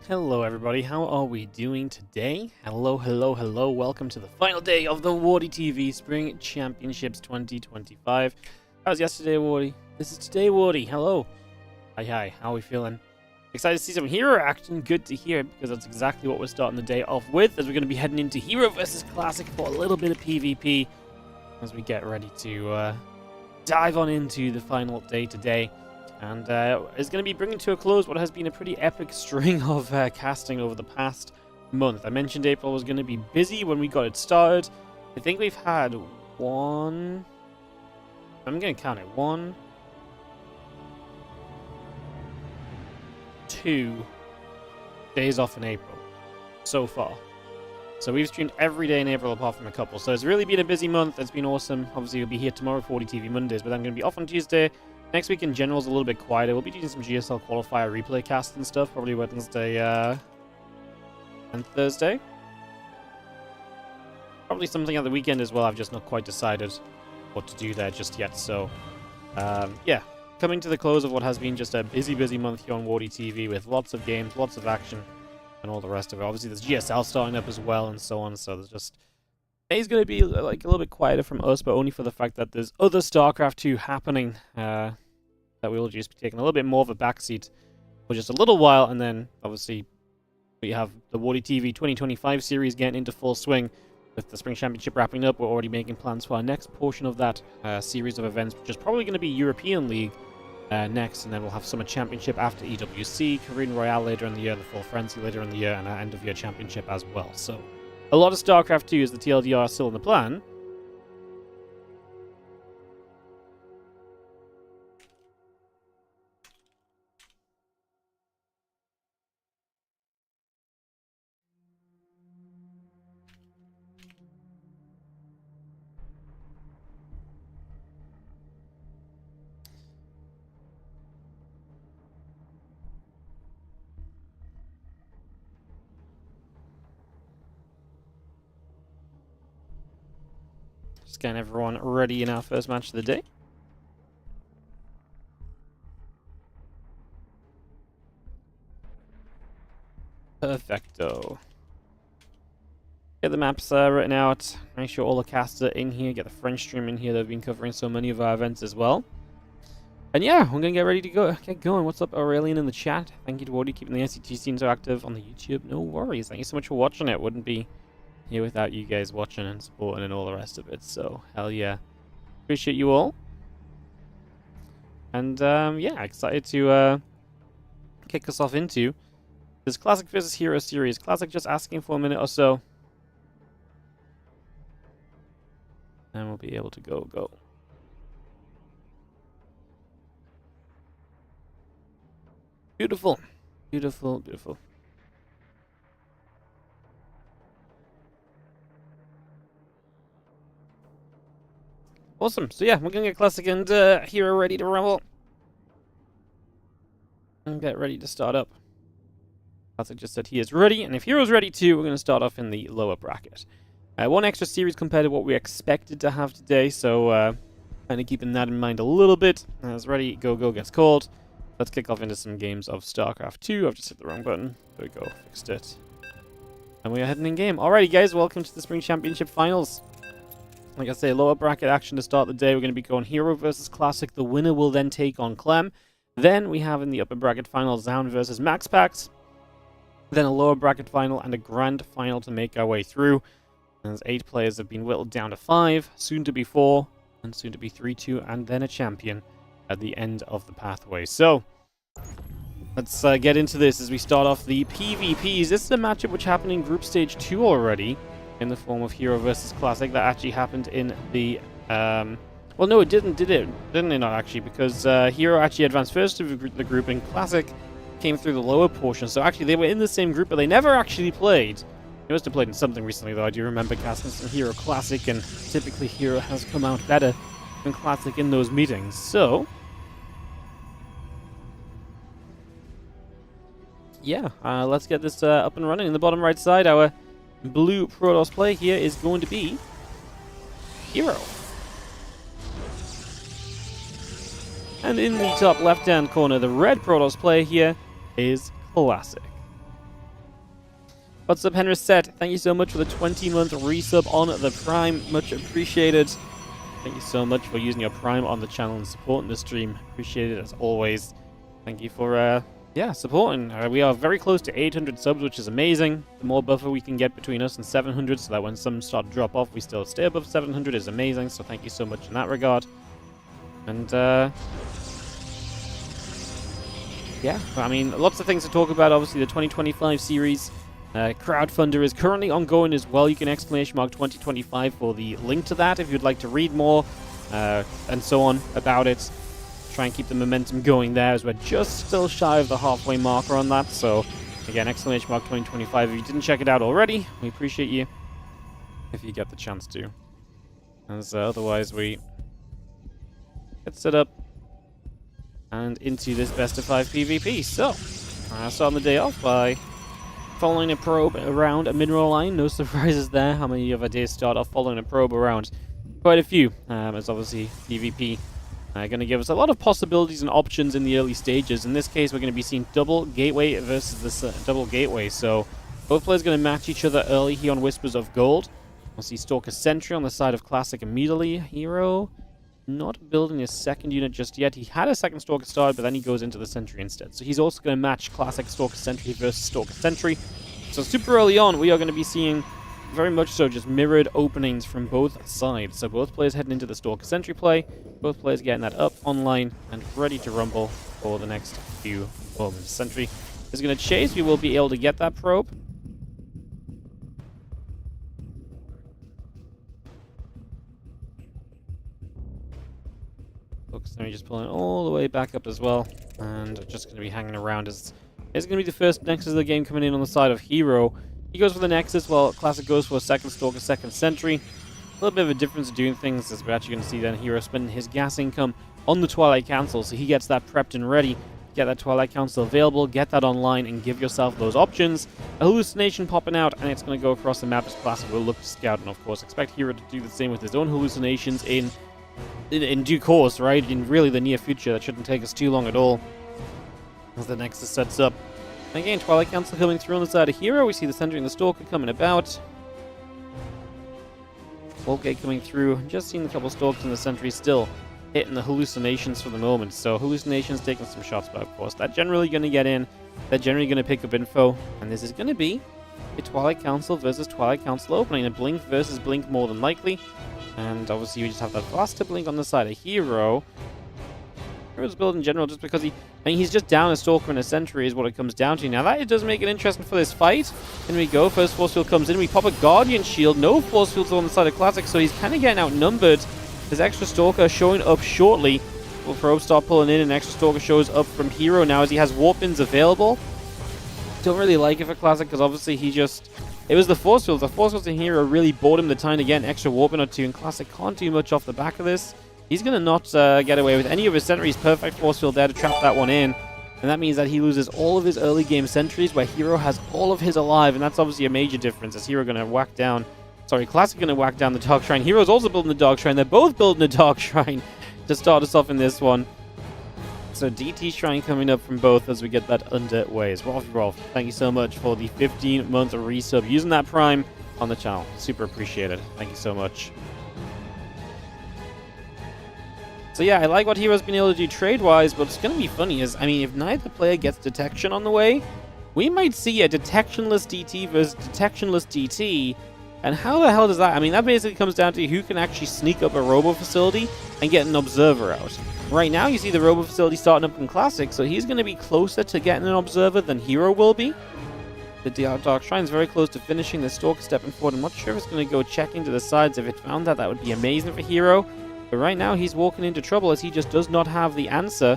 Hello everybody, how are we doing today? Hello, welcome to the final day of the WardiTV Spring Championships 2025. How was yesterday, Wardy? This is today, Wardy. Hello. Hi, how are we feeling? Excited to see some hero action? Good to hear, because that's exactly what we're starting the day off with, as we're going to be heading into Hero versus Classic for a little bit of PvP, as we get ready to dive on into the final day today. And is going to be bringing to a close what has been a pretty epic string of casting over the past month. I mentioned April was going to be busy when we got it started. I think we've had I'm going to count it, 1, 2 days off in April so far. So we've streamed every day in April apart from a couple. So it's really been a busy month. It's been awesome. Obviously, we'll be here tomorrow for WardiTV Mondays, but I'm going to be off on Tuesday. Next week in general is a little bit quieter. We'll be doing some GSL qualifier replay casts and stuff, probably Wednesday and Thursday. Probably something at the weekend as well. I've just not quite decided what to do there just yet. So, yeah, coming to the close of what has been just a busy month here on WardiTV with lots of games, lots of action, and all the rest of it. Obviously, there's GSL starting up as well and so on. So there's just... Today's going to be like a little bit quieter from us, but only for the fact that there's other StarCraft 2 happening that we will just be taking a little bit more of a backseat for just a little while, and then obviously we have the WardiTV 2025 series getting into full swing with the Spring Championship wrapping up. We're already making plans for our next portion of that series of events, which is probably going to be European League next, and then we'll have Summer Championship after EWC, Korean Royale later in the year, the Full Frenzy later in the year, and our End of Year Championship as well. So a lot of StarCraft 2 is the TLDR still in the plan. Just getting everyone ready in our first match of the day. Perfecto. Get the maps written out. Make sure all the casts are in here. Get the French stream in here. They've been covering so many of our events as well. And yeah, we're going to get ready to get going. What's up, Aurelian in the chat? Thank you to Wardy keeping the SCT scene so active on the YouTube. No worries. Thank you so much for watching it. Wouldn't be here without you guys watching and supporting and all the rest of it. So, hell yeah. Appreciate you all. And yeah, excited to kick us off into this Classic vs. Hero series. Classic just asking for a minute or so. And we'll be able to go. Beautiful. Awesome. So yeah, we're going to get Classic and Hero ready to rumble. And get ready to start up. Classic just said he is ready, and if Hero's ready too, we're going to start off in the lower bracket. One extra series compared to what we expected to have today, so kind of keeping that in mind a little bit. As ready, go gets called. Let's kick off into some games of StarCraft 2. I've just hit the wrong button. There we go, fixed it. And we are heading in game. Alrighty guys, welcome to the Spring Championship Finals. Like I say, lower bracket action to start the day. We're going to be going Hero versus Classic. The winner will then take on Clem. Then we have in the upper bracket final ZOUN versus Maxpax. Then a lower bracket final and a grand final to make our way through. And as 8 players have been whittled down to 5, soon to be 4, and soon to be 3, 2, and then a champion at the end of the pathway. So, let's get into this as we start off the PvPs. This is a matchup which happened in Group Stage 2 already, in the form of Hero versus Classic. That actually happened in the... well, no, it didn't, did it? Didn't it not, actually? Because Hero actually advanced first to the group, and Classic came through the lower portion. So actually, they were in the same group, but they never actually played. They must have played in something recently, though. I do remember casting some Hero Classic, and typically Hero has come out better than Classic in those meetings. So, yeah, let's get this up and running. In the bottom right side, our blue Protoss play here is going to be Hero. And in the top left-hand corner, the red Protoss play here is Classic. What's up, Henry Set? Thank you so much for the 20-month resub on the Prime. Much appreciated. Thank you so much for using your Prime on the channel and supporting the stream. Appreciate it as always. Thank you for, supporting. We are very close to 800 subs, which is amazing. The more buffer we can get between us and 700, so that when some start to drop off, we still stay above 700 is amazing. So thank you so much in that regard. And, yeah, I mean, lots of things to talk about. Obviously, the 2025 series. Crowdfunder is currently ongoing as well. You can ! 2025 for the link to that if you'd like to read more and so on about it. Try and keep the momentum going there, as we're just still shy of the halfway marker on that. So again, ! 2025 if you didn't check it out already, we appreciate you if you get the chance to, as otherwise we get set up and into this best of 5 PvP. So starting the day off by following a probe around a mineral line. No surprises there. How many of our days start off following a probe around? Quite a few, as obviously PvP going to give us a lot of possibilities and options in the early stages. In this case, we're going to be seeing double gateway versus this double gateway. So both players going to match each other early here on Whispers of Gold. We'll see Stalker Sentry on the side of Classic immediately. Hero not building his second unit just yet. He had a second Stalker started, but then he goes into the Sentry instead. So he's also going to match Classic Stalker Sentry versus Stalker Sentry. So super early on, we are going to be seeing very much so just mirrored openings from both sides. So both players heading into the Stalker Sentry play, both players getting that up online and ready to rumble for the next few moments. Sentry is going to chase. We will be able to get that probe. Looks like just pulling all the way back up as well, and just going to be hanging around as it's going to be the first Nexus of the game coming in on the side of Hero. He goes for the Nexus, while Classic goes for a second Stalker, second Sentry. A little bit of a difference in doing things, as we're actually going to see then Hero spending his gas income on the Twilight Council, so he gets that prepped and ready. Get that Twilight Council available, get that online, and give yourself those options. A hallucination popping out, and it's going to go across the map as Classic will look to scout, and of course expect Hero to do the same with his own hallucinations in due course, right? In really the near future. That shouldn't take us too long at all as the Nexus sets up. And again, Twilight Council coming through on the side of Hero. We see the Sentry and the Stalker coming about. Volgate coming through. Just seeing a couple Stalkers and the Sentry still hitting the hallucinations for the moment. So hallucinations taking some shots, but of course they're generally going to get in. They're generally going to pick up info. And this is going to be a Twilight Council versus Twilight Council opening. A Blink versus Blink more than likely. And obviously we just have that faster Blink on the side of Hero. Hero's build in general, just because he's just down a Stalker and a Sentry is what it comes down to. Now that it does make it interesting for this fight. In we go. First Force Field comes in. We pop a Guardian Shield. No Force Fields on the side of Classic, so he's kind of getting outnumbered. There's extra Stalker showing up shortly. Will Probe start pulling in, and extra Stalker shows up from Hero now as he has Warp Bins available. Don't really like it for Classic, because obviously it was the Force Fields. The Force Fields in Hero really bought him the time to get an extra Warp Bin or two, and Classic can't do much off the back of this. He's going to not get away with any of his sentries. Perfect Force Field there to trap that one in. And that means that he loses all of his early game sentries, where Hero has all of his alive. And that's obviously a major difference, as Hero going to whack down... Sorry, Classic going to whack down the Dark Shrine. Hero's also building the Dark Shrine. They're both building a Dark Shrine to start us off in this one. So DT Shrine coming up from both as we get that underway. As Rolf, thank you so much for the 15-month resub. Using that Prime on the channel. Super appreciated. Thank you so much. So yeah, I like what Hero's been able to do trade-wise, but what's going to be funny is, I mean, if neither player gets detection on the way, we might see a detectionless DT versus detectionless DT. And how the hell does that... I mean, that basically comes down to who can actually sneak up a Robo Facility and get an Observer out. Right now, you see the Robo Facility starting up in Classic, so he's going to be closer to getting an Observer than Hero will be. The Dark Shrine's very close to finishing. The Stalker stepping forward. I'm not sure if it's going to go checking to the sides. If it found that, that would be amazing for Hero. But right now, he's walking into trouble as he just does not have the answer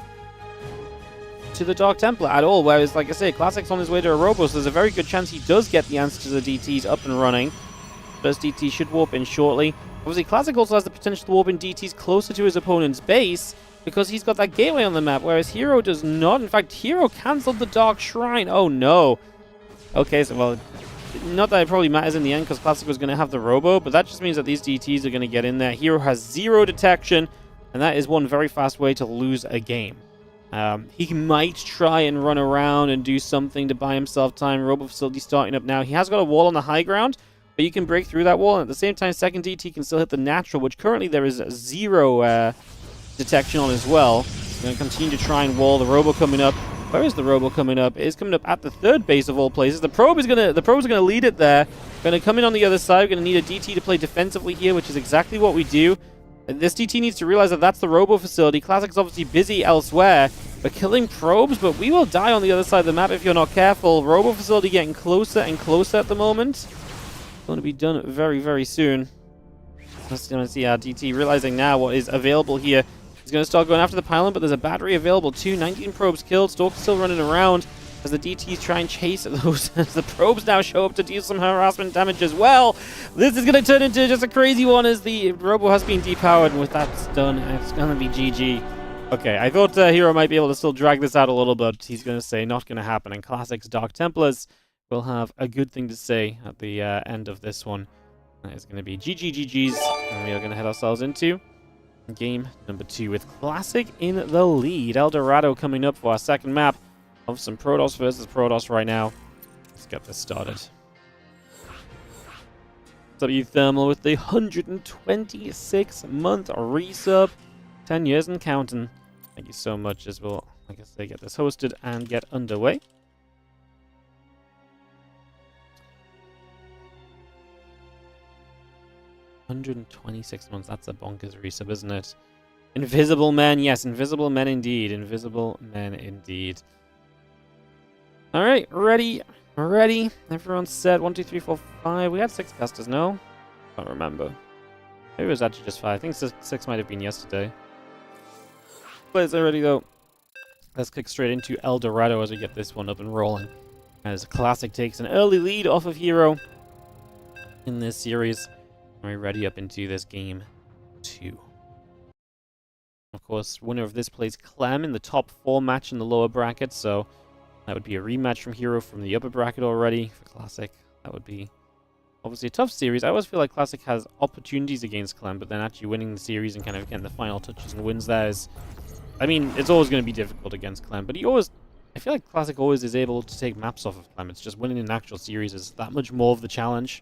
to the Dark Templar at all. Whereas, like I say, Classic's on his way to a Robo, so there's a very good chance he does get the answer to the DTs up and running. First DT should warp in shortly. Obviously, Classic also has the potential to warp in DTs closer to his opponent's base because he's got that gateway on the map, whereas Hero does not. In fact, Hero cancelled the Dark Shrine. Oh, no. Okay, so, well, not that it probably matters in the end because Classic was going to have the Robo, but that just means that these DTs are going to get in there. Hero has 0 detection, and that is one very fast way to lose a game. He might try and run around and do something to buy himself time. Robo Facility starting up now. He has got a wall on the high ground, but you can break through that wall. And at the same time, second DT can still hit the natural, which currently there is 0 detection on as well. He's going to continue to try and wall the Robo coming up. Where is the Robo coming up? It is coming up at the third base of all places. The probes are gonna lead it there. Going to come in on the other side. We're going to need a DT to play defensively here, which is exactly what we do. This DT needs to realize that that's the Robo Facility. Classic is obviously busy elsewhere. We're killing probes, but we will die on the other side of the map if you're not careful. Robo Facility getting closer and closer at the moment. Going to be done very, very soon. Let's going to see our DT realizing now what is available here. He's going to start going after the pylon, but there's a battery available too. 19 probes killed. Stalker's still running around as the DTs try and chase those. As the probes now show up to deal some harassment damage as well. This is going to turn into just a crazy one as the Robo has been depowered. And with that done, it's going to be GG. Okay, I thought Hero might be able to still drag this out a little, but he's going to say not going to happen. And Classic's Dark Templars will have a good thing to say at the end of this one. It's going to be GG's, and we are going to head ourselves into game number 2 with Classic in the lead. El Dorado coming up for our second map of some Protoss versus Protoss right now. Let's get this started. What's up, you Thermal, with the 126-month resub. 10 years and counting. Thank you so much as well. Like I say, get this hosted and get underway. $126 months. That's a bonkers resub, isn't it? Invisible Men. Yes, Invisible Men indeed. Invisible Men indeed. Alright, ready. Ready. Everyone's set. 1, 2, 3, 4, 5. We had 6 casters, no? Can't remember. Maybe it was actually just 5. I think 6 might have been yesterday. Players are ready though. Let's kick straight into El Dorado as we get this one up and rolling. As Classic takes an early lead off of Hero in this series. We're ready up into this game 2. Of course, winner of this plays Clem in the top 4 match in the lower bracket, so that would be a rematch from Hero from the upper bracket already for Classic. That would be obviously a tough series. I always feel like Classic has opportunities against Clem, but then actually winning the series and kind of getting the final touches and wins there is... I mean, it's always going to be difficult against Clem, but I feel like Classic always is able to take maps off of Clem. It's just winning an actual series is that much more of the challenge.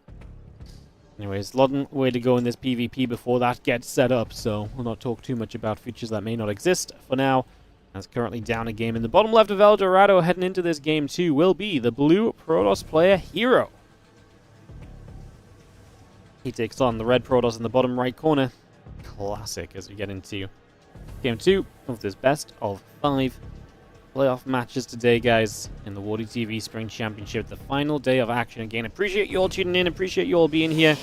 Anyways, a long way to go in this PvP before that gets set up, so we'll not talk too much about features that may not exist for now. As currently down a game in the bottom left of El Dorado, heading into this game 2 will be the blue Protoss player Hero. He takes on the red Protoss in the bottom right corner. Classic as we get into game 2 of this best of 5 playoff matches today, guys, in the WardiTV Spring Championship, the final day of action. Again, appreciate you all tuning in, appreciate you all being here.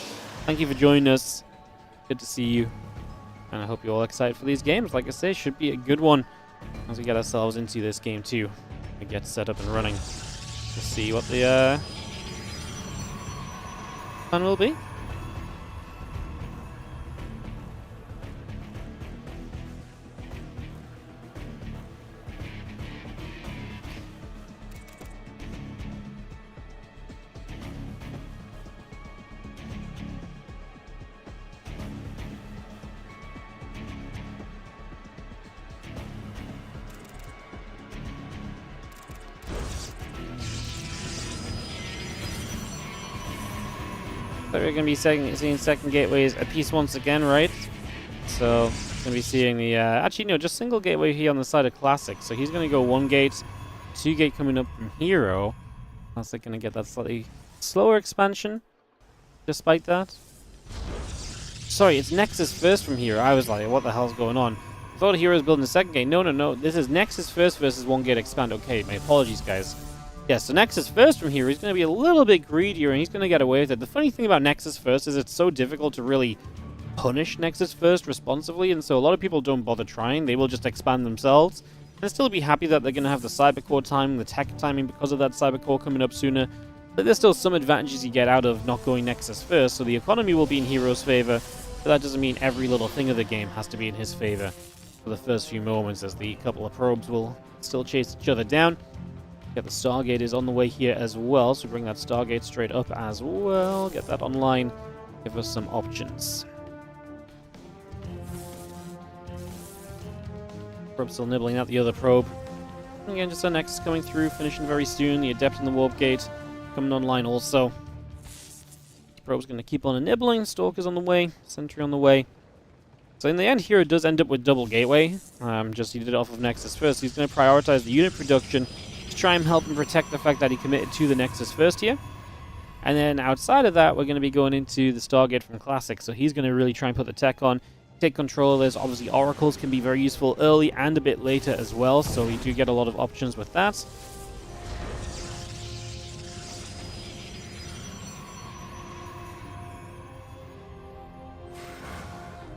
Thank you for joining us. Good to see you, and I hope you're all excited for these games. Like I say, should be a good one as we get ourselves into this game 2 and get set up and running. Let's see what the plan will be. So we're going to be seeing second gateways a piece once again, right? So we're going to be seeing the... actually, no, just single gateway here on the side of Classic. So he's going to go 1 gate, 2 gate coming up from Hero. Classic going to get that slightly slower expansion, despite that. Sorry, it's Nexus first from Hero. I was like, what the hell's going on? I thought Hero was building a second gate. No, no, no. This is Nexus first versus 1 gate expand. Okay, my apologies, guys. Yeah, so Nexus first from here, he's going to be a little bit greedier, and he's going to get away with it. The funny thing about Nexus first is it's so difficult to really punish Nexus first responsively, and so a lot of people don't bother trying. They will just expand themselves, and still be happy that they're going to have the Cybercore timing, the tech timing because of that Cybercore coming up sooner. But there's still some advantages you get out of not going Nexus first, so the economy will be in Hero's favor, but that doesn't mean every little thing of the game has to be in his favor for the first few moments, as the couple of probes will still chase each other down. Get the Stargate is on the way here as well, so bring that Stargate straight up as well. Get that online. Give us some options. Probe still nibbling at the other probe. Again, just our Nexus coming through, finishing very soon. The Adept in the Warp Gate coming online also. Probe's going to keep on nibbling. Stalker's on the way. Sentry on the way. So in the end here, it does end up with double gateway. Just he did it off of Nexus first. He's going to prioritize the unit production to try and help him protect the fact that he committed to the Nexus first here. And then outside of that, we're going to be going into the Stargate from Classic. So he's going to really try and put the tech on, take control of this. Obviously, Oracles can be very useful early and a bit later as well. So we do get a lot of options with that.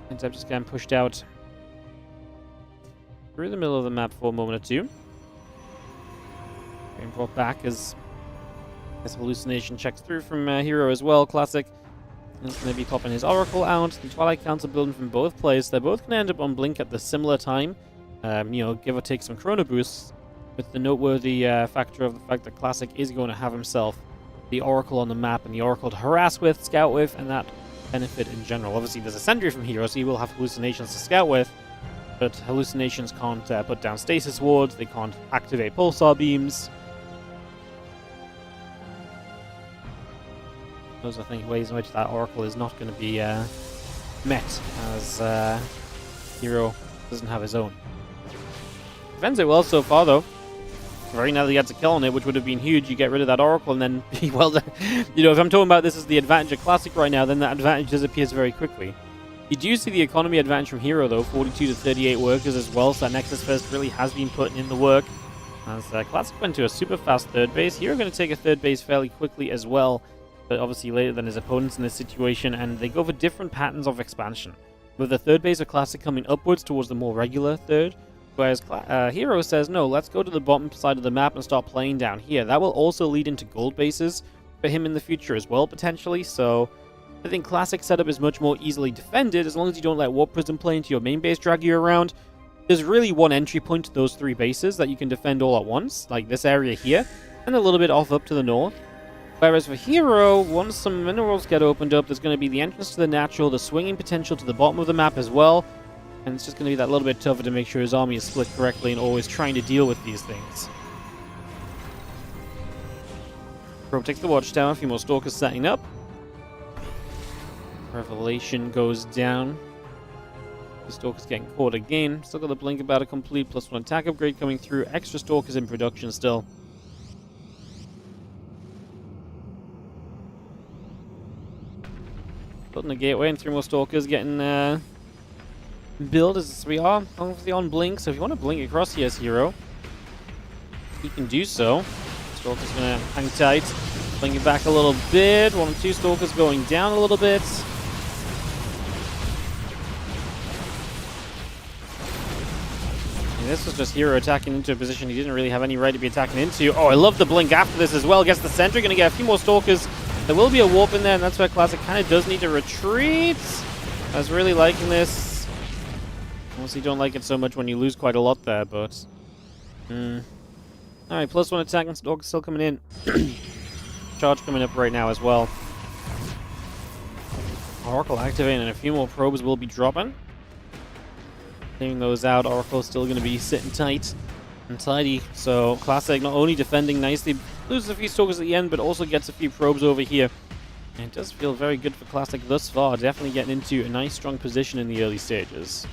Ends up just getting pushed out through the middle of the map for a moment or two. Being brought back as this hallucination checks through from Hero as well. Classic is going to be popping his Oracle out. The Twilight Council building from both players. They're both going to end up on Blink at the similar time. You know, give or take some chrono boosts, with the noteworthy factor of the fact that Classic is going to have himself the Oracle on the map and the Oracle to harass with, scout with, and that benefit in general. Obviously, there's a Sentry from Hero, so he will have hallucinations to scout with, but hallucinations can't put down stasis wards, they can't activate pulsar beams. Those are, I think, ways in which that Oracle is not going to be met, as Hero doesn't have his own. Defends it well so far, though. Very now that he gets a kill on it, which would have been huge. You get rid of that Oracle and then be well done. You know, if I'm talking about this as the advantage of Classic right now, then that advantage disappears very quickly. You do see the economy advantage from Hero, though. 42 to 38 workers as well, so that Nexus First really has been putting in the work. As Classic went to a super fast third base. Hero going to take a third base fairly quickly as well, but obviously later than his opponents in this situation, and they go for different patterns of expansion. With the third base of Classic coming upwards towards the more regular third, whereas Hero says, no, let's go to the bottom side of the map and start playing down here. That will also lead into gold bases for him in the future as well, potentially. So I think Classic setup is much more easily defended as long as you don't let Warp Prism play into your main base, drag you around. There's really one entry point to those three bases that you can defend all at once, like this area here, and a little bit off up to the north. Whereas for Hero, once some minerals get opened up, there's going to be the entrance to the natural, the swinging potential to the bottom of the map as well. And it's just going to be that little bit tougher to make sure his army is split correctly and always trying to deal with these things. Probe takes the Watchtower, a few more Stalkers setting up. Revelation goes down. The Stalkers getting caught again. Still got the Blink about to complete, +1 attack upgrade coming through. Extra Stalkers in production still. Building the gateway and 3 more Stalkers getting build as we are, obviously on Blink, so if you want to blink across here as Hero, you can do so. Stalker's going to hang tight, blink it back a little bit, 1 or 2 Stalkers going down a little bit. And this was just Hero attacking into a position he didn't really have any right to be attacking into. Oh, I love the blink after this as well, gets the Sentry, going to get a few more Stalkers. There will be a warp in there, and that's where Classic kind of does need to retreat. I was really liking this. Obviously, don't like it so much when you lose quite a lot there, but... Alright, +1 attack and Stalker still coming in. Charge coming up right now as well. Oracle activating, and a few more probes will be dropping. Clearing those out, Oracle's still going to be sitting tight and tidy. So, Classic not only defending nicely, loses a few Stalkers at the end, but also gets a few probes over here. And it does feel very good for Classic thus far. Definitely getting into a nice, strong position in the early stages.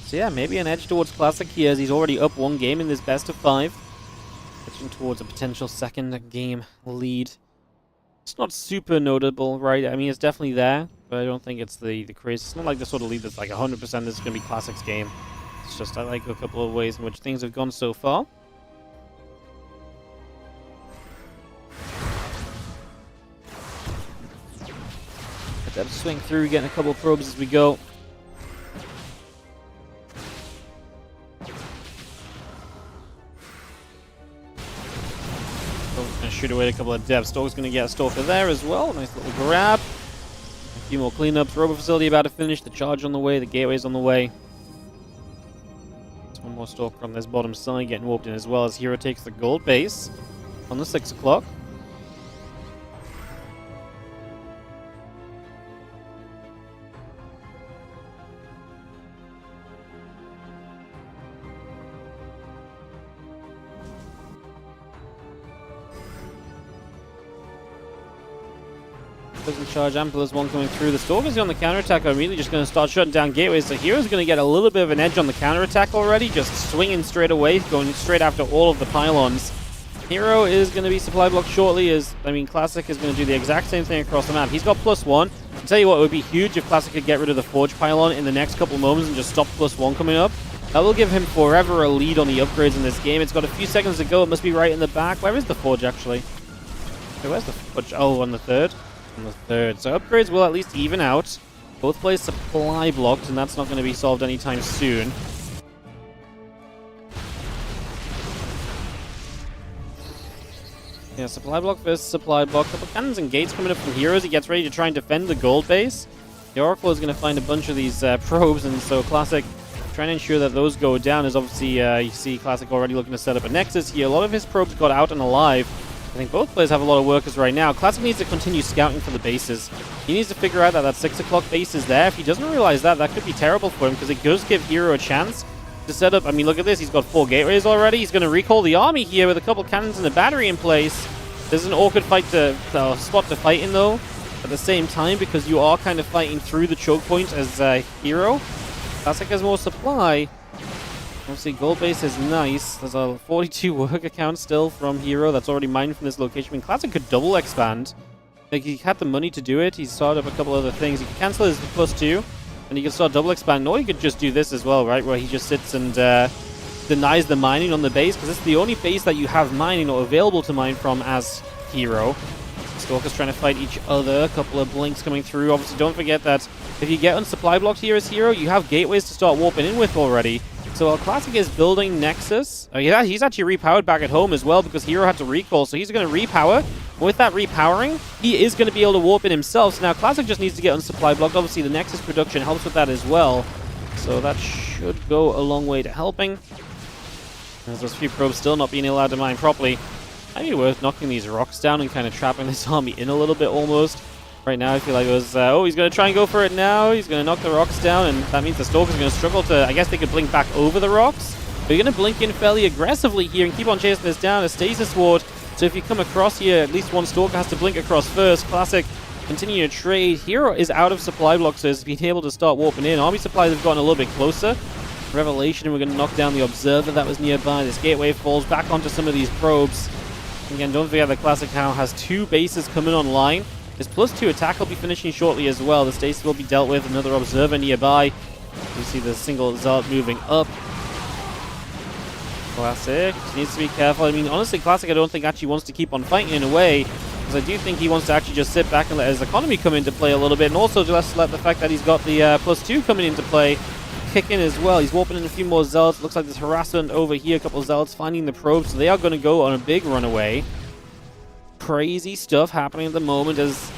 So yeah, maybe an edge towards Classic here as he's already up 1 game in this best of 5. Pitching towards a potential second game lead. It's not super notable, right? I mean, it's definitely there, but I don't think it's the crazy. It's not like the sort of lead that's like 100% this is going to be Classic's game. It's just I like a couple of ways in which things have gone so far. Let them swing through, getting a couple of probes as we go. Going to shoot away a couple of depths. Stalker's going to get a Stalker there as well. Nice little grab. A few more cleanups. Robo Facility about to finish. The charge on the way. The gateway's on the way. There's 1 more Stalker on this bottom side getting warped in as well as Hero takes the gold base on the 6 o'clock. Doesn't charge ample as one coming through. The Stalkers on the counterattack are immediately just going to start shutting down gateways. So Hero's going to get a little bit of an edge on the counterattack already, just swinging straight away, going straight after all of the pylons. Hero is going to be supply blocked shortly, Classic is going to do the exact same thing across the map. He's got +1. I'll tell you what, it would be huge if Classic could get rid of the Forge pylon in the next couple of moments and just stop +1 coming up. That will give him forever a lead on the upgrades in this game. It's got a few seconds to go. It must be right in the back. Where is the Forge, actually? Okay, where's the Forge? Oh, on the third? On the third. So upgrades will at least even out. Both players supply blocked, and that's not going to be solved anytime soon. Yeah, supply block versus supply block. Couple cannons and gates coming up from Heroes. He gets ready to try and defend the gold base. The Oracle is going to find a bunch of these probes, and so Classic trying to ensure that those go down. Is obviously, you see Classic already looking to set up a Nexus here. A lot of his probes got out and alive. I think both players have a lot of workers right now. Classic needs to continue scouting for the bases. He needs to figure out that that 6 o'clock base is there. If he doesn't realize that, that could be terrible for him, because it does give Hero a chance to set up. I mean, look at this. He's got 4 gateways already. He's going to recall the army here with a couple cannons and a battery in place. This is an awkward fight spot to fight in, though, at the same time, because you are kind of fighting through the choke point as Hero. Classic has more supply. Obviously, gold base is nice. There's a 42 worker count still from Hero that's already mined from this location. I mean, Classic could double expand. Like, he had the money to do it. He's started up a couple other things. He can cancel his +2, and he can start double expand. Or he could just do this as well, right? Where he just sits and denies the mining on the base, because it's the only base that you have mining or available to mine from as Hero. Stalkers trying to fight each other. A couple of blinks coming through. Obviously, don't forget that if you get on supply blocked here as Hero, you have gateways to start warping in with already. So while Classic is building Nexus, he's actually repowered back at home as well, because Hero had to recall, so he's going to repower. With that repowering, he is going to be able to warp in himself. So now Classic just needs to get on supply blocked. Obviously, the Nexus production helps with that as well. So that should go a long way to helping. There's those few probes still not being allowed to mine properly. Might be worth knocking these rocks down and kind of trapping this army in a little bit almost. Right now, I feel like it was... oh, he's going to try and go for it now. He's going to knock the rocks down, and that means the Stalkers are going to struggle to... I guess they could blink back over the rocks. But you're going to blink in fairly aggressively here and keep on chasing this down. A Stasis Ward. So if you come across here, at least one Stalker has to blink across first. Classic continue to trade. Hero is out of supply blocks, so he's been able to start warping in. Army supplies have gotten a little bit closer. Revelation, we're going to knock down the Observer that was nearby. This gateway falls back onto some of these probes. Again, don't forget that Classic now has 2 bases coming online. His +2 attack will be finishing shortly as well. The Stasis will be dealt with. Another Observer nearby. You see the single Zealot moving up. Classic needs to be careful. I mean, honestly, Classic I don't think actually wants to keep on fighting in a way, because I do think he wants to actually just sit back and let his economy come into play a little bit, and also just let the fact that he's got the +2 coming into play kick in as well. He's warping in a few more Zealots. Looks like there's harassment over here. A couple of Zealots finding the probes, so they are going to go on a big runaway. Crazy stuff happening at the moment as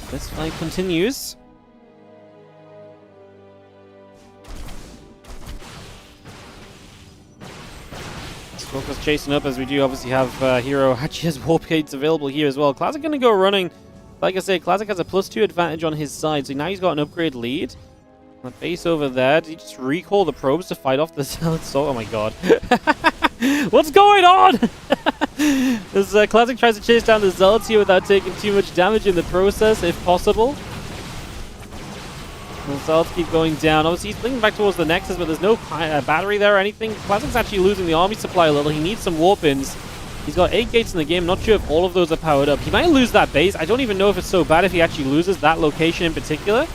this fight continues. Stalkers chasing up as we do obviously have Hero actually has warp gates available here as well. Classic going to go running. Like I say, Classic has a +2 advantage on his side, so now he's got an upgrade lead. The base over there. Did he just recall the probes to fight off the Zealots? Oh my god. What's going on? This Classic tries to chase down the Zealots here without taking too much damage in the process, if possible. The Zealots keep going down. Obviously, he's blinking back towards the Nexus, but there's no battery there or anything. Classic's actually losing the army supply a little. He needs some warp-ins. He's got 8 gates in the game. Not sure if all of those are powered up. He might lose that base. I don't even know if it's so bad if he actually loses that location in particular,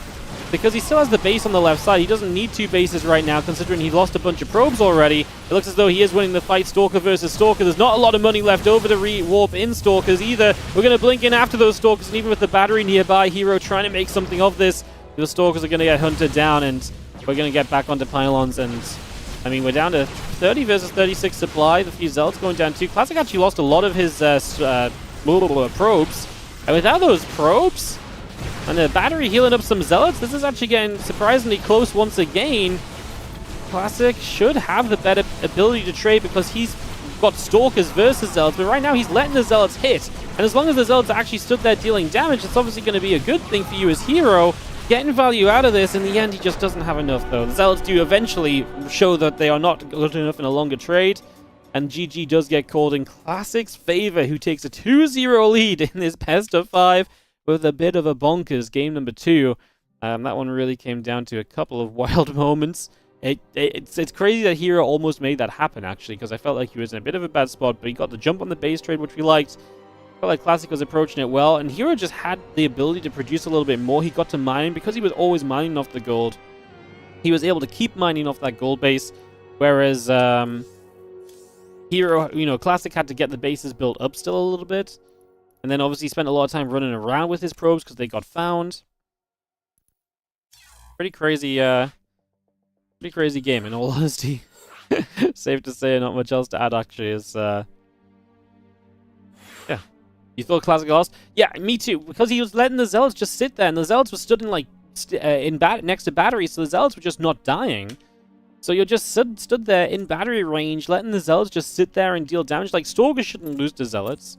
because he still has the base on the left side. He doesn't need 2 bases right now, considering he lost a bunch of probes already. It looks as though he is winning the fight, Stalker versus Stalker. There's not a lot of money left over to re-warp in Stalkers either. We're going to blink in after those Stalkers, and even with the battery nearby, Hero trying to make something of this. The Stalkers are going to get hunted down, and we're going to get back onto pylons. And I mean, we're down to 30 versus 36 supply. The few Zealots going down too. Classic actually lost a lot of his probes. And without those probes, and the battery healing up some Zealots, this is actually getting surprisingly close once again. Classic should have the better ability to trade because he's got Stalkers versus Zealots, but right now he's letting the Zealots hit. And as long as the Zealots actually stood there dealing damage, it's obviously going to be a good thing for you as Hero. Getting value out of this. In the end, he just doesn't have enough, though. The Zealots do eventually show that they are not good enough in a longer trade. And GG does get called in Classic's favor, who takes a 2-0 lead in this best of 5. with a bit of a bonkers game number 2. That one really came down to a couple of wild moments. It's crazy that Hero almost made that happen, actually, because I felt like he was in a bit of a bad spot, but he got the jump on the base trade, which we liked. Felt like Classic was approaching it well, and Hero just had the ability to produce a little bit more. He got to mine, because he was always mining off the gold. He was able to keep mining off that gold base, whereas Hero, you know, Classic had to get the bases built up still a little bit, and then obviously spent a lot of time running around with his probes because they got found. Pretty crazy game, in all honesty. Safe to say, not much else to add, actually, is, yeah. You thought Classic lost? Yeah, me too, because he was letting the Zealots just sit there, and the Zealots were stood in, like, next to batteries, so the Zealots were just not dying. So you're just stood there in battery range, letting the Zealots just sit there and deal damage. Like, Stalkers shouldn't lose to Zealots.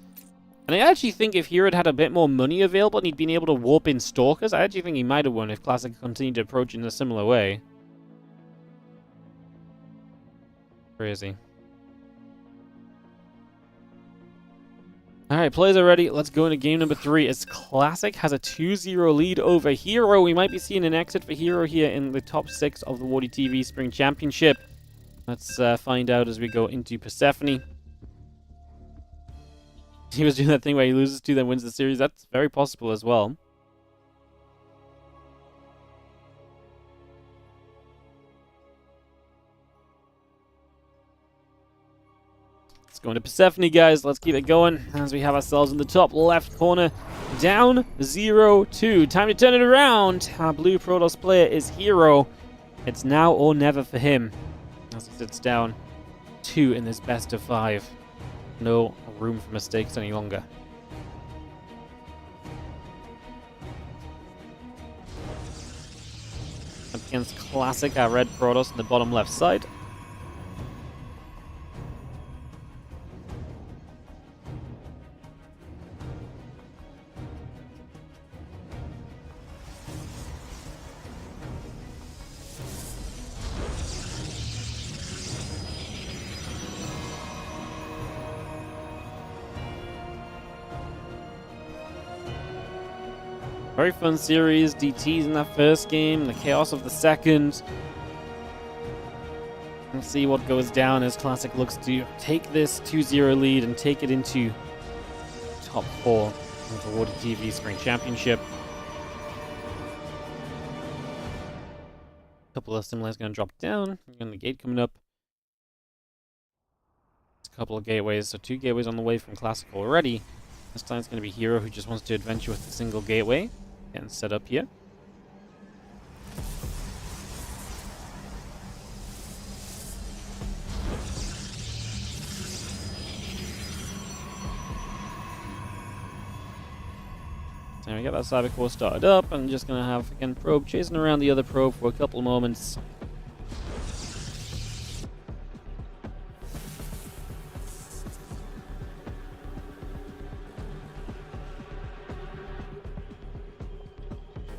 And I actually think if Hero had a bit more money available and he'd been able to warp in Stalkers, I actually think he might have won if Classic continued to approach in a similar way. Crazy. Alright, players are ready. Let's go into game number 3. As Classic has a 2-0 lead over Hero. We might be seeing an exit for Hero here in the top 6 of the WardiTV Spring Championship. Let's find out as we go into Persephone. He was doing that thing where he loses 2, then wins the series. That's very possible as well. Going to Persephone, guys. Let's keep it going as we have ourselves in the top left corner. Down 0-2. Time to turn it around. Our blue Protoss player is Hero. It's now or never for him as he sits down 2 in this best of 5. No room for mistakes any longer. Up against Classic, our red Protoss in the bottom left side. Very fun series, DTs in that first game, the chaos of the second. We'll see what goes down as Classic looks to take this 2-0 lead and take it into top 4 of the WardiTV Spring Championship. A couple of simulators going to drop down. Again, the gate coming up. A couple of gateways, so 2 gateways on the way from Classic already. This time it's going to be Hero who just wants to adventure with a single gateway. Getting set up here. So we got that cyber core started up. I'm just going to have, again, probe chasing around the other probe for a couple of moments.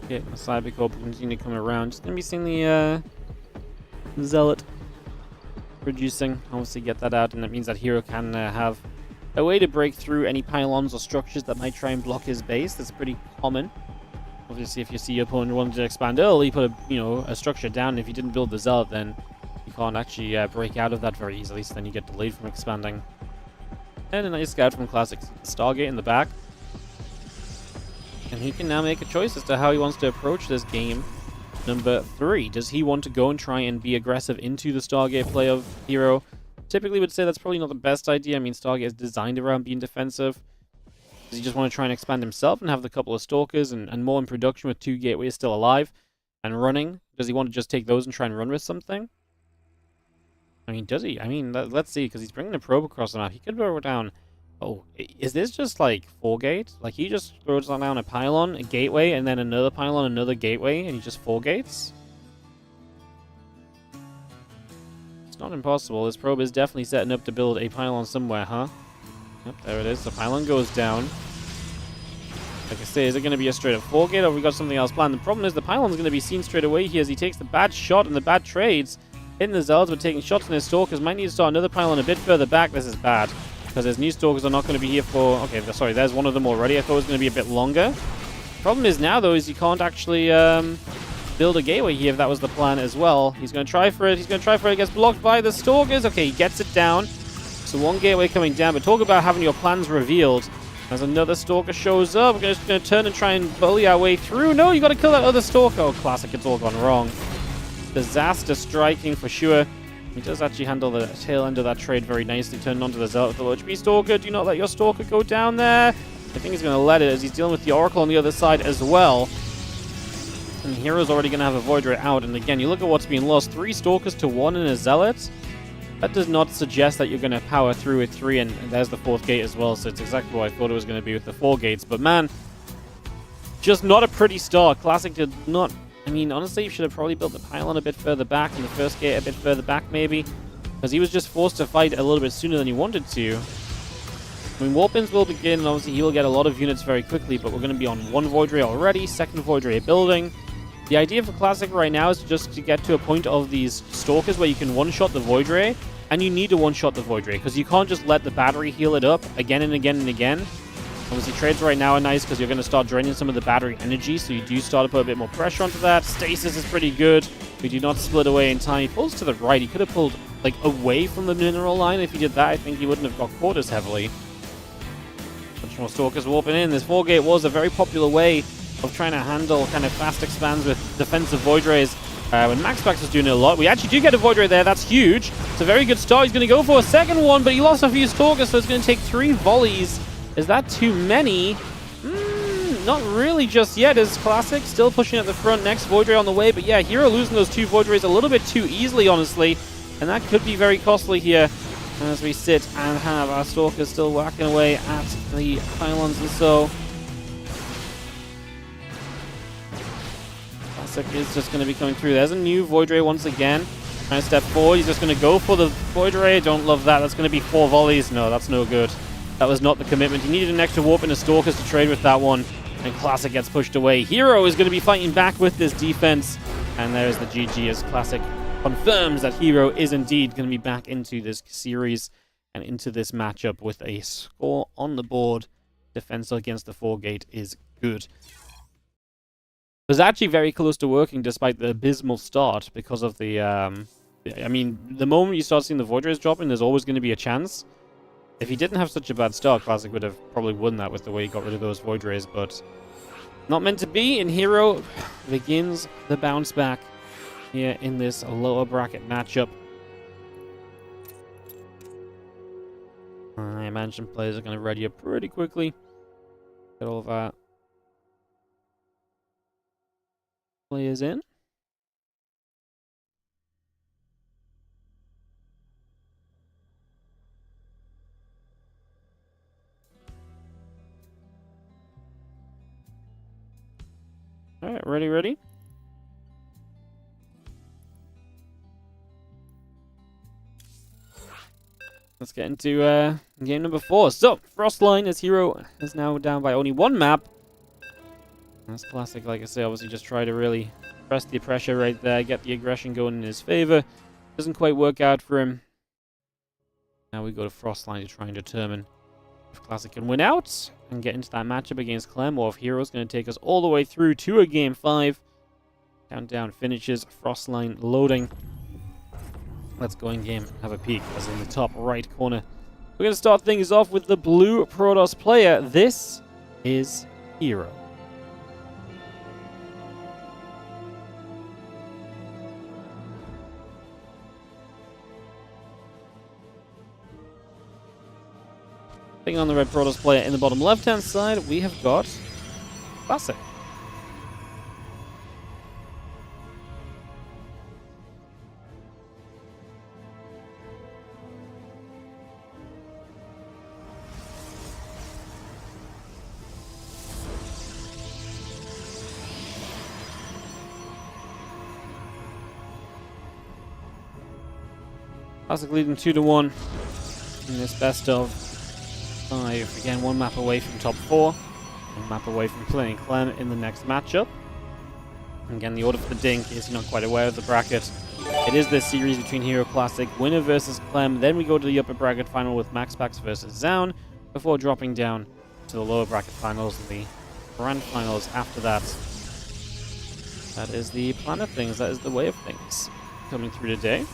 Okay, the cyber core continue to come around. Just going to be seeing the Zealot producing. Obviously get that out, and that means that Hero can have a way to break through any pylons or structures that might try and block his base. That's pretty common. Obviously, if you see your opponent wanting to expand early, put a structure down, and if you didn't build the Zealot, then you can't actually break out of that very easily, so then you get delayed from expanding. And a nice scout from Classic Stargate in the back. And he can now make a choice as to how he wants to approach this game number 3. Does he want to go and try and be aggressive into the Stargate play of Hero? Typically would say that's probably not the best idea. I mean, Stargate is designed around being defensive. Does he just want to try and expand himself and have the couple of Stalkers and more in production with 2 gateways still alive and running? Does he want to just take those and try and run with something? I mean, does he? I mean, let's see, because he's bringing a probe across the map. He could go down... Oh, is this just like 4 gates? Like he just throws down a pylon, a gateway, and then another pylon, another gateway, and he just 4 gates? It's not impossible. This probe is definitely setting up to build a pylon somewhere, huh? Yep, there it is. The pylon goes down. Like I say, is it going to be a straight up 4 gate, or have we got something else planned? The problem is the pylon's going to be seen straight away here as he takes the bad shot and the bad trades. Hitting the Zealots, but taking shots on his Stalkers. Might need to start another pylon a bit further back. This is bad. Because his new Stalkers are not going to be here for... Okay, sorry, there's one of them already. I thought it was going to be a bit longer. Problem is now, though, is you can't actually build a gateway here if that was the plan as well. He's going to try for it. He's going to try for it. It gets blocked by the Stalkers. Okay, he gets it down. So one gateway coming down. But talk about having your plans revealed. As another Stalker shows up, we're just going to turn and try and bully our way through. No, you got to kill that other Stalker. Oh, classic. It's all gone wrong. Disaster striking for sure. He does actually handle the tail end of that trade very nicely. Turned onto the Zealot with the low HP Stalker. Do not let your Stalker go down there. I think he's going to let it as he's dealing with the Oracle on the other side as well. And Hero's already going to have a Void Ray out. And again, you look at what's being lost. 3 Stalkers to 1 and a Zealot. That does not suggest that you're going to power through with 3. And there's the 4th gate as well. So it's exactly what I thought it was going to be with the 4 gates. But man, just not a pretty start. Classic did not... I mean, honestly, you should have probably built the pylon a bit further back and the first gate a bit further back, maybe. Because he was just forced to fight a little bit sooner than he wanted to. I mean, Warpins will begin, and obviously he will get a lot of units very quickly, but we're going to be on 1 Void Ray already, 2nd Void Ray building. The idea for Classic right now is just to get to a point of these Stalkers where you can one-shot the Void Ray, and you need to one-shot the Void Ray, because you can't just let the battery heal it up again and again and again. Obviously, trades right now are nice because you're going to start draining some of the battery energy, so you do start to put a bit more pressure onto that. Stasis is pretty good. We do not split away in time. He pulls to the right. He could have pulled, like, away from the mineral line. If he did that, I think he wouldn't have got caught as heavily. Much more Stalkers warping in. This 4-gate was a very popular way of trying to handle kind of fast expands with defensive Void Rays. When Maxpax was doing it a lot, we actually do get a Void Ray there. That's huge. It's a very good start. He's going to go for a second one, but he lost a few Stalkers, so it's going to take 3 volleys. Is that too many? Not really just yet. Is Classic still pushing at the front. Next Void Ray on the way. But yeah, Hero losing those 2 Void Rays a little bit too easily, honestly. And that could be very costly here as we sit and have our Stalkers still whacking away at the pylons. And so Classic is just going to be coming through. There's a new Void Ray once again. Trying to step forward. He's just going to go for the Void Ray. Don't love that. That's going to be 4 volleys. No, that's no good. That was not the commitment. He needed an extra warp into Stalkers to trade with that one. And Classic gets pushed away. Hero is going to be fighting back with this defense. And there's the GG as Classic confirms that Hero is indeed going to be back into this series and into this matchup with a score on the board. Defense against the 4-gate is good. It was actually very close to working despite the abysmal start because of the... I mean, the moment you start seeing the Void Rays dropping, there's always going to be a chance. If he didn't have such a bad start, Classic would have probably won that with the way he got rid of those Void Rays, but not meant to be, and Hero begins the bounce back here in this lower bracket matchup. I imagine players are going to ready up pretty quickly. Get all of our players in. Alright, ready? Let's get into game number 4. So, Frostline as Hero is now down by only 1 map. That's Classic, like I say, obviously just try to really press the pressure right there, get the aggression going in his favor. Doesn't quite work out for him. Now we go to Frostline to try and determine if Classic can win out and get into that matchup against Clem, or if Hero's going to take us all the way through to a game 5. Countdown finishes, Frostline loading. Let's go in game, have a peek, as in the top right corner. We're going to start things off with the blue Protoss player. This is Hero. Being on the red Protoss player in the bottom left-hand side, we have got Classic. Classic leading 2-1 in this best of 5. Again, 1 map away from top 4. 1 map away from playing Clem in the next matchup. And again, the order for the Dink is not quite aware of the bracket. It is this series between Hero Classic, winner versus Clem. Then we go to the upper bracket final with Maxpax versus ZOUN, before dropping down to the lower bracket finals in the grand finals after that. That is the plan of things. That is the way of things coming through today.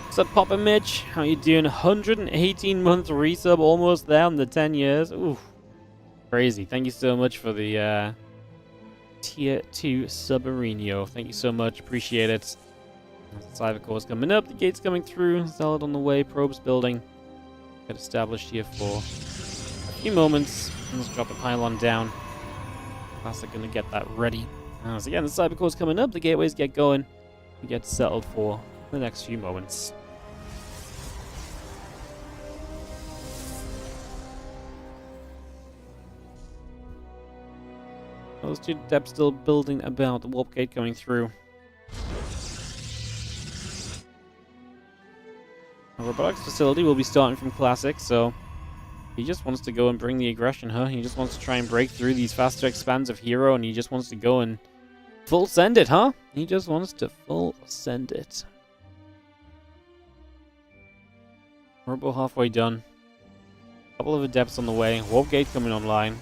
What's up, Papa Mitch? How you doing? 118-month resub, almost there on the 10 years. Ooh, crazy. Thank you so much for the Tier 2 Submarino. Thank you so much. Appreciate it. Cyber core's coming up. The gate's coming through. Zealot on the way. Probes building. Get established here for a few moments. Let's drop the pylon down. Classic gonna get that ready. So again, the cyber core's coming up. The gateways get going. We get settled for the next few moments. Those two depths still building about. The warp gate coming through. Our robotics facility will be starting from Classic, so he just wants to go and bring the aggression, huh? He just wants to try and break through these faster expansive hero, and he just wants to go and full send it, huh? He just wants to full send it. Robo halfway done. Couple of adepts on the way. Warp gate coming online.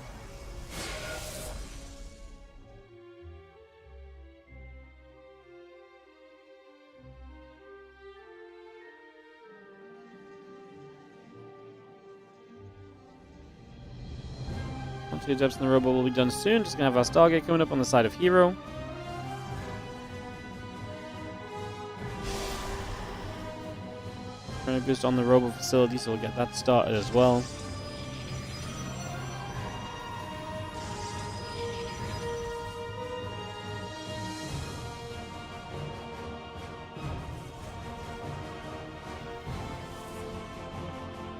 Two adepts in the robot will be done soon. Just gonna have our Stargate coming up on the side of Hero. Trying to boost on the robot facility, so we'll get that started as well.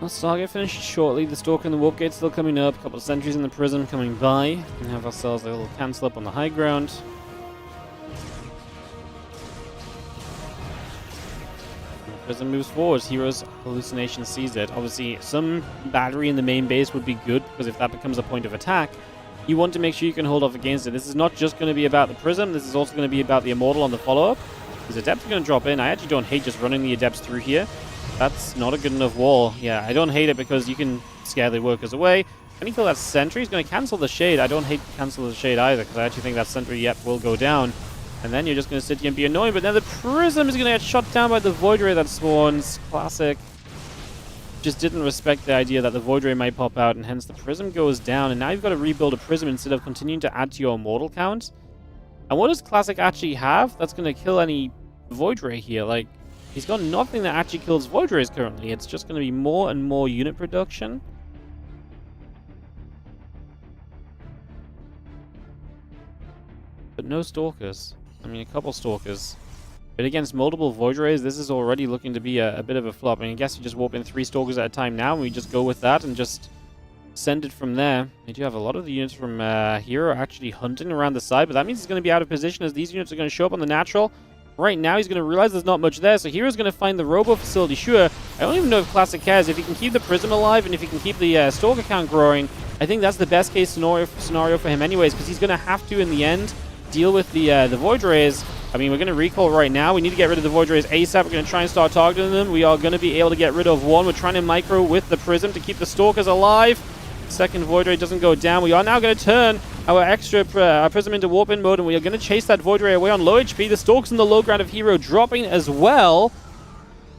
Stargate finished shortly. The Stalker and the Warp Gate still coming up. A couple of sentries in the Prism coming by. We have ourselves a little cancel up on the high ground. The Prism moves forward. Hero's hallucination sees it. Obviously, some battery in the main base would be good, because if that becomes a point of attack, you want to make sure you can hold off against it. This is not just going to be about the Prism. This is also going to be about the Immortal on the follow-up. These Adepts are going to drop in. I actually don't hate just running the Adepts through here. That's not a good enough wall. Yeah, I don't hate it because you can scare the workers away. And you feel that sentry is going to cancel the shade. I don't hate to cancel the shade either, because I actually think that sentry will go down. And then you're just going to sit here and be annoying. But now the Prism is going to get shot down by the Void Ray that spawns. Classic. Just didn't respect the idea that the Void Ray might pop out, and hence the Prism goes down. And now you've got to rebuild a Prism instead of continuing to add to your Immortal count. And what does Classic actually have that's going to kill any Void Ray here? Like, he's got nothing that actually kills Void Rays currently. It's just going to be more and more unit production. But no Stalkers. I mean, a couple Stalkers. But against multiple Void Rays, this is already looking to be a bit of a flop. I mean, I guess you just warp in 3 Stalkers at a time now, and we just go with that and just send it from there. They do have a lot of the units from Hero actually hunting around the side, but that means he's going to be out of position as these units are going to show up on the natural. Right now, he's going to realize there's not much there, so Hero's going to find the Robo facility. Sure, I don't even know if Classic cares. If he can keep the Prism alive and if he can keep the Stalker count growing, I think that's the best case scenario for him anyways, because he's going to have to, in the end, deal with the Void Rays. I mean, we're going to recall right now. We need to get rid of the Void Rays ASAP. We're going to try and start targeting them. We are going to be able to get rid of one. We're trying to micro with the Prism to keep the Stalkers alive. Second Void Ray doesn't go down. We are now going to turn our extra Prism into Warp-In mode, and we are going to chase that Void Ray away on low HP. The Stalkers in the low ground of Hero dropping as well.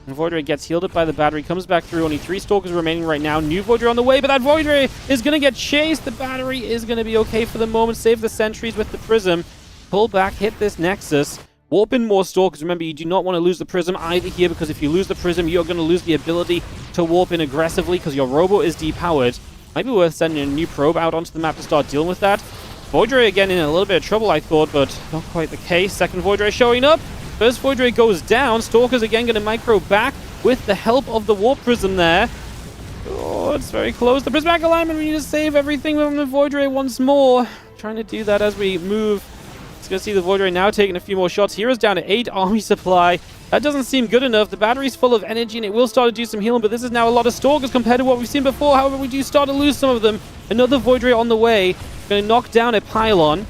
And Void Ray gets healed up by the battery, comes back through. Only 3 Stalkers remaining right now. New Void Ray on the way, but that Void Ray is going to get chased. The battery is going to be okay for the moment. Save the sentries with the Prism. Pull back, hit this Nexus. Warp in more Stalkers. Remember, you do not want to lose the Prism either here, because if you lose the Prism, you're going to lose the ability to warp in aggressively because your Robo is depowered. Might be worth sending a new probe out onto the map to start dealing with that. Void Ray again in a little bit of trouble, I thought, but not quite the case. Second Void Ray showing up. First Void Ray goes down. Stalkers again going to micro back with the help of the Warp Prism there. Oh, it's very close. The Prismatic alignment, we need to save everything from the Void Ray once more. Trying to do that as we move. It's going to see the Void Ray now taking a few more shots. Hero's down to 8 army supply. That doesn't seem good enough. The battery's full of energy and it will start to do some healing, but this is now a lot of Stalkers compared to what we've seen before. However, we do start to lose some of them. Another Void Ray on the way. Going to knock down a pylon.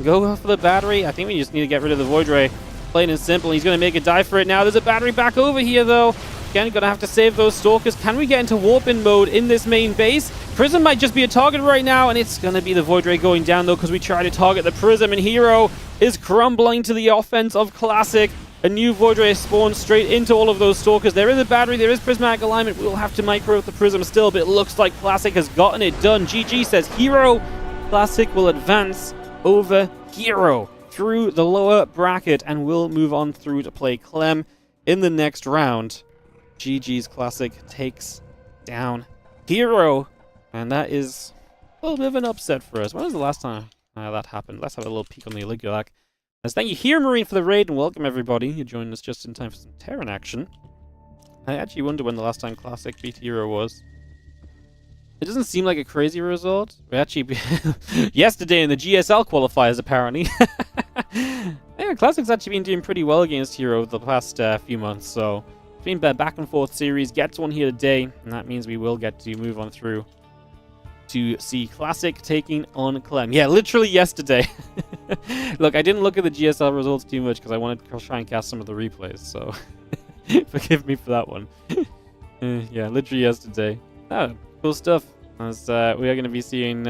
Go for the battery. I think we just need to get rid of the Void Ray. Plain and simple. He's going to make a dive for it now. There's a battery back over here, though. Again, going to have to save those Stalkers. Can we get into warp-in mode in this main base? Prism might just be a target right now, and it's going to be the Void Ray going down, though, because we try to target the Prism, and Hero is crumbling to the offense of Classic. A new Void Ray spawns straight into all of those Stalkers. There is a battery, there is prismatic alignment. We'll have to micro the Prism still, but it looks like Classic has gotten it done. GG says Hero. Classic will advance over Hero through the lower bracket, and will move on through to play Clem in the next round. GG's Classic takes down Hero, and that is a little bit of an upset for us. When was the last time that happened? Let's have a little peek on the Oligulac. Thank you, Here Marine, for the raid, and welcome everybody. You joined us just in time for some Terran action. I actually wonder when the last time Classic beat Hero was. It doesn't seem like a crazy result. We actually yesterday in the GSL qualifiers, apparently. Yeah, Classic's actually been doing pretty well against Hero the past few months, so it's been a back and forth series. Gets one here today, and that means we will get to move on through to see Classic taking on Clem. Yeah, literally yesterday. Look, I didn't look at the GSL results too much because I wanted to try and cast some of the replays, so forgive me for that one. Yeah, literally yesterday. Oh, cool stuff. As we are going to be seeing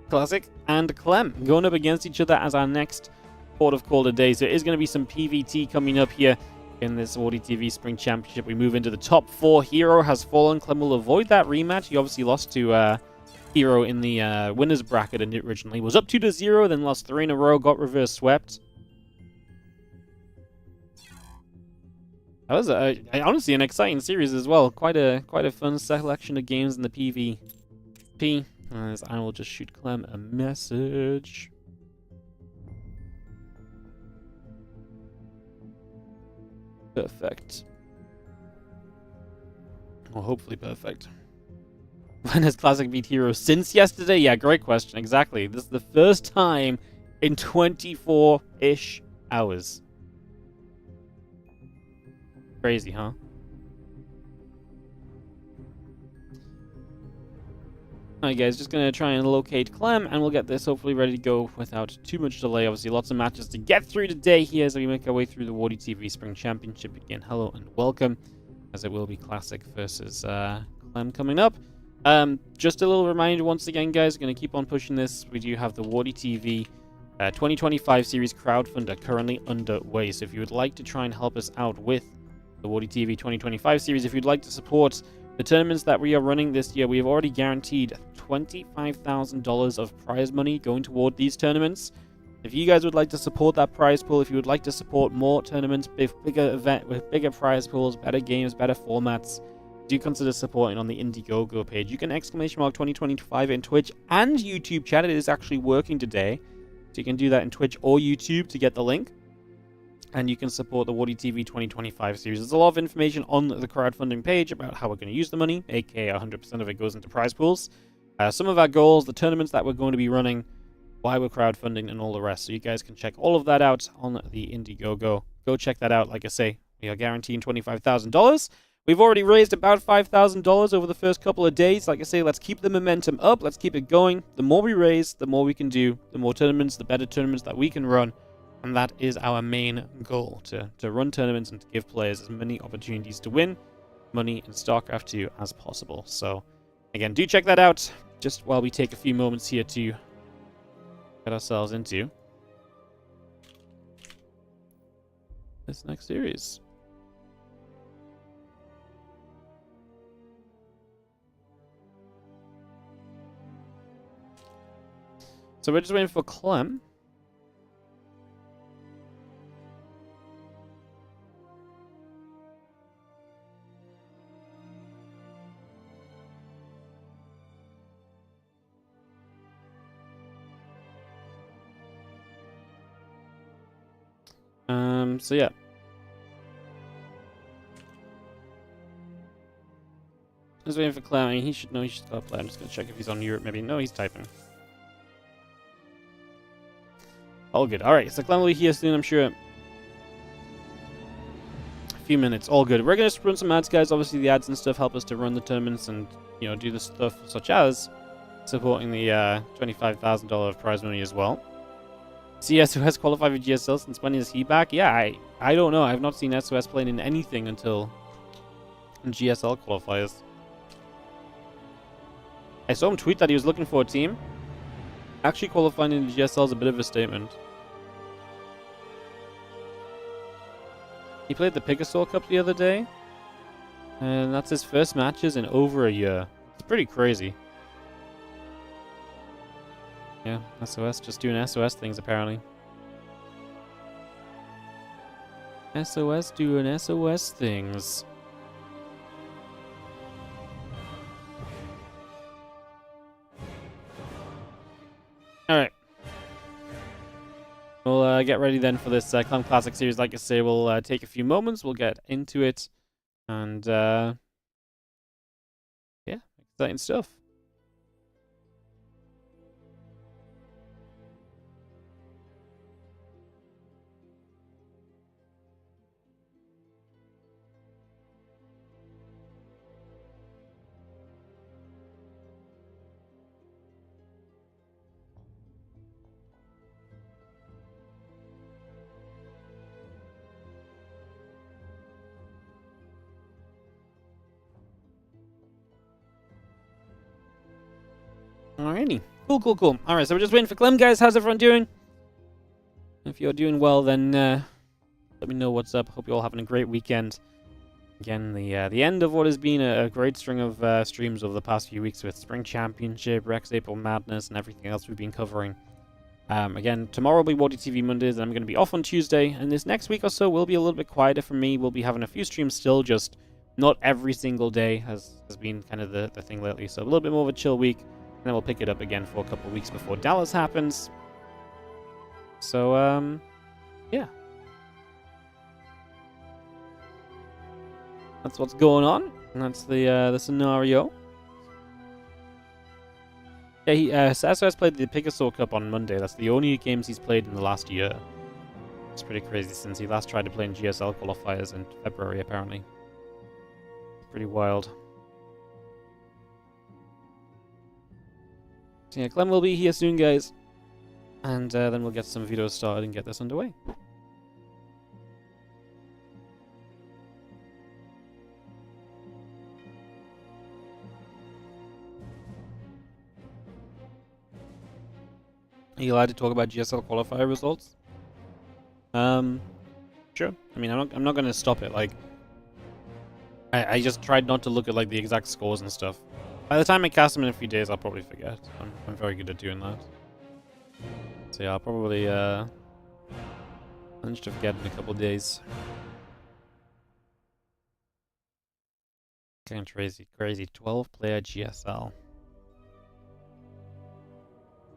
Classic and Clem going up against each other as our next port of call today. So it is going to be some PvT coming up here in this WardiTV Spring Championship. We move into the top 4. Hero has fallen. Clem will avoid that rematch. He obviously lost to Hero in the winners bracket originally. Was up 2-0, then lost 3 in a row, got reverse swept. That was honestly an exciting series as well. Quite a fun selection of games in the PvP. As I will just shoot Clem a message. Perfect. Well, hopefully perfect. When has Classic beat Hero since yesterday? Yeah, great question. Exactly. This is the first time in 24-ish hours. Crazy, huh? Alright guys, just going to try and locate Clem, and we'll get this hopefully ready to go without too much delay. Obviously, lots of matches to get through today here as we make our way through the WardiTV Spring Championship. Again, hello and welcome, as it will be Classic versus Clem coming up. Just a little reminder once again, guys, going to keep on pushing this. We do have the WardiTV 2025 series crowdfunder currently underway, so if you would like to try and help us out with the WardiTV 2025 series, if you'd like to support the tournaments that we are running this year, we have already guaranteed $25,000 of prize money going toward these tournaments. If you guys would like to support that prize pool, if you would like to support more tournaments, with bigger prize pools, better games, better formats, do consider supporting on the Indiegogo page. You can !" 2025 in Twitch and YouTube chat. It is actually working today, so you can do that in Twitch or YouTube to get the link. And you can support the WardiTV 2025 series. There's a lot of information on the crowdfunding page about how we're going to use the money, aka 100% of it goes into prize pools. Some of our goals, the tournaments that we're going to be running, why we're crowdfunding, and all the rest. So you guys can check all of that out on the Indiegogo. Go check that out. Like I say, we are guaranteeing $25,000. We've already raised about $5,000 over the first couple of days. Like I say, let's keep the momentum up. Let's keep it going. The more we raise, the more we can do. The more tournaments, the better tournaments that we can run. And that is our main goal, to run tournaments and to give players as many opportunities to win money in StarCraft 2 as possible. So, again, do check that out just while we take a few moments here to get ourselves into this next series. So we're just waiting for Clem. So yeah. Just waiting for Clem. I mean, he should know he should start playing. I'm just gonna check if he's on Europe. Maybe. No, he's typing. All good. Alright, so Clem will be here soon, I'm sure. A few minutes. All good. We're gonna run some ads, guys. Obviously, the ads and stuff help us to run the tournaments and, you know, do the stuff such as supporting the $25,000 prize money as well. CS has qualified for GSL since when is he back? Yeah, I don't know. I've not seen SOS playing in anything until GSL qualifiers. I saw him tweet that he was looking for a team. Actually qualifying in the GSL is a bit of a statement. He played the Picasso Cup the other day, and that's his first matches in over a year. It's pretty crazy. Yeah, SOS, just doing SOS things apparently. SOS doing SOS things. Alright. We'll get ready then for this Clem Classic series. Like I say, we'll take a few moments, we'll get into it, and yeah, exciting stuff. Alrighty. Cool. Alright, so we're just waiting for Clem, guys. How's everyone doing? If you're doing well, then let me know what's up. Hope you're all having a great weekend. Again, the end of what has been a great string of streams over the past few weeks with Spring Championship, Rex April Madness, and everything else we've been covering. Again, tomorrow will be WardiTV Mondays, and I'm going to be off on Tuesday. And this next week or so will be a little bit quieter for me. We'll be having a few streams still, just not every single day has been kind of the thing lately. So a little bit more of a chill week. And then we'll pick it up again for a couple of weeks before Dallas happens. So, yeah. That's what's going on. And that's the scenario. Yeah, SOS played the Picasso Cup on Monday. That's the only games he's played in the last year. It's pretty crazy since he last tried to play in GSL qualifiers in February, apparently. Pretty wild. So yeah, Clem will be here soon, guys. And then we'll get some videos started and get this underway. Are you allowed to talk about GSL qualifier results? Sure. I mean, I'm not going to stop it. Like, I just tried not to look at like the exact scores and stuff. By the time I cast them in a few days, I'll probably forget. I'm very good at doing that. So yeah, I'll probably manage to forget in a couple of days. Kind of crazy. 12-player GSL.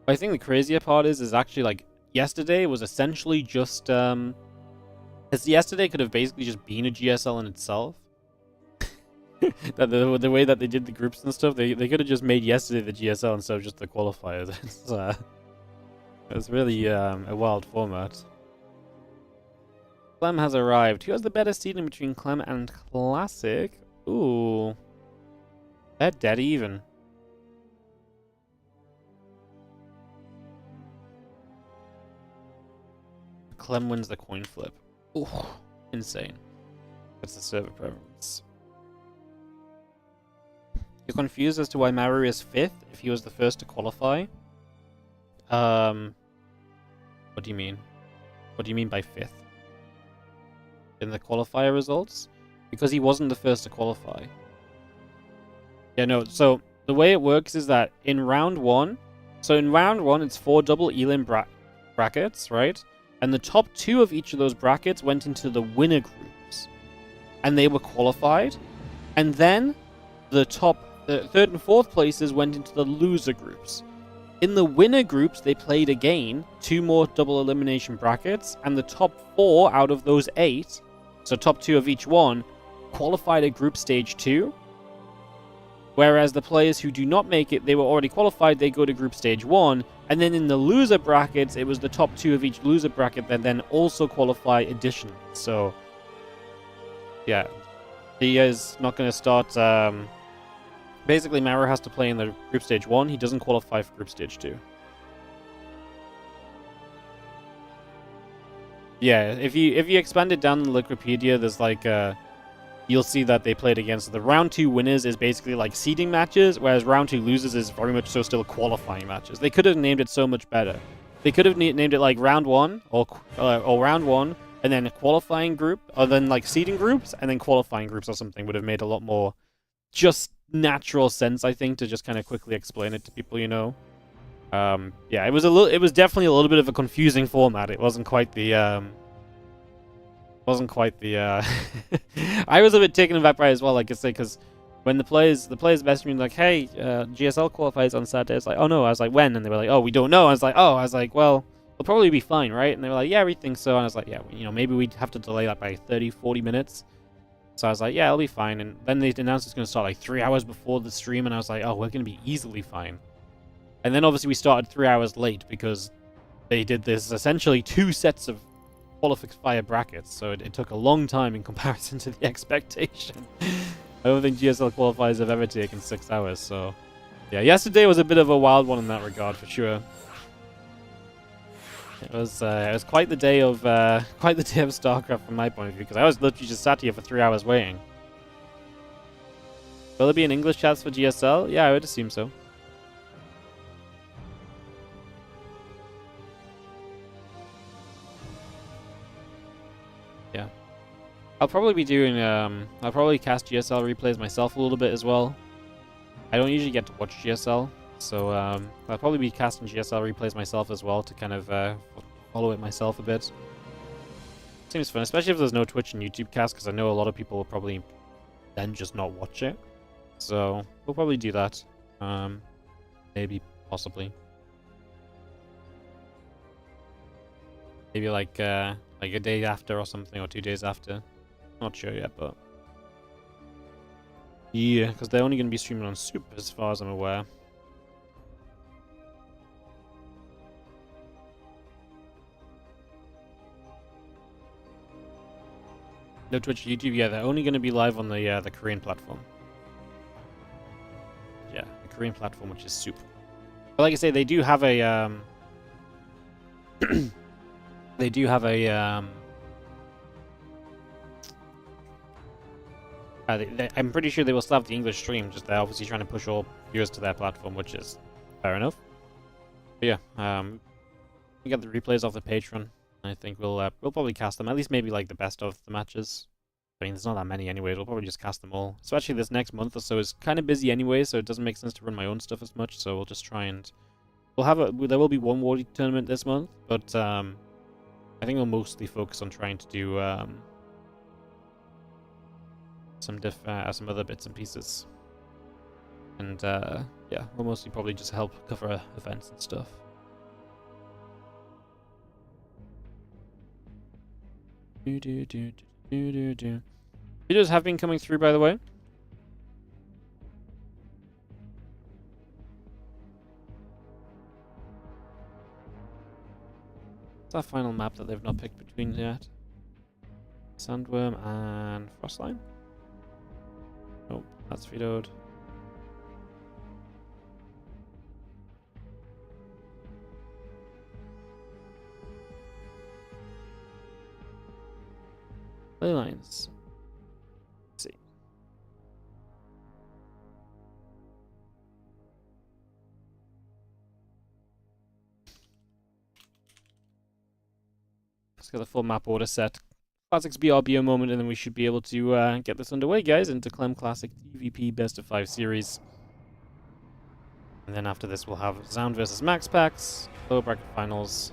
I think the crazier part is actually like yesterday was essentially just because yesterday could have basically just been a GSL in itself. That the way that they did the groups and stuff, they could have just made yesterday the GSL instead of just the qualifiers. It's really a wild format. Clem has arrived. Who has the better seeding between Clem and Classic? Ooh, they're dead even. Clem wins the coin flip. Ooh, insane. That's the server preference. You're confused as to why Maru is 5th if he was the first to qualify? What do you mean? What do you mean by 5th? In the qualifier results? Because he wasn't the first to qualify. Yeah, no, so the way it works is that in round 1, so in round 1 it's 4 double elim brackets, right? And the top 2 of each of those brackets went into the winner groups. And they were qualified. And then the third and fourth places went into the loser groups. In the winner groups, they played again 2 more double elimination brackets, and the top 4 out of those 8, so top 2 of each one, qualified at group stage 2. Whereas the players who do not make it, they were already qualified, they go to group stage 1, and then in the loser brackets, it was the top 2 of each loser bracket that then also qualify additionally. So, yeah, he is not going to start Basically, Mara has to play in the group stage 1. He doesn't qualify for group stage 2. Yeah, if you expand it down in the Wikipedia, there's like you'll see that they played against the round 2 winners is basically like seeding matches, whereas round 2 losers is very much so still qualifying matches. They could have named it so much better. They could have named it like round 1 or round 1 and then a qualifying group, or then like seeding groups and then qualifying groups or something would have made a lot more just natural sense, I think, to just kind of quickly explain it to people, you know. Yeah, it was definitely a little bit of a confusing format. It wasn't quite the I was a bit taken aback by it as well, like I say, because when the players messaged me like, hey, GSL qualifies on Saturday, it's like, oh no, I was like, when? And they were like, oh, we don't know. I was like, well, it'll probably be fine, right? And they were like, yeah, we think so. And I was like, yeah, you know, maybe we'd have to delay that by 30-40 minutes. So I was like, yeah, it'll be fine. And then they announced it's going to start like 3 hours before the stream, and I was like, oh, we're going to be easily fine. And then obviously we started 3 hours late because they did this essentially 2 sets of qualifier brackets, so it took a long time in comparison to the expectation. I don't think GSL qualifiers have ever taken 6 hours, so yeah, yesterday was a bit of a wild one in that regard for sure. It was quite the day of StarCraft from my point of view, because I was literally just sat here for 3 hours waiting. Will there be an English chat for GSL? Yeah, I would assume so. Yeah. I'll probably be doing, I'll probably cast GSL replays myself a little bit as well. I don't usually get to watch GSL, so I'll probably be casting GSL replays myself as well to kind of follow it myself a bit. Seems fun, especially if there's no Twitch and YouTube cast, because I know a lot of people will probably then just not watch it. So we'll probably do that. Maybe, possibly. Maybe like a day after or something, or 2 days after. Not sure yet, but yeah, because they're only going to be streaming on Soup as far as I'm aware. No Twitch, YouTube, yeah, they're only going to be live on the Korean platform. Yeah, the Korean platform, which is Soup. But like I say, they do have a they do have a I'm pretty sure they will still have the English stream, just they're obviously trying to push all viewers to their platform, which is fair enough. But yeah, we got the replays off the Patreon. I think we'll probably cast them, at least maybe like the best of the matches. I mean, there's not that many anyway, we'll probably just cast them all. Especially this next month or so is kind of busy anyway, so it doesn't make sense to run my own stuff as much, so we'll just try and... there will be one WardiTV tournament this month, but I think we'll mostly focus on trying to do some other bits and pieces. And yeah, we'll mostly probably just help cover events and stuff. Videos have been coming through, by the way. What's that final map that they've not picked between yet? Sandworm and Frostline? Nope, that's vetoed. Ley lines. Let's see. Let's get the full map order set. Classics BRB a moment, and then we should be able to get this underway, guys, into Clem Classic TVP Best of 5 series. And then after this, we'll have ZOUN versus Maxpax, lower bracket finals.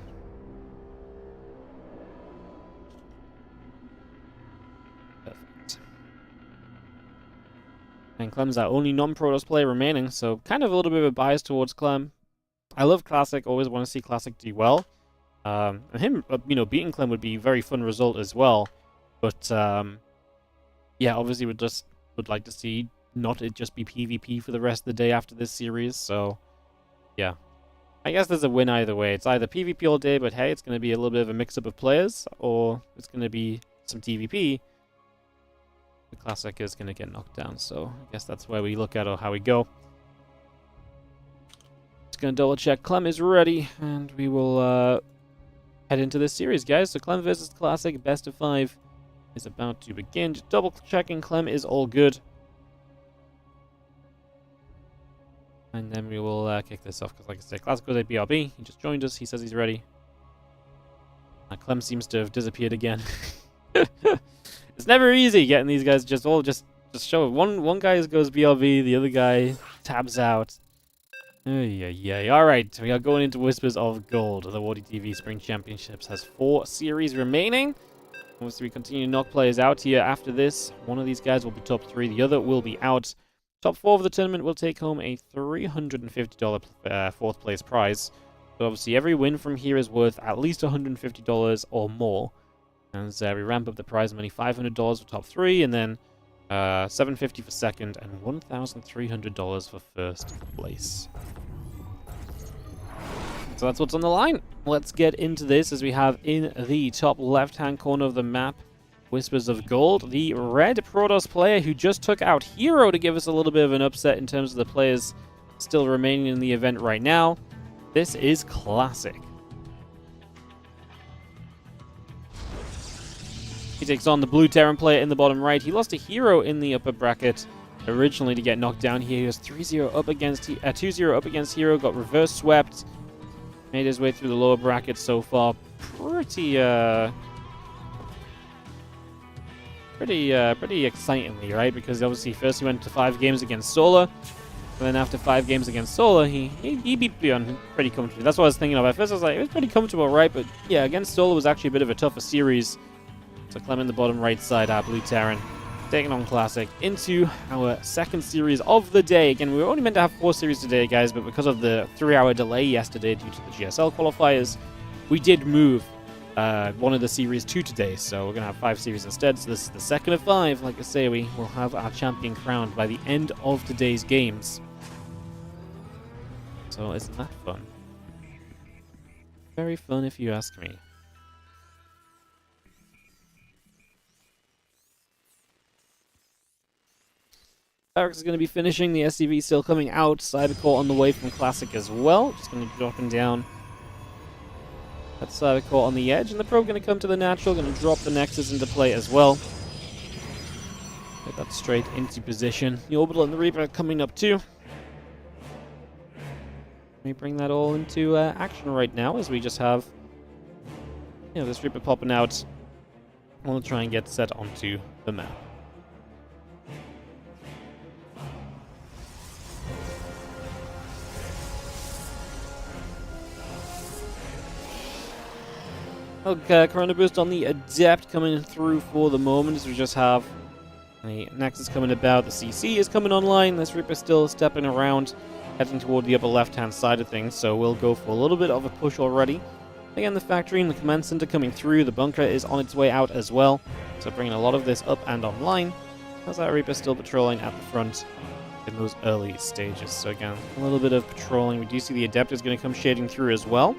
Perfect. And Clem's our only non-Protoss player remaining, so kind of a little bit of a bias towards Clem. I love Classic, always want to see Classic do well. And him, you know, beating Clem would be a very fun result as well. But, yeah, obviously would like to see not it just be PvP for the rest of the day after this series. So, yeah. I guess there's a win either way. It's either PvP all day, but hey, it's going to be a little bit of a mix-up of players, or it's going to be some TvP. the Classic is going to get knocked down. So I guess that's where we look at how we go. Just going to double check. Clem is ready, and we will head into this series, guys. So Clem versus Classic, best of 5 is about to begin. Just double checking Clem is all good. And then we will kick this off, because like I said, Classic goes BRB. He just joined us. He says he's ready. Clem seems to have disappeared again. It's never easy getting these guys just show. One guy goes BRB, the other guy tabs out. Yeah. Alright, we are going into Whispers of Gold. The WardiTV Spring Championships has 4 series remaining. Obviously, we continue to knock players out here after this. One of these guys will be top 3, the other will be out. Top 4 of the tournament will take home a $350 fourth place prize. So obviously, every win from here is worth at least $150 or more. And we ramp up the prize money, $500 for top 3, and then $750 for second, and $1,300 for first place. So that's what's on the line. Let's get into this, as we have in the top left-hand corner of the map, Whispers of Gold, the red Protoss player who just took out Hero to give us a little bit of an upset in terms of the players still remaining in the event right now. This is Classic. He takes on the blue Terran player in the bottom right. He lost a Hero in the upper bracket originally to get knocked down here. He was 3-0 up against 2-0 up against Hero, got reverse swept. Made his way through the lower bracket so far. Pretty excitingly, right? Because obviously first he went to 5 games against Solar, and then after 5 games against Solar, he beat Beyond pretty comfortably. That's what I was thinking of. At first I was like, it was pretty comfortable, right? But yeah, against Solar was actually a bit of a tougher series. So Clem in the bottom right side, our blue Terran, taking on Classic into our second series of the day. Again, we were only meant to have 4 series today, guys, but because of the 3-hour delay yesterday due to the GSL qualifiers, we did move one of the series to today. So we're going to have 5 series instead. So this is the second of 5. Like I say, we will have our champion crowned by the end of today's games. So isn't that fun? Very fun if you ask me. Barracks is going to be finishing. The SCV still coming out. Cybercore on the way from Classic as well. Just going to be dropping down. That's Cybercore on the edge. And the probe going to come to the natural. Going to drop the Nexus into play as well. Get that straight into position. The Orbital and the Reaper coming up too. Let me bring that all into action right now, as we just have this Reaper popping out. We'll try and get set onto the map. Okay, Corona Boost on the Adept coming through for the moment, as we just have the Nexus coming about. The CC is coming online. This Reaper still stepping around, heading toward the upper left-hand side of things, so we'll go for a little bit of a push already. Again, the factory and the command center coming through. The bunker is on its way out as well, so bringing a lot of this up and online. As that Reaper still patrolling at the front in those early stages. So again, a little bit of patrolling. We do see the Adept is going to come shading through as well.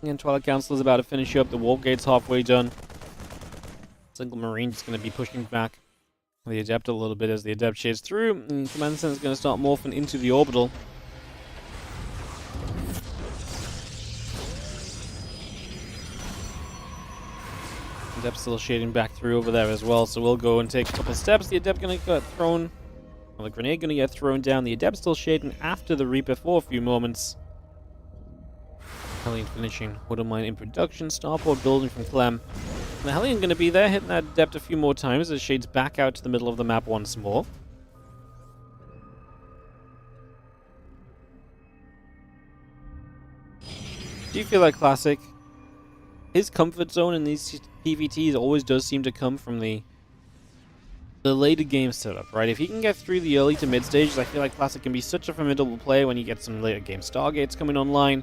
And Twilight Council is about to finish up. The Warp Gate's halfway done. Single Marine is going to be pushing back the Adept a little bit as the Adept shades through. And Command Center is going to start morphing into the Orbital. Adept still shading back through over there as well, so we'll go and take a couple steps. The Adept going to get thrown. Well, the Grenade going to get thrown down. The Adept still shading after the Reaper for a few moments. Hellion finishing Water Mine in production. Starport building from Clem. And the Hellion going to be there, hitting that Adept a few more times as shades back out to the middle of the map once more. Do you feel like Classic? His comfort zone in these PvTs always does seem to come from the later game setup, right? If he can get through the early to mid stages, I feel like Classic can be such a formidable player when you get some later game Stargates coming online.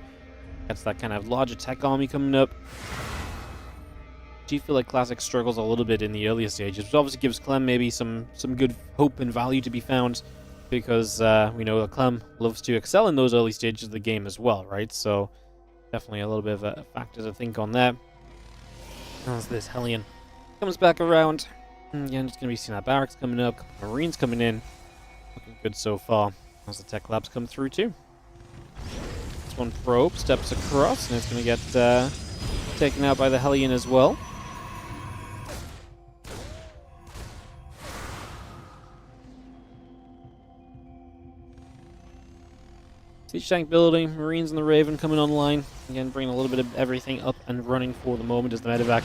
That's that kind of larger tech army coming up. do feel like Classic struggles a little bit in the earlier stages, which obviously gives Clem maybe some good hope and value to be found, because we know that Clem loves to excel in those early stages of the game as well, right? So definitely a little bit of a factor to think on there. As this Hellion comes back around, again, it's going to be seeing that barracks coming up, couple of Marines coming in. Looking good so far. As the tech labs come through too. This one probe steps across, and it's going to get taken out by the Hellion as well. Siege tank building, Marines and the Raven coming online. Again, bringing a little bit of everything up and running for the moment as the medevac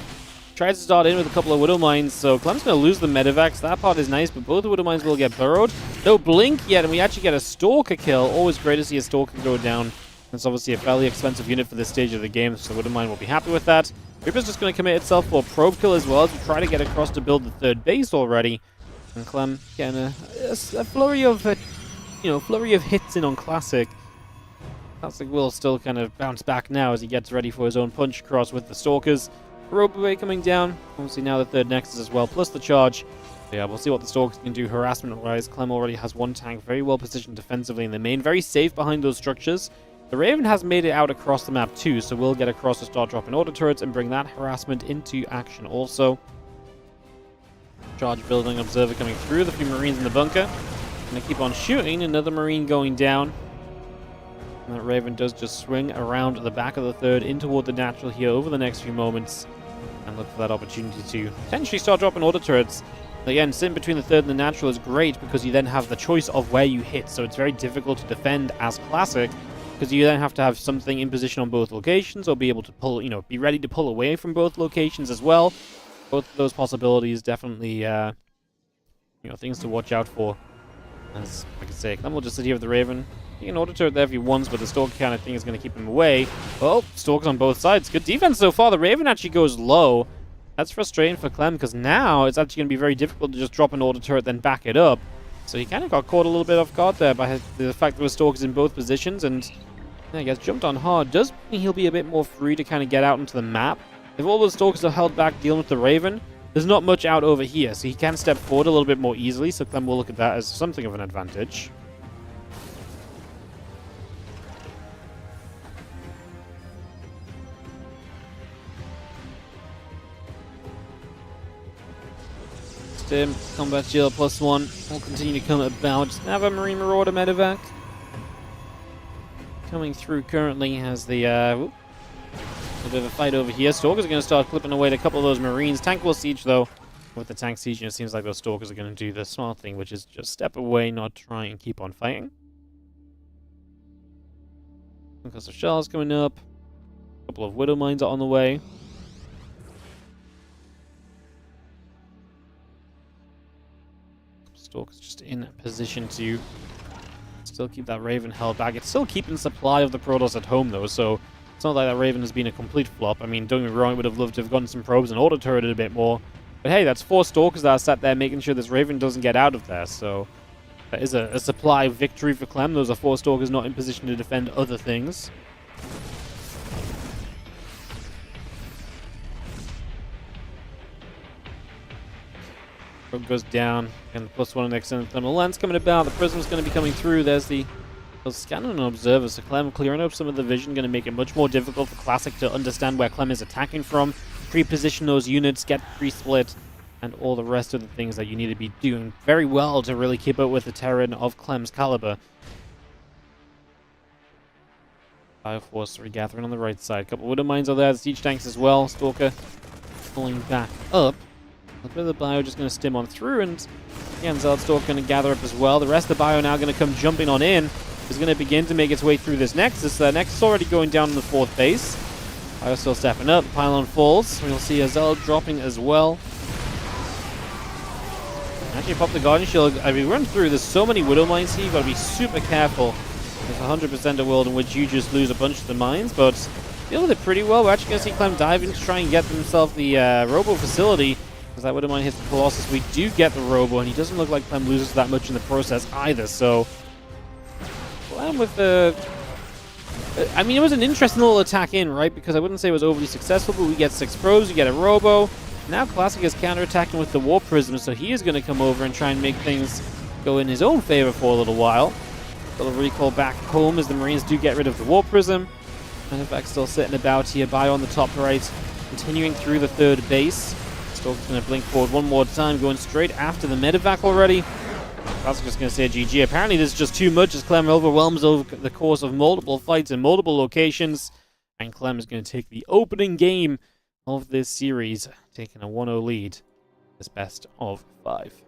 tries to start in with a couple of Widow Mines. So Clem's going to lose the medevacs. That part is nice, but both the Widow Mines will get burrowed. No blink yet, and we actually get a Stalker kill. Always great to see a Stalker go down. That's obviously a fairly expensive unit for this stage of the game, so the Widow Mine will be happy with that. Reaper's just going to commit itself for a probe kill as well as we try to get across to build the third base already. And Clem getting a flurry of, flurry of hits in on Classic. Classic will still kind of bounce back now as he gets ready for his own punch across with the Stalkers. Rope away coming down. Obviously now the third Nexus as well, plus the charge. So yeah, we'll see what the Stalkers can do harassment-wise. Clem already has one tank very well positioned defensively in the main, very safe behind those structures. The Raven has made it out across the map too, so we'll get across to start dropping auto turrets and bring that harassment into action also. Charge building, Observer coming through, the few Marines in the bunker. Gonna keep on shooting, another Marine going down. And that Raven does just swing around the back of the third in toward the natural here over the next few moments and look for that opportunity to potentially start dropping auto turrets. Again, sitting between the third and the natural is great because you then have the choice of where you hit, so it's very difficult to defend as Classic because you then have to have something in position on both locations or be able to pull, be ready to pull away from both locations as well. Both of those possibilities definitely, things to watch out for. As like I say, Clem will just sit here with the Raven. He can auto turret there if he wants, but the Stalker kind of thing is going to keep him away. Oh, Stalkers on both sides. Good defense so far. The Raven actually goes low. That's frustrating for Clem because now it's actually going to be very difficult to just drop an auto turret then back it up. So he kind of got caught a little bit off guard there by the fact that there were Stalkers in both positions, and I guess jumped on hard. Does mean he'll be a bit more free to kind of get out into the map. If all those Stalkers are held back dealing with the Raven, there's not much out over here, so he can step forward a little bit more easily, so Clem will look at that as something of an advantage. Stim, combat shield +1 will continue to come about. Have a Marine Marauder medevac coming through currently has the a bit of a fight over here. Stalkers are going to start clipping away at a couple of those Marines. Tank will siege though. With the tank siege, it seems like those Stalkers are going to do the smart thing, which is just step away, not try and keep on fighting. Because of shells coming up. A couple of Widow Mines are on the way. Stalkers just in position to still keep that Raven held back. It's still keeping supply of the Protoss at home though, so it's not like that Raven has been a complete flop. I mean, don't get me wrong, I would have loved to have gotten some probes and auto-turreted a bit more. But hey, that's 4 Stalkers that are sat there making sure this Raven doesn't get out of there, so that is a supply victory for Clem. Those are 4 Stalkers not in position to defend other things. Goes down, and the +1 on the extended thermal lens coming about. The Prism's going to be coming through. There's the scanner and observer. So Clem clearing up some of the vision, going to make it much more difficult for Classic to understand where Clem is attacking from, pre-position those units, get pre-split, and all the rest of the things that you need to be doing very well to really keep up with the Terran of Clem's caliber. Bioforce regathering on the right side. A couple of Widow Mines are there. The siege tanks as well. Stalker pulling back up. A bit of the bio just going to stim on through, and again, Zeldstalker going to gather up as well. The rest of the bio now going to come jumping on in. Is going to begin to make its way through this Nexus. Nexus already going down on the 4th base. Bio still stepping up. Pylon falls. We'll see a Zeld dropping as well. Actually, pop the Guardian Shield. I mean, run through. There's so many Widow Mines here. You've got to be super careful. There's 100% a world in which you just lose a bunch of the mines, but deal with it pretty well. We're actually going to see Clem dive in to try and get himself the Robo facility. Because that Widow Mine hits the Colossus. We do get the Robo, and he doesn't look like Clem loses that much in the process either, so Clem with the I mean, it was an interesting little attack in, right? Because I wouldn't say it was overly successful, but we get 6 pros, you get a robo. Now Classic is counterattacking with the War Prism, so he is going to come over and try and make things go in his own favor for a little while. Got a recall back home as the Marines do get rid of the War Prism. And in fact, still sitting about here. Bio on the top right, continuing through the third base. Stalker's going to blink forward one more time, going straight after the medevac already. Classic just going to say GG. Apparently this is just too much as Clem overwhelms over the course of multiple fights in multiple locations. And Clem is going to take the opening game of this series, taking a 1-0 lead. This best of 5.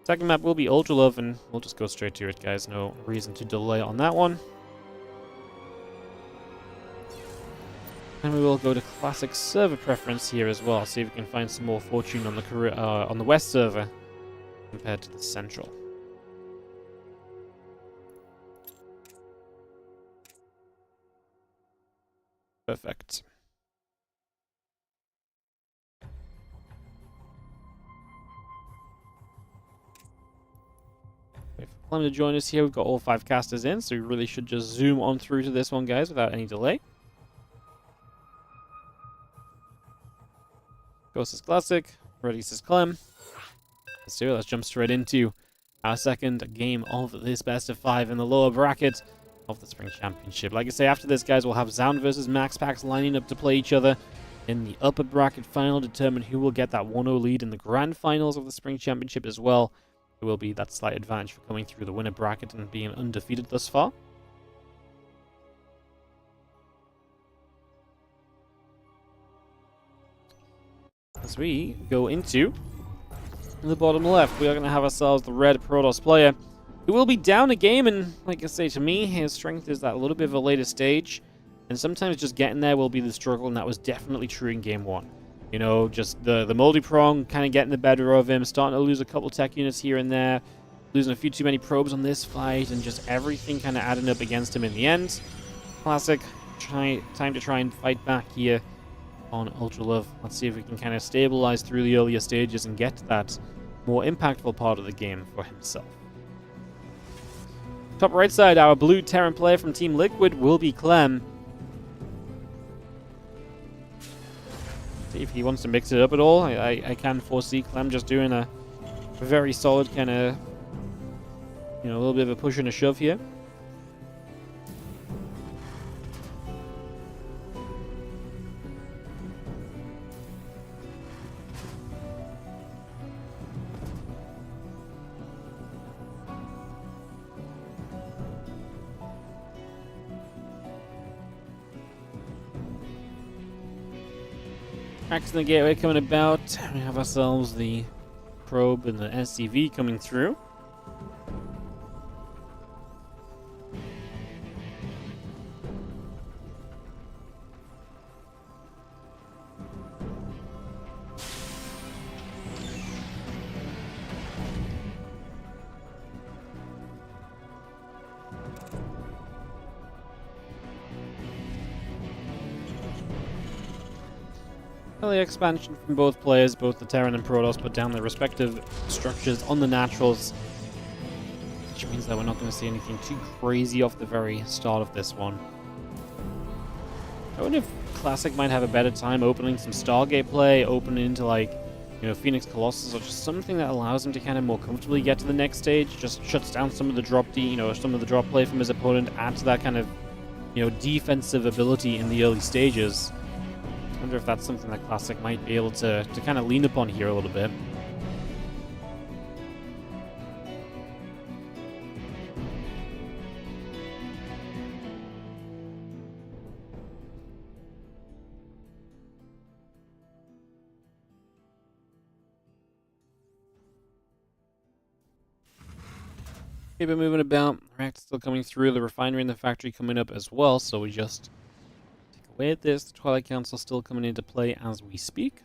Second map will be Ultra Love, and we'll just go straight to it, guys. No reason to delay on that one. And we will go to Classic server preference here as well. See if we can find some more fortune on the West server compared to the Central. Perfect. Wait for Clem to join us here. We've got all 5 casters in, so we really should just zoom on through to this one, guys, without any delay. Ghost is Classic. Ready says Clem. Let's do it. Let's jump straight into our second game of this best of 5 in the lower bracket of the Spring Championship. Like I say, after this, guys, we'll have ZOUN versus Maxpax lining up to play each other in the upper bracket final, determine who will get that 1-0 lead in the grand finals of the Spring Championship as well. It will be that slight advantage for coming through the winner bracket and being undefeated thus far. As we go into the bottom left, we are going to have ourselves the red Protoss player who will be down a game, and like I say, to me, his strength is that a little bit of a later stage, and sometimes just getting there will be the struggle, and that was definitely true in game 1. You know, just the multi-prong kind of getting the better of him, starting to lose a couple tech units here and there, losing a few too many probes on this fight, and just everything kind of adding up against him in the end. Classic, time to try and fight back here on Ultra Love. Let's see if we can kind of stabilize through the earlier stages and get to that more impactful part of the game for himself. Top right side, our blue Terran player from Team Liquid will be Clem. See if he wants to mix it up at all. I can foresee Clem just doing a very solid kind of, you know, a little bit of a push and a shove here. Cracks in the gateway coming about. We have ourselves the probe and the SCV coming through. Early expansion from both players, both the Terran and Protoss, put down their respective structures on the naturals, which means that we're not going to see anything too crazy off the very start of this one. I wonder if Classic might have a better time opening some Stargate play, opening into, like, you know, Phoenix Colossus, or just something that allows him to kind of more comfortably get to the next stage, just shuts down some of the drop some of the drop play from his opponent, adds that kind of, you know, defensive ability in the early stages. I wonder if that's something that Classic might be able to kind of lean upon here a little bit. Keep it moving about. Reactor still coming through. The refinery and the factory coming up as well, so we just take away at this. The Twilight Council still coming into play as we speak.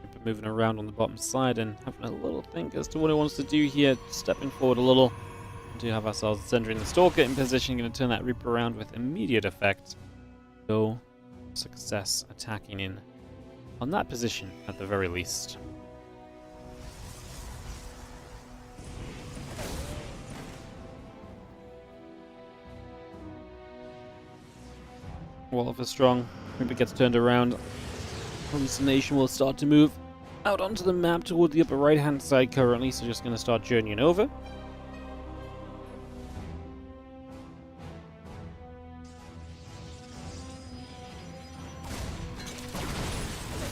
Keep it moving around on the bottom side and having a little think as to what it wants to do here. Stepping forward a little. We do have ourselves centering the Stalker in position. Going to turn that Reaper around with immediate effect. So, success attacking in on that position at the very least. Well, if it's strong, if it gets turned around, Hallucination will start to move out onto the map toward the upper right hand side currently, so just going to start journeying over.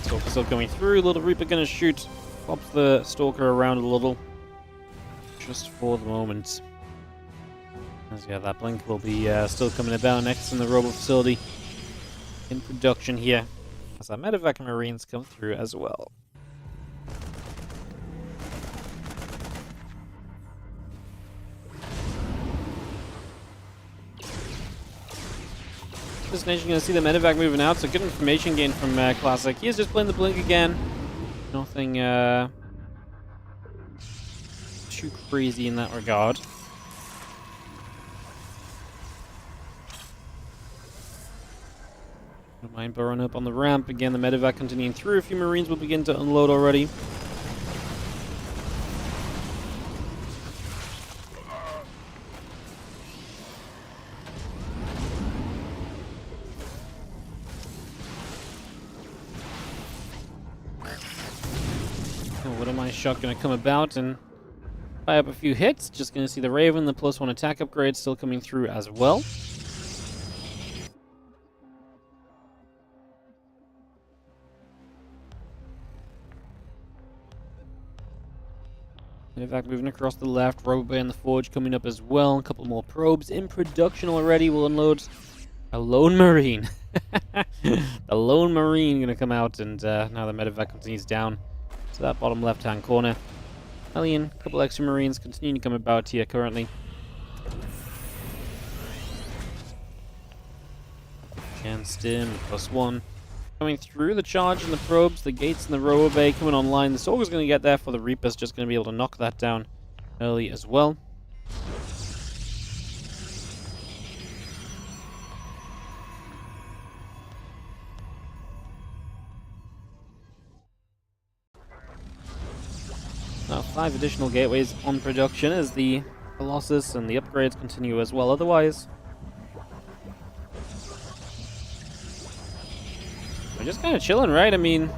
Stalker still going through, Little Reaper going to shoot, pops the Stalker around a little, just for the moment. As yeah, that blink will be still coming about next in the Robo facility in production here, as our medevac Marines come through as well. Destination going to see the medevac moving out, so good information gain from Classic. He is just playing the blink again. Nothing too crazy in that regard. Don't mind burrowing up on the ramp. Again, the medevac continuing through. A few Marines will begin to unload already. Shot going to come about and fire up a few hits. Just going to see the Raven, the +1 attack upgrade still coming through as well. Medevac moving across the left, Robo and the Forge coming up as well. A couple more probes in production already. We'll unload a lone Marine. The lone Marine going to come out, and now the medevac continues down to that bottom left-hand corner. Alien, a couple extra Marines continuing to come about here currently. Can stim, +1. Coming through the charge and the probes, the gates and the Robo Bay coming online. The Stalker's going to get there for the Reaper's just going to be able to knock that down early as well. Now 5 additional gateways on production as the Colossus and the upgrades continue as well. Otherwise, we're just kind of chilling, right? I mean,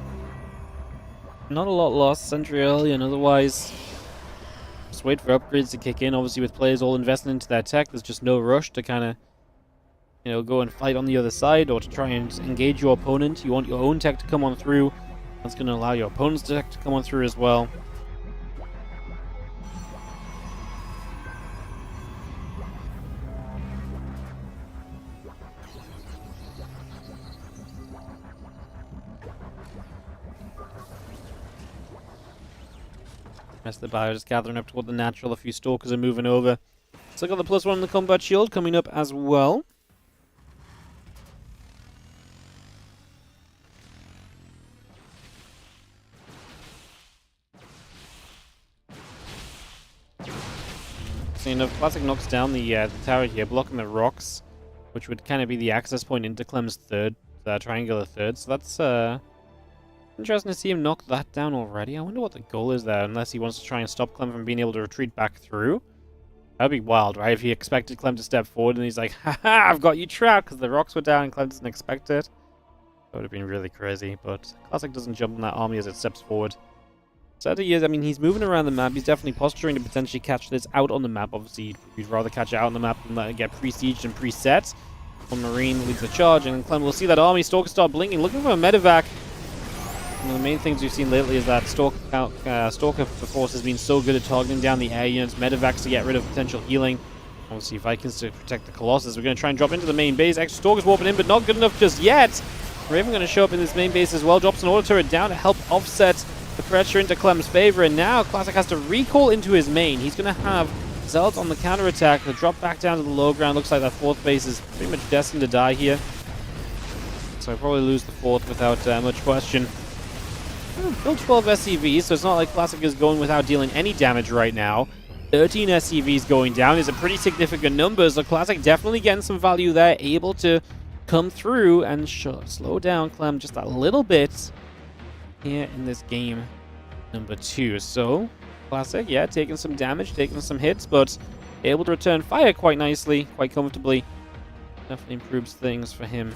not a lot lost. Sentry early, and otherwise, just wait for upgrades to kick in. Obviously, with players all investing into their tech, there's just no rush to kind of, you know, go and fight on the other side or to try and engage your opponent. You want your own tech to come on through. That's going to allow your opponent's tech to come on through as well. Rest of the bio just gathering up toward the natural. A few Stalkers are moving over. Still got the +1 in the combat shield coming up as well. So enough, Classic knocks down the tower here, blocking the rocks, which would kind of be the access point into Clem's triangular third. So that's interesting to see him knock that down already. I wonder what the goal is there, unless he wants to try and stop Clem from being able to retreat back through. That'd be wild, right? If he expected Clem to step forward and he's like, haha, I've got you trapped because the rocks were down and Clem doesn't expect it. That would have been really crazy, but Classic doesn't jump on that army as it steps forward. So he is, I mean, he's moving around the map. He's definitely posturing to potentially catch this out on the map. Obviously, he'd rather catch it out on the map than let it get pre-sieged and preset. One Marine leads the charge, and then Clem will see that army. Stalker start blinking, looking for a medevac. One of the main things we've seen lately is that Stalker force has been so good at targeting down the air units, medevacs to get rid of potential healing. Obviously, Vikings to protect the Colossus. We're going to try and drop into the main base. Extra Stalkers warping in, but not good enough just yet. Raven going to show up in this main base as well. Drops an auto turret down to help offset the pressure into Clem's favor. And now Classic has to recall into his main. He's going to have Zelt on the counterattack. They'll drop back down to the low ground. Looks like that 4th base is pretty much destined to die here. So I'll probably lose the 4th without much question. Build 12 SCVs, so it's not like Classic is going without dealing any damage right now. 13 SCVs going down is a pretty significant number, so Classic definitely getting some value there, able to come through and slow down Clem just a little bit. here in this game number 2. So, Classic, yeah, taking some damage, taking some hits, but able to return fire quite nicely, quite comfortably. Definitely improves things for him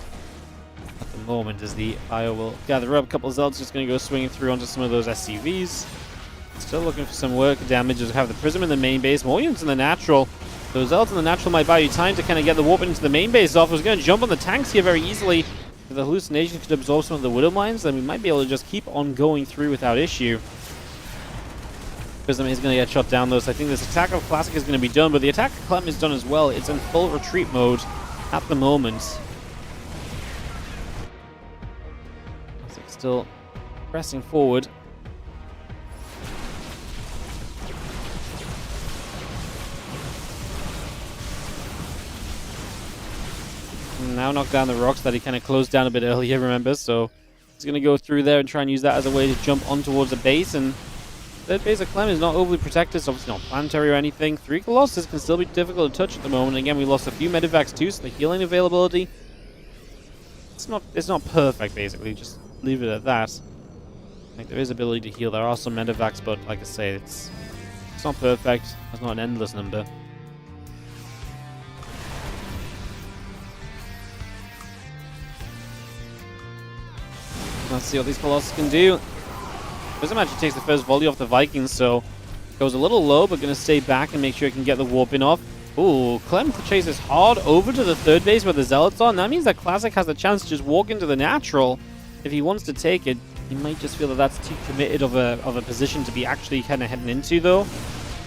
at the moment as the fire will gather up. A couple of Zelds just going to go swinging through onto some of those SCVs. Still looking for some work damage as we have the Prism in the main base, more units in the natural. Those Zelds in the natural might buy you time to kind of get the warp into the main base off. I was going to jump on the tanks here very easily. If the hallucination could absorb some of the Widow Mines, then we might be able to just keep on going through without issue. Prism is going to get shot down though, so I think this attack of Classic is going to be done, but the attack of Clem is done as well. It's in full retreat mode at the moment. Classic still pressing forward. Now knock down the rocks that he kind of closed down a bit earlier, remember? So he's going to go through there and try and use that as a way to jump on towards the base. And third base of Clem is not overly protected. It's obviously not planetary or anything. 3 Colossus can still be difficult to touch at the moment. Again, we lost a few Medivacs too, so the healing availability, it's not perfect, basically. Just leave it at that. Like, there is ability to heal. There are some Medivacs, but like I say, it's not perfect. It's not an endless number. Let's see what these Colossus can do. Prism actually takes the first volley off the Vikings, so goes a little low, but going to stay back and make sure he can get the warping off. Ooh, Clem chases hard over to the third base where the Zealots are. And that means that Classic has the chance to just walk into the natural. If he wants to take it, he might just feel that that's too committed of a position to be actually kind of heading into, though.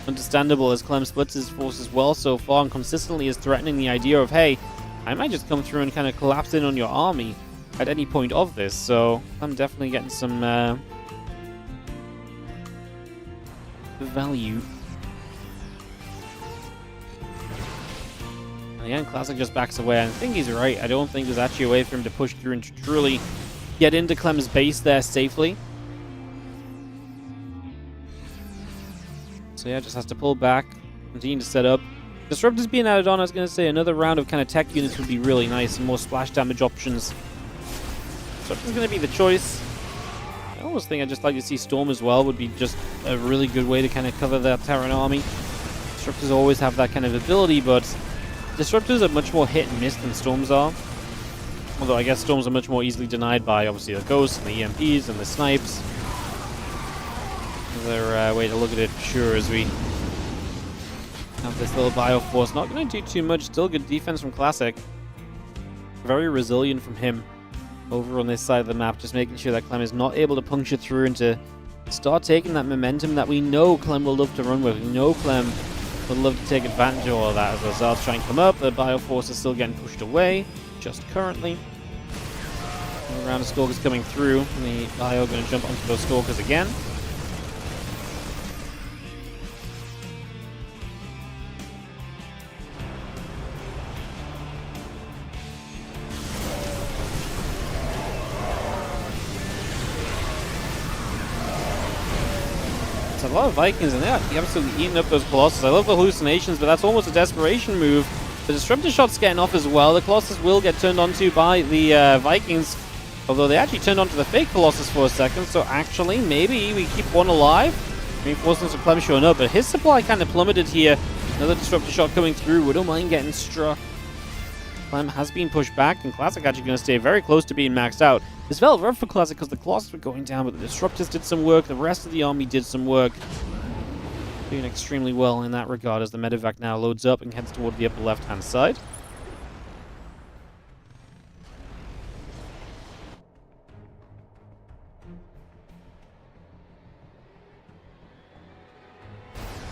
Understandable, as Clem splits his forces well so far and consistently is threatening the idea of, hey, I might just come through and kind of collapse in on your army at any point of this. So I'm definitely getting some value. And again, Classic just backs away. I think he's right. I don't think there's actually a way for him to push through and to truly get into Clem's base there safely. So yeah, just has to pull back, continue to set up. Disruptors being added on, I was going to say another round of kind of tech units would be really nice and more splash damage options. Disruptor's going to be the choice. I almost think I'd just like to see Storm as well. Would be just a really good way to kind of cover that Terran army. Disruptors always have that kind of ability, but Disruptors are much more hit and miss than Storms are. Although I guess Storms are much more easily denied by obviously the Ghosts and the EMPs and the Snipes. Another way to look at it for sure as we have this little Bioforce. Not going to do too much. Still good defense from Classic. Very resilient from him over on this side of the map. Just making sure that Clem is not able to puncture through and to start taking that momentum that we know Clem will love to run with. We know Clem would love to take advantage of all of that as the Zards try and come up. The Bioforce is still getting pushed away, just currently. Another round of Stalkers coming through, and the Bio going to jump onto those Stalkers again. A lot of Vikings, and they're absolutely eating up those Colossus. I love the hallucinations, but that's almost a desperation move. The Disruptor shot's getting off as well. The Colossus will get turned onto by the Vikings, although they actually turned onto the fake Colossus for a second, so actually, maybe we keep one alive. Reinforcements of Clem showing up, but his supply kind of plummeted here. Another Disruptor shot coming through. We don't mind getting struck. Clem has been pushed back, and Classic actually going to stay very close to being maxed out. This felt rough for Classic because the Colossus were going down, but the Disruptors did some work. The rest of the army did some work. Doing extremely well in that regard as the Medivac now loads up and heads toward the upper left-hand side.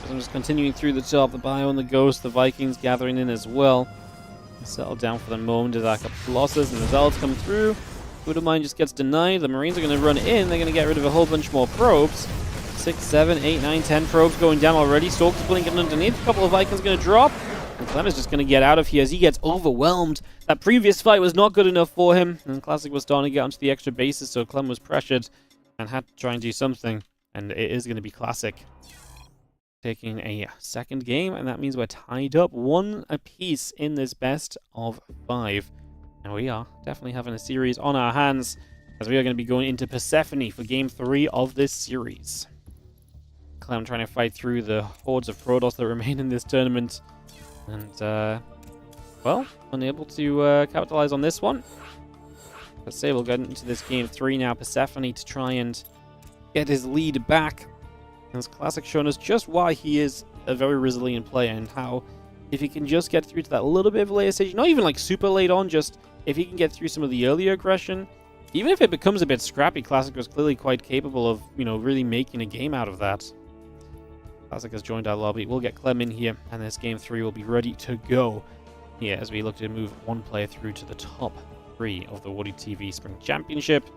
I'm just continuing through the top, the Bio and the Ghost, the Vikings gathering in as well. Settle down for the moment as that Colossus and the Zealots come through. Mine just gets denied. The Marines are going to run in. They're going to get rid of a whole bunch more probes. 6, 7, 8, 9, 10 probes going down already. Stalkers blinking underneath. A couple of Vikings going to drop. And Clem is just going to get out of here as he gets overwhelmed. That previous fight was not good enough for him. And Classic was starting to get onto the extra bases, so Clem was pressured and had to try and do something. And it is going to be Classic taking a second game, and that means we're tied up 1 apiece in this best of 5. And we are definitely having a series on our hands as we are going to be going into Persephone for Game 3 of this series. Clem trying to fight through the hordes of Protoss that remain in this tournament. And, well, unable to capitalize on this one. Let's say we'll get into this Game 3 now. Persephone to try and get his lead back. As Classic shown us just why he is a very resilient player and how if he can just get through to that little bit of later stage, not even like super late on, just if he can get through some of the earlier aggression, even if it becomes a bit scrappy, Classic was clearly quite capable of, you know, really making a game out of that. Classic has joined our lobby. We'll get Clem in here, and this Game 3 will be ready to go here as we look to move one player through to the top 3 of the WardiTV Spring Championship.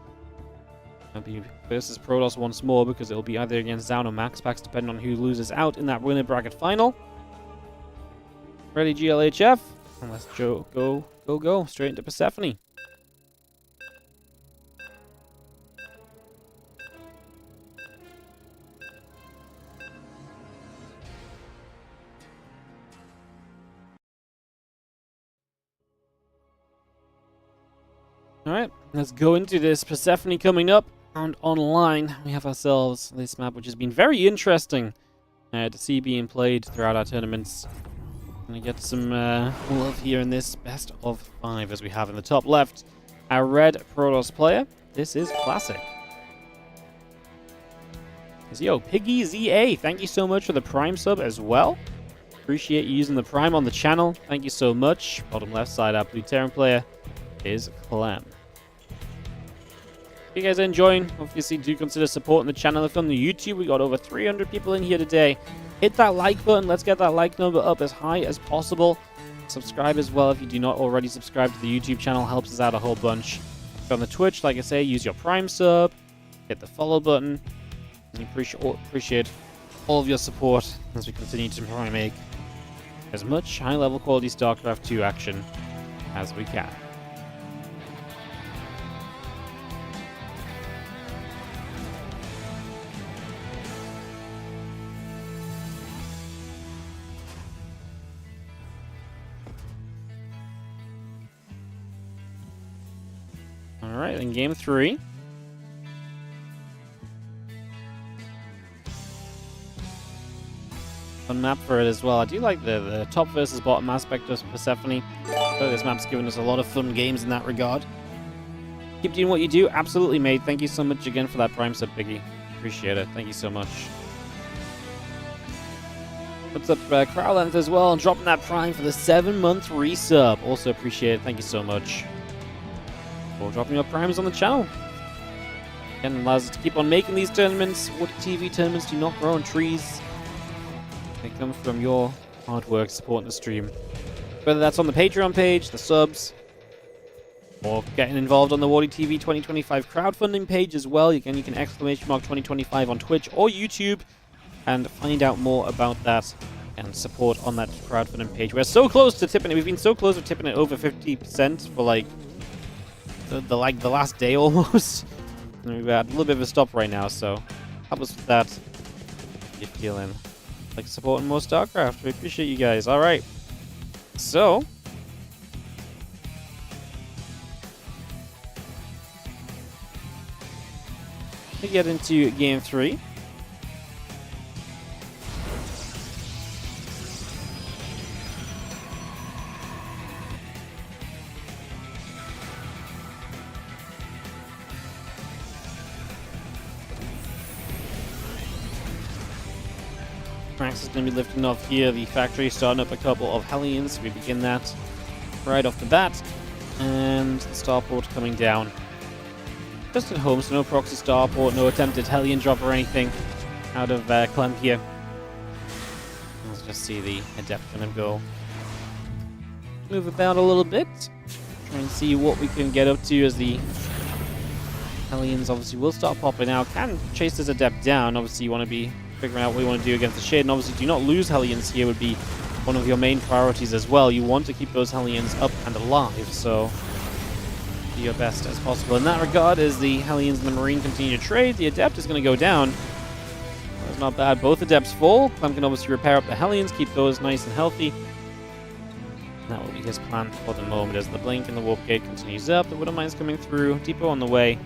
It'll be versus Protoss once more because it'll be either against ZOUN or Maxpax, depending on who loses out in that winner bracket final. Ready, GLHF? And let's go straight into Persephone. Alright, let's go into this Persephone coming up. And online, we have ourselves this map, which has been very interesting to see being played throughout our tournaments. Gonna get some love here in this best of 5 as we have in the top left. Our red Protoss player. This is Classic. Yo, Piggy ZA, thank you so much for the Prime sub as well. Appreciate you using the Prime on the channel. Thank you so much. Bottom left side, our Blue Terran player is Clem. If you guys are enjoying, obviously do consider supporting the channel. If on the YouTube, we got over 300 people in here today. Hit that like button. Let's get that like number up as high as possible. Subscribe as well if you do not already subscribe to the YouTube channel. Helps us out a whole bunch. If on the Twitch, like I say, use your Prime sub. Hit the follow button. And appreciate all of your support as we continue to try and make as much high-level quality StarCraft 2 action as we can. Alright, in Game 3. Fun map for it as well. I do like the top versus bottom aspect of Persephone. So this map's given us a lot of fun games in that regard. Keep doing what you do. Absolutely, mate. Thank you so much again for that Prime sub, Piggy. Appreciate it. Thank you so much. What's up, Crowd Length as well, and dropping that Prime for the 7-month resub. Also appreciate it. Thank you so much for dropping your Primes on the channel. Again, allows us to keep on making these tournaments. WardiTV tournaments do not grow on trees. They come from your hard work supporting the stream. Whether that's on the Patreon page, the subs, or getting involved on the WardiTV 2025 crowdfunding page as well. Again, you can exclamation mark 2025 on Twitch or YouTube and find out more about that and support on that crowdfunding page. We're so close to tipping it. We've been so close to tipping it over 50% for like the last day almost. And we've got a little bit of a stop right now, so help us with that. If you're feeling like supporting more StarCraft, we appreciate you guys. All right, so we get into Game 3. Max is going to be lifting off here. The factory starting up a couple of Hellions. We begin that right off the bat. And the starport coming down. Just at home, so no proxy starport, no attempted Hellion drop or anything out of Clem here. Let's just see the Adept going to go move about a little bit. Try and see what we can get up to as the Hellions obviously will start popping out. Can chase this Adept down. Obviously you want to be figuring out what you want to do against the Shade, and obviously do not lose Hellions here would be one of your main priorities as well. You want to keep those Hellions up and alive, so do your best as possible in that regard. As the Hellions and the Marine continue to trade, the Adept is going to go down. That's not bad. Both Adepts fall. Clem can obviously repair up the Hellions, keep those nice and healthy. That will be his plan for the moment as the Blink and the Warp Gate continues up. The Widow Mine's coming through. Depot on the way.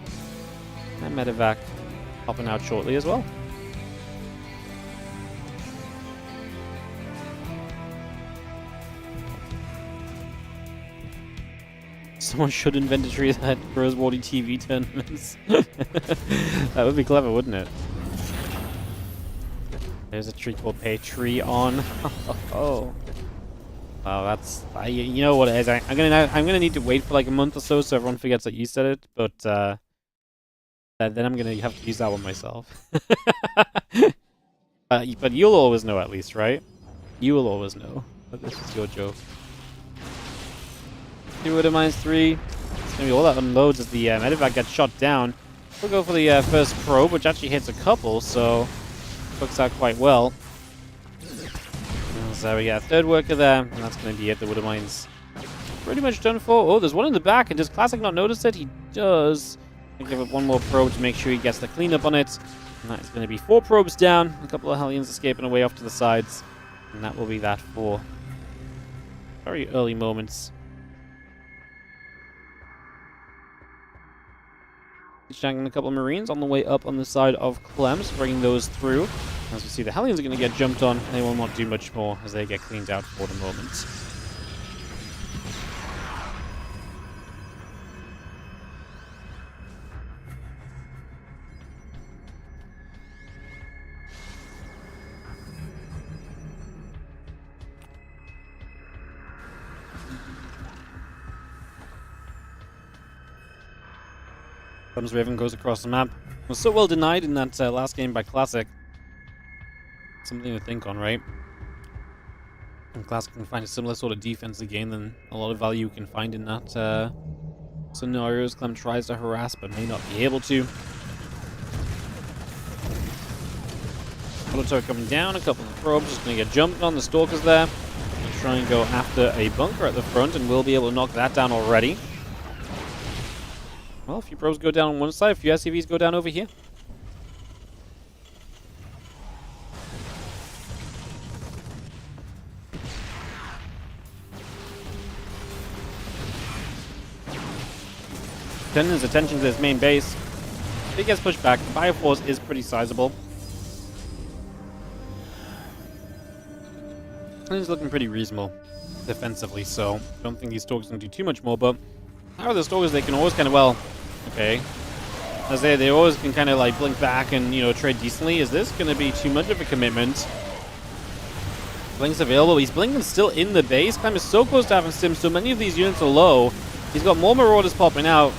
And medevac popping out shortly as well. Someone should invent a tree that grows WardiTV tournaments. That would be clever, wouldn't it? There's a tree called Patreon. Oh. Wow, that's you know what it is. I'm gonna need to wait for like a month or so everyone forgets that you said it, but then I'm gonna have to use that one myself. But you'll always know at least, right? You will always know that this is your joke. 2 would have -3. It's gonna be all that unloads as the medevac gets shot down. We'll go for the first probe, which actually hits a couple, so works out quite well. So we got a third worker there, and that's going to be it. The Woodermine's pretty much done for. Oh, there's one in the back, and does Classic not notice it? He does. I'll give it one more probe to make sure he gets the cleanup on it. And that is going to be 4 probes down, a couple of Hellions escaping away off to the sides. And that will be that for very early moments. Shanking a couple of Marines on the way up on the side of Clem, bringing those through. As we see, the Hellions are going to get jumped on. They will not do much more as they get cleaned out for the moment. Clem's Raven goes across the map. Was so well denied in that last game by Classic. Something to think on, right? And Classic can find a similar sort of defense again, then a lot of value you can find in that scenarios. Clem tries to harass, but may not be able to. Auto coming down, a couple of probes, just going to get jumped on the Stalkers there. Try and go after a bunker at the front, and we'll be able to knock that down already. Well, a few probes go down on one side, a few SCVs go down over here. Turning his attention to his main base. He gets pushed back. The Bioforce is pretty sizable. And he's looking pretty reasonable defensively, so I don't think these Stalkers can do too much more, but how are the Stalkers? They can always kind of, well, okay. As they always can kind of like blink back and, you know, trade decently. Is this going to be too much of a commitment? Blink's available. He's blinking still in the base. Clem is so close to having Sim, so many of these units are low. He's got more Marauders popping out.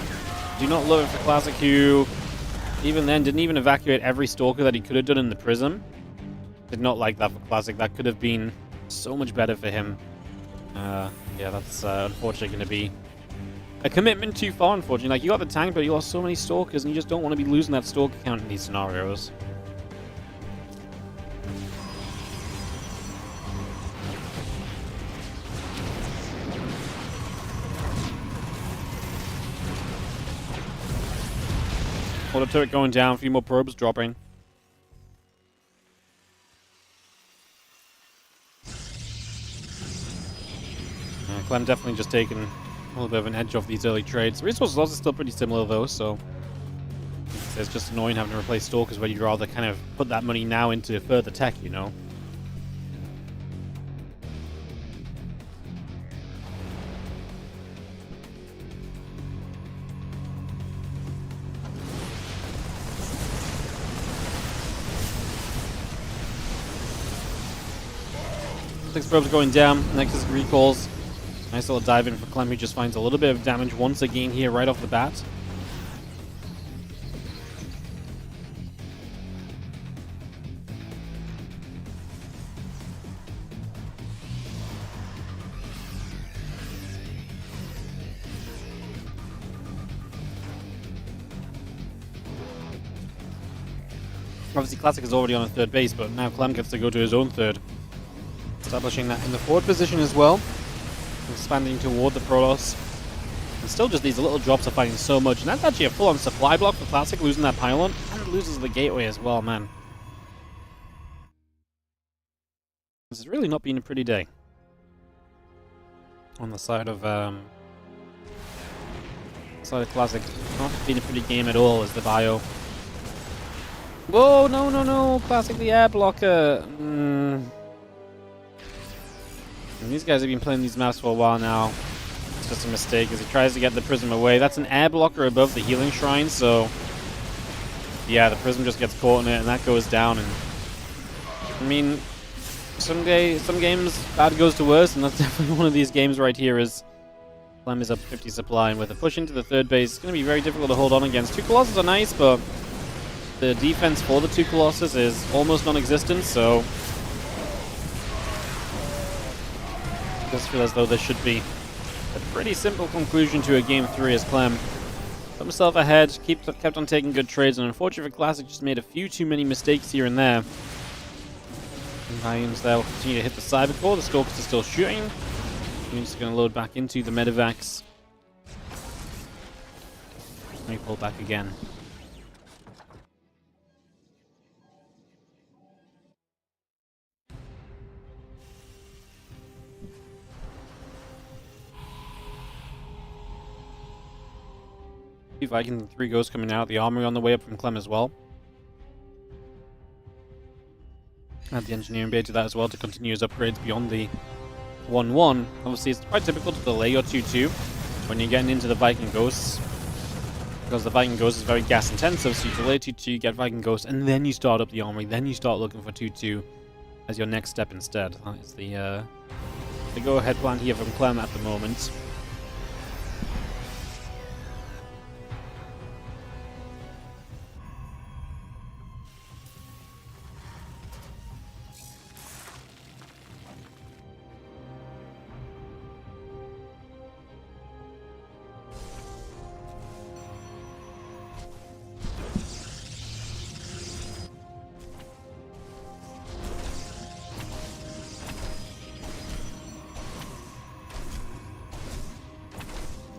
Do not love it for Classic, who even then didn't even evacuate every Stalker that he could have done in the Prism. Did not like that for Classic. That could have been so much better for him. Yeah, that's unfortunately going to be a commitment too far, unfortunately. Like, you got the tank, but you lost so many Stalkers, and you just don't want to be losing that Stalker count in these scenarios. Auto turret going down, a few more probes dropping. Clem definitely just taking a little bit of an edge off these early trades. Resource loss is still pretty similar though, so it's just annoying having to replace Stalkers when you'd rather kind of put that money now into further tech, you know? Six probes going down, Nexus recalls. Nice little dive in for Clem, who just finds a little bit of damage once again here right off the bat. Obviously Classic is already on a third base, but now Clem gets to go to his own third. Establishing that in the forward position as well. Expanding toward the Protoss. And still just these little drops are fighting so much. And that's actually a full-on supply block for Classic, losing that pylon. And loses the gateway as well, man. This has really not been a pretty day. On the side of outside of Classic. Not been a pretty game at all as the bio. Whoa, no, no, no. Classic the air blocker. And these guys have been playing these maps for a while now. It's just a mistake as he tries to get the Prism away. That's an air blocker above the healing shrine, so... yeah, the Prism just gets caught in it and that goes down. And I mean, some games, bad goes to worse, and that's definitely one of these games right here as Clem is up 50 supply, and with a push into the third base, it's going to be very difficult to hold on against. Two Colossus are nice, but the defense for the two Colossus is almost non-existent, so I just feel as though this should be a pretty simple conclusion to a game 3 as Clem put himself ahead, kept on taking good trades, and unfortunately for Classic, just made a few too many mistakes here and there. And Volumes there will continue to hit the Cybercore. The Stalkers are still shooting. Units are going to load back into the Medivacs. Let me pull back again. Viking 3 Ghosts coming out. The armory on the way up from Clem as well. Add the engineering bay to that as well to continue his upgrades beyond the 1-1. Obviously, it's quite typical to delay your 2-2 when you're getting into the Viking Ghosts, because the Viking Ghost is very gas intensive, so you delay 2-2, you get Viking Ghost, and then you start up the armory, then you start looking for 2-2 as your next step instead. That is the go-ahead plan here from Clem at the moment.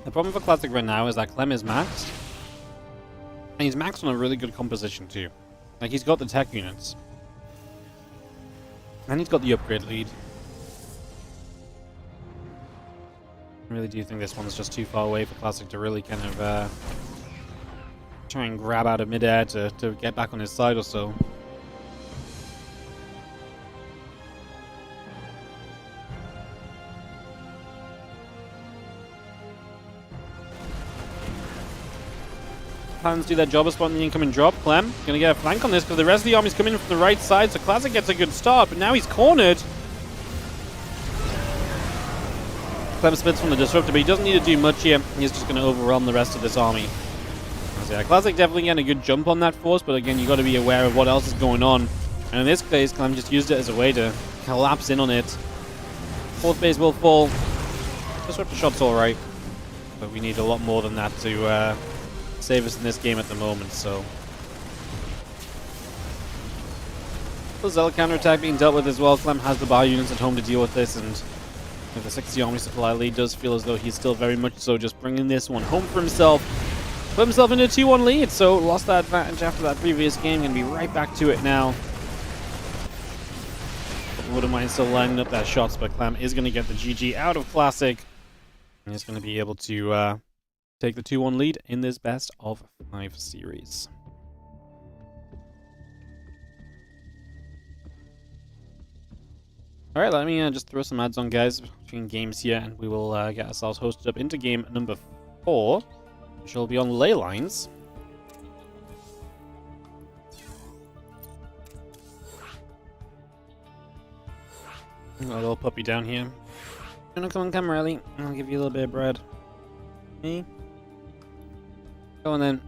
The problem for Classic right now is that Clem is maxed. And he's maxed on a really good composition too. Like, he's got the tech units. And he's got the upgrade lead. I really do think this one's just too far away for Classic to really kind of try and grab out of midair to get back on his side or so. Plans do their job of spotting the incoming drop. Clem gonna get a flank on this because the rest of the army's coming in from the right side, so Classic gets a good start, but now he's cornered. Clem splits from the Disruptor, but he doesn't need to do much here. He's just gonna overwhelm the rest of this army. So yeah, Classic definitely getting a good jump on that force, but again, you got to be aware of what else is going on. And in this case, Clem just used it as a way to collapse in on it. Fourth base will fall. Disruptor shot's alright, but we need a lot more than that to save us in this game at the moment, so. The Zealot counterattack being dealt with as well. Clem has the bar units at home to deal with this, and with the 60 army supply lead, does feel as though he's still very much so just bringing this one home for himself. Put himself into a 2-1 lead, so lost that advantage after that previous game. Gonna be right back to it now. Wouldn't mind still lining up that shots, but Clem is gonna get the GG out of Classic, and he's gonna be able to take the 2-1 lead in this best of 5 series. Alright, let me just throw some ads on, guys, between games here, and we will get ourselves hosted up into game number 4, which will be on ley lines. Got a little puppy down here. Come on, Camarelli. I'll give you a little bit of bread. Me? Go on then.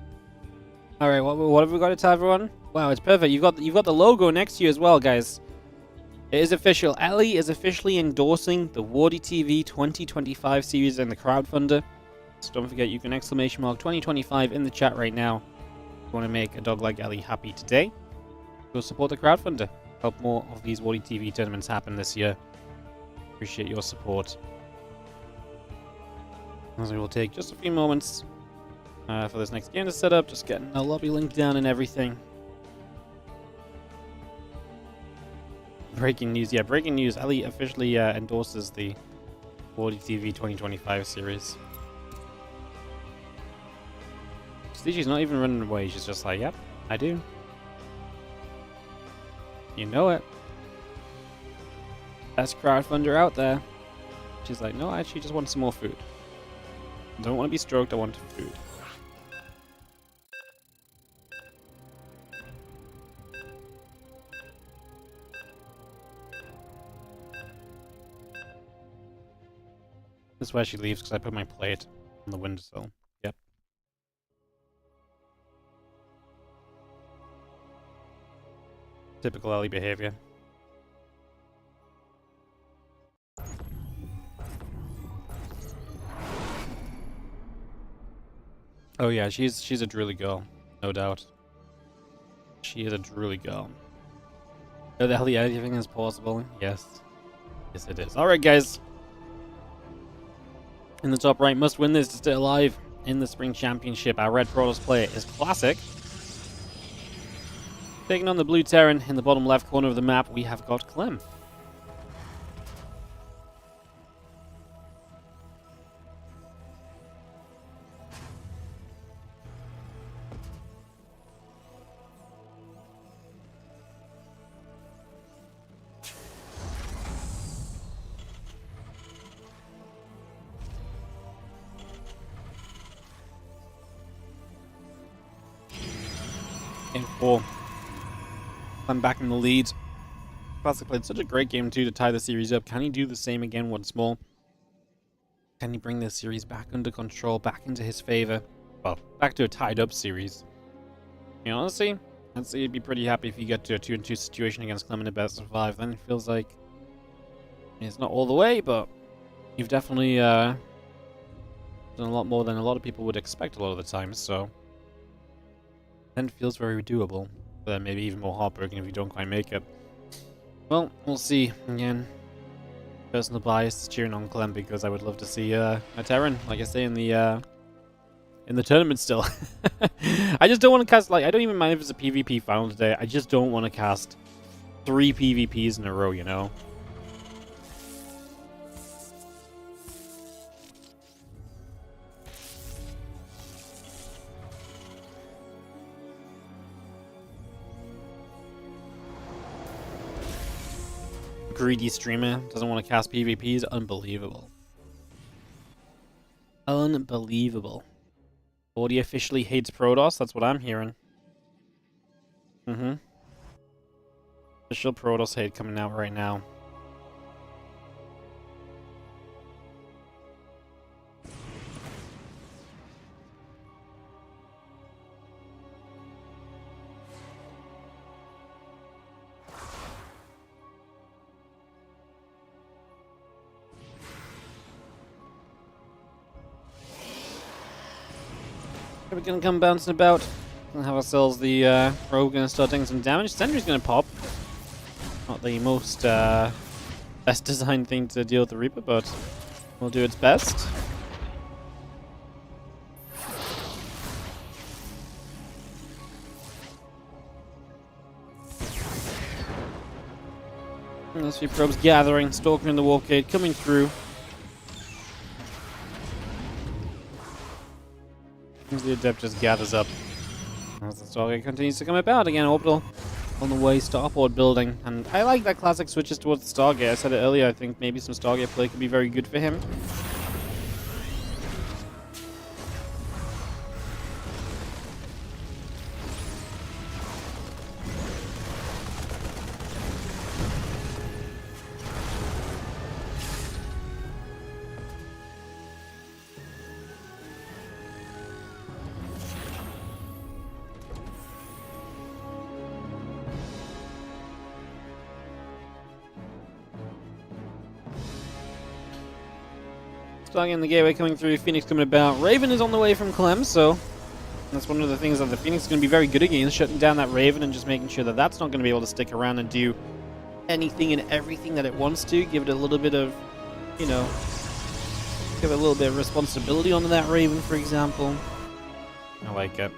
Alright, what have we got to tell everyone? Wow, it's perfect. You've got the logo next to you as well, guys. It is official. Ellie is officially endorsing the WardiTV 2025 series in the crowdfunder. So don't forget, you can !" 2025 in the chat right now. If you want to make a dog like Ellie happy today, go support the crowdfunder. Help more of these WardiTV tournaments happen this year. Appreciate your support. As we will take just a few moments for this next game to set up, just getting a lobby link down and everything. Breaking news, yeah, breaking news. Ellie officially endorses the WardiTV 2025 series. See, she's not even running away. She's just like, yep, I do. You know it. Best crowdfunder out there. She's like, no, I actually just want some more food. I don't want to be stroked, I want food. This is where she leaves because I put my plate on the windowsill. Yep. Typical Ellie behavior. Oh yeah, she's a drooly girl, no doubt. She is a drooly girl. Oh, the hell yeah, everything is possible. Yes. Yes it is. Alright guys. In the top right, must win this to stay alive in the Spring Championship. Our red Protoss player is Classic. Taking on the blue Terran in the bottom left corner of the map, we have got Clem. Game 4. I'm back in the lead. Classic played such a great game too to tie the series up. Can he do the same again once more? Can he bring this series back under control, back into his favor? Well, back to a tied up series. You know, honestly, I'd say he'd be pretty happy if you get to a 2-2 situation against Clem in a best of 5. Then it feels like it's not all the way, but you've definitely done a lot more than a lot of people would expect a lot of the time, so then it feels very doable. But then maybe even more heartbroken if you don't quite make it. Well, we'll see. Again, personal bias is cheering on Clem because I would love to see a Terran, like I say, in the tournament still. I just don't want to cast, like, I don't even mind if it's a PvP final today. I just don't want to cast 3 PvPs in a row, you know? Greedy streamer doesn't want to cast PvPs. Unbelievable. Unbelievable. Wardy officially hates Protoss. That's what I'm hearing. Official Protoss hate coming out right now. We're gonna come bouncing about and have ourselves the rogue gonna start taking some damage. Sentry's gonna pop. Not the most best designed thing to deal with the Reaper, but will do its best. And those few probes gathering, Stalker in the Warcade coming through. The Adept just gathers up as the Stargate continues to come about. Again, Orbital on the way, starport building. And I like that Classic switches towards the Stargate. I said it earlier, I think maybe some Stargate play could be very good for him. Stargate in the gateway coming through, Phoenix coming about. Raven is on the way from Clem, so that's one of the things that the Phoenix is going to be very good against, shutting down that Raven and just making sure that that's not going to be able to stick around and do anything and everything that it wants to. Give it a little bit of, you know, give it a little bit of responsibility onto that Raven, for example. I like it.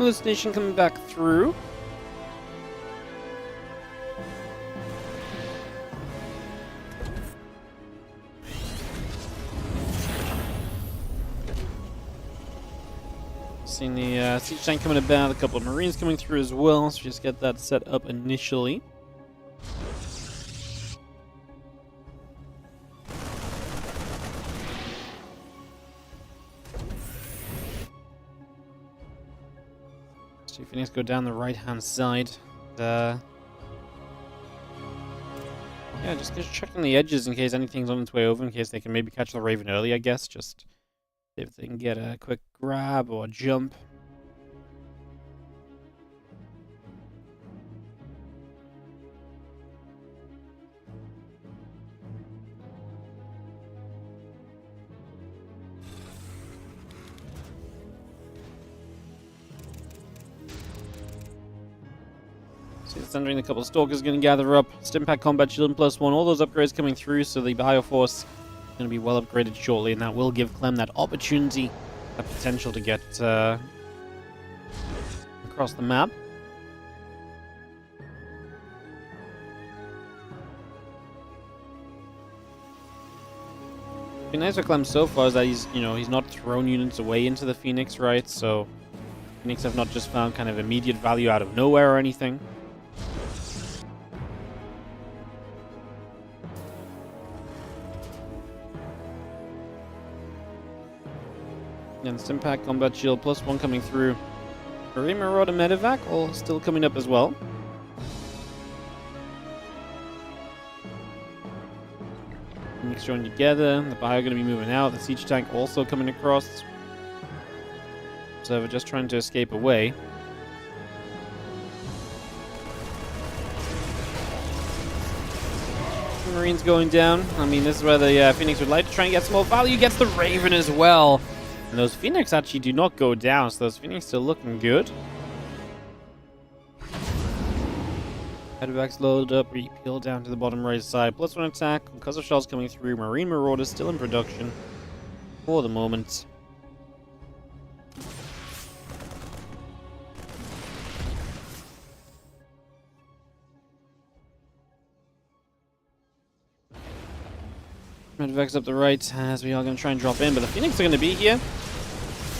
Hallucination coming back through. Seeing the siege tank coming about, a couple of marines coming through as well, so just get that set up initially. So Phoenix go down the right-hand side. Yeah, just checking the edges in case anything's on its way over, in case they can maybe catch the Raven early, I guess. Just see if they can get a quick grab or jump. See, it's entering a couple of Stalkers going to gather up. Stimpack Combat Shield +1, all those upgrades coming through, so the Bioforce is going to be well upgraded shortly, and that will give Clem that opportunity, that potential to get across the map. What's been nice for Clem so far is that he's not thrown units away into the Phoenix, right? So Phoenix have not just found kind of immediate value out of nowhere or anything. And Stimpack Combat Shield +1 coming through. Marine Marauder Medevac all still coming up as well. Phoenix joined together. The Bio going to be moving out. The Siege Tank also coming across. So we're just trying to escape away. Marines going down. I mean, this is where the Phoenix would like to try and get some more value. Gets the Raven as well. And those Phoenix actually do not go down, so those Phoenix still looking good. Medevac's loaded up, repeal down to the bottom right side. +1 attack, concussive shells coming through. Marine Marauders still in production for the moment. Medevac's up the right as we are going to try and drop in, but the Phoenix are going to be here.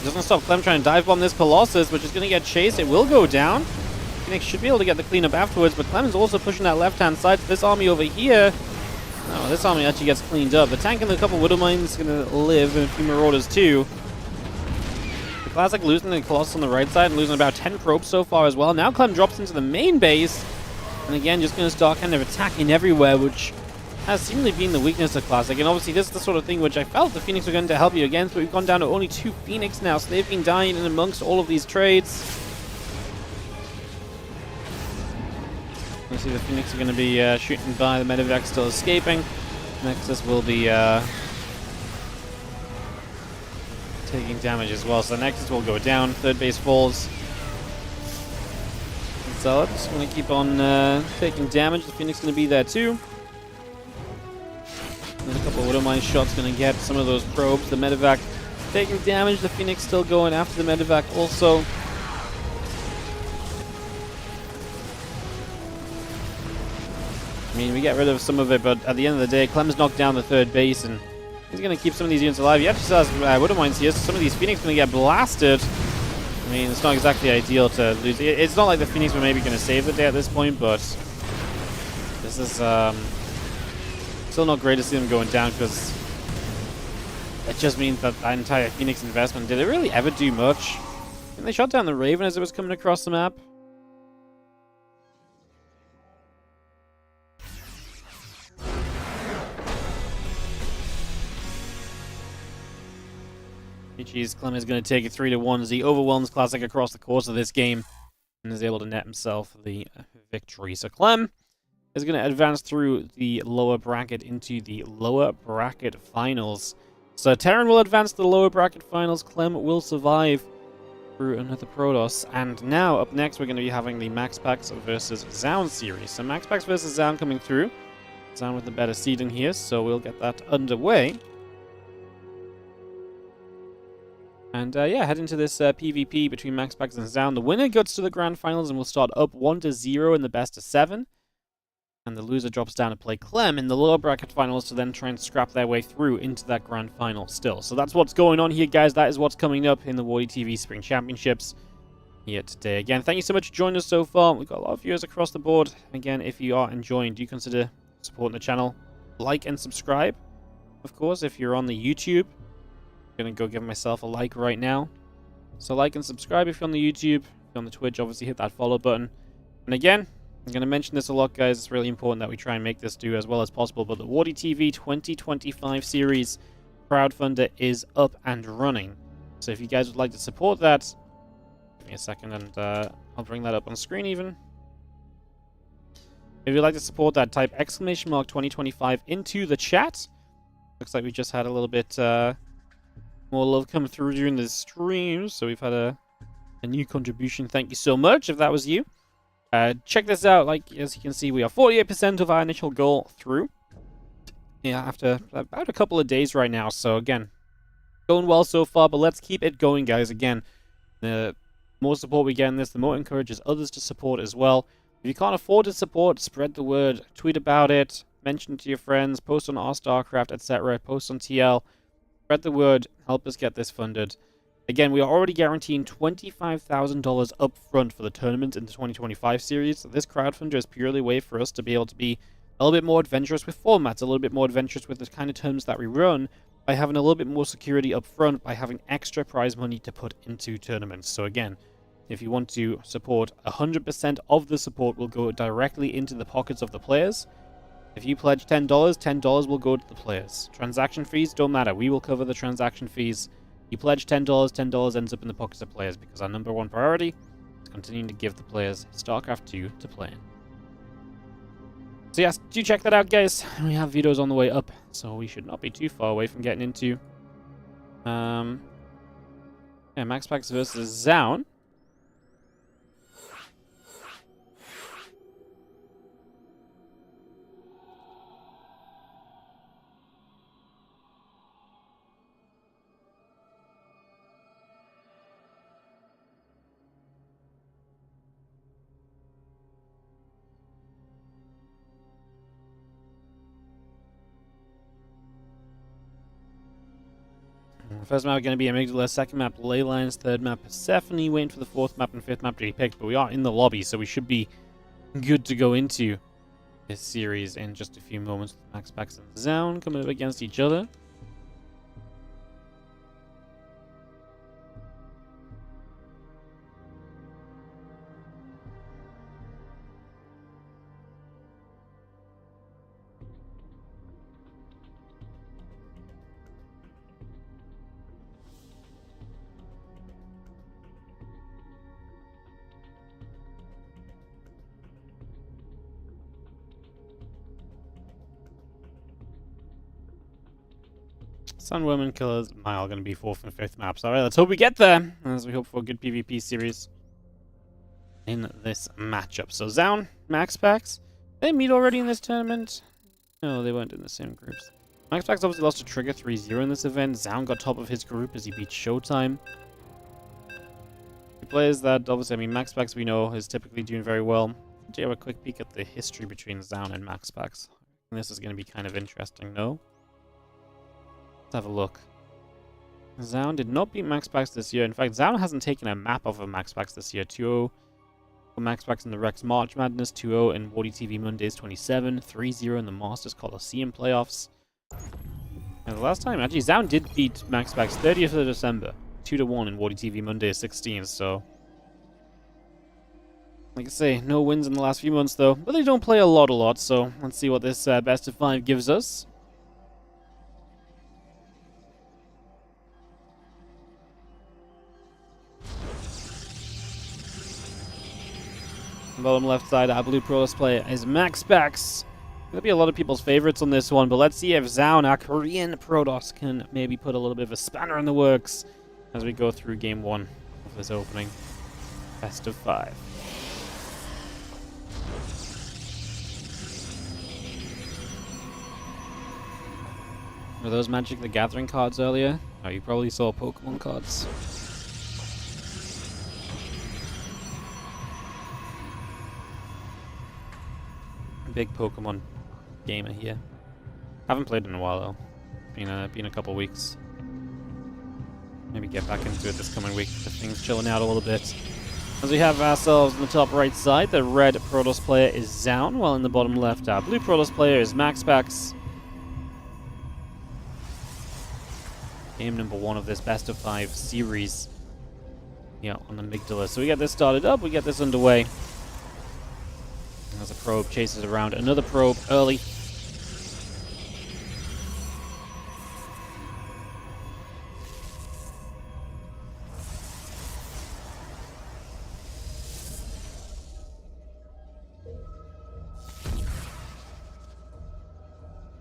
It doesn't stop Clem trying to dive bomb this Colossus, which is going to get chased. It will go down. Phoenix should be able to get the cleanup afterwards, but Clem's also pushing that left-hand side. So this army over here, no, this army actually gets cleaned up. The tank and a couple of Widowmines is going to live, and a few Marauders too. The Classic losing the Colossus on the right side and losing about 10 probes so far as well. Now Clem drops into the main base, and again, just going to start kind of attacking everywhere, which has seemingly been the weakness of Classic. And obviously this is the sort of thing which I felt the Phoenix were going to help you against, but we've gone down to only 2 Phoenix now, so they've been dying in amongst all of these trades. You see the Phoenix are going to be shooting by, the Medevac still escaping. Nexus will be taking damage as well, so Nexus will go down, third base falls. So just going to keep on taking damage. The Phoenix is going to be there too. And then a couple of Widowmine shots going to get some of those probes. The Medevac taking damage. The Phoenix still going after the Medevac also. I mean, we get rid of some of it, but at the end of the day, Clem's knocked down the third base, and he's going to keep some of these units alive. He actually still has Widowmines here, so some of these Phoenix are going to get blasted. I mean, it's not exactly ideal to lose. It's not like the Phoenix were maybe going to save the day at this point, but this is still not great to see them going down, because it just means that that entire Phoenix investment, did it really ever do much? And they shot down the Raven as it was coming across the map. GG's, Clem is going to take it 3-1 as he overwhelms Classic across the course of this game and is able to net himself the victory. So Clem is going to advance through the lower bracket into the lower bracket finals. So Terran will advance to the lower bracket finals. Clem will survive through another Protoss. And now, up next, we're going to be having the Maxpax versus ZOUN series. So Maxpax versus ZOUN coming through. ZOUN with the better seeding here, so we'll get that underway. And yeah, head into this PvP between Maxpax and ZOUN. The winner gets to the grand finals and will start up 1-0 in the best of 7. And the loser drops down to play Clem in the lower bracket finals to then try and scrap their way through into that grand final still. So that's what's going on here, guys. That is what's coming up in the WardiTV Spring Championships here today. Again, thank you so much for joining us so far. We've got a lot of viewers across the board. Again, if you are enjoying, do consider supporting the channel. Like and subscribe, of course, if you're on the YouTube. I'm going to go give myself a like right now. So like and subscribe if you're on the YouTube. If you're on the Twitch, obviously hit that follow button. And again, I'm going to mention this a lot, guys. It's really important that we try and make this do as well as possible. But the WardiTV 2025 series crowdfunder is up and running. So if you guys would like to support that, give me a second and I'll bring that up on screen even. If you'd like to support that, type !2025 into the chat. Looks like we just had a little bit more love come through during the stream. So we've had a new contribution. Thank you so much if that was you. Check this out. Like, as you can see, we are 48% of our initial goal through. Yeah, after about a couple of days right now. So again, going well so far, but let's keep it going, guys. Again, the more support we get in this, the more it encourages others to support as well. If you can't afford to support, spread the word, tweet about it, mention it to your friends, post on our StarCraft, etc., post on TL, spread the word, help us get this funded. Again, we are already guaranteeing $25,000 up front for the tournament in the 2025 series. So this crowdfunder is purely a way for us to be able to be a little bit more adventurous with formats, a little bit more adventurous with the kind of tournaments that we run, by having a little bit more security up front, by having extra prize money to put into tournaments. So again, if you want to support, 100% of the support will go directly into the pockets of the players. If you pledge $10, $10 will go to the players. Transaction fees don't matter. We will cover the transaction fees. You pledge $10, $10 ends up in the pockets of players because our number one priority is continuing to give the players StarCraft 2 to play in. So yes, do check that out, guys. We have videos on the way up, so we should not be too far away from getting into yeah, Maxpax versus ZOUN. First map going to be Amygdala, second map Leylines, third map Persephone, waiting for the fourth map and fifth map to be picked, but we are in the lobby, so we should be good to go into this series in just a few moments. Maxpax and ZOUN coming up against each other. Sun Woman Killers Mile going to be fourth and fifth maps. Alright, let's hope we get there, as we hope for a good PvP series in this matchup. So ZOUN, Maxpax, they meet already in this tournament? No, they weren't in the same groups. Maxpax obviously lost to Trigger 3-0 in this event. ZOUN got top of his group as he beat Showtime. The players that, obviously, I mean, Maxpax we know is typically doing very well. Do you have a quick peek at the history between ZOUN and Maxpax? And this is going to be kind of interesting, no? Let's have a look. ZOUN did not beat Maxpax this year. In fact, ZOUN hasn't taken a map off of Maxpax this year. 2-0 for Maxpax in the Rex March Madness, 2-0 in WardiTV Mondays 27, 3-0 in the Masters Coliseum playoffs. And the last time, actually, ZOUN did beat Maxpax 30th of December, 2-1 in WardiTV Mondays 16, so... Like I say, no wins in the last few months, though. But they don't play a lot, so let's see what this best of 5 gives us. Bottom left side, our blue Protoss player is Maxpax. There'll be a lot of people's favorites on this one, but let's see if ZOUN, our Korean Protoss, can maybe put a little bit of a spanner in the works as we go through game 1 of this opening best of 5. Were those Magic the Gathering cards earlier? Oh, you probably saw Pokemon cards. Big Pokemon gamer here. Haven't played in a while though. Been a couple weeks. Maybe get back into it this coming week if things chilling out a little bit. As we have ourselves on the top right side, the red Protoss player is ZOUN, while in the bottom left, our blue Protoss player is Maxpax. Game number 1 of this best of 5 series. Yeah, on the amygdala. So we get this started up, we get this underway. As a probe chases around another probe early.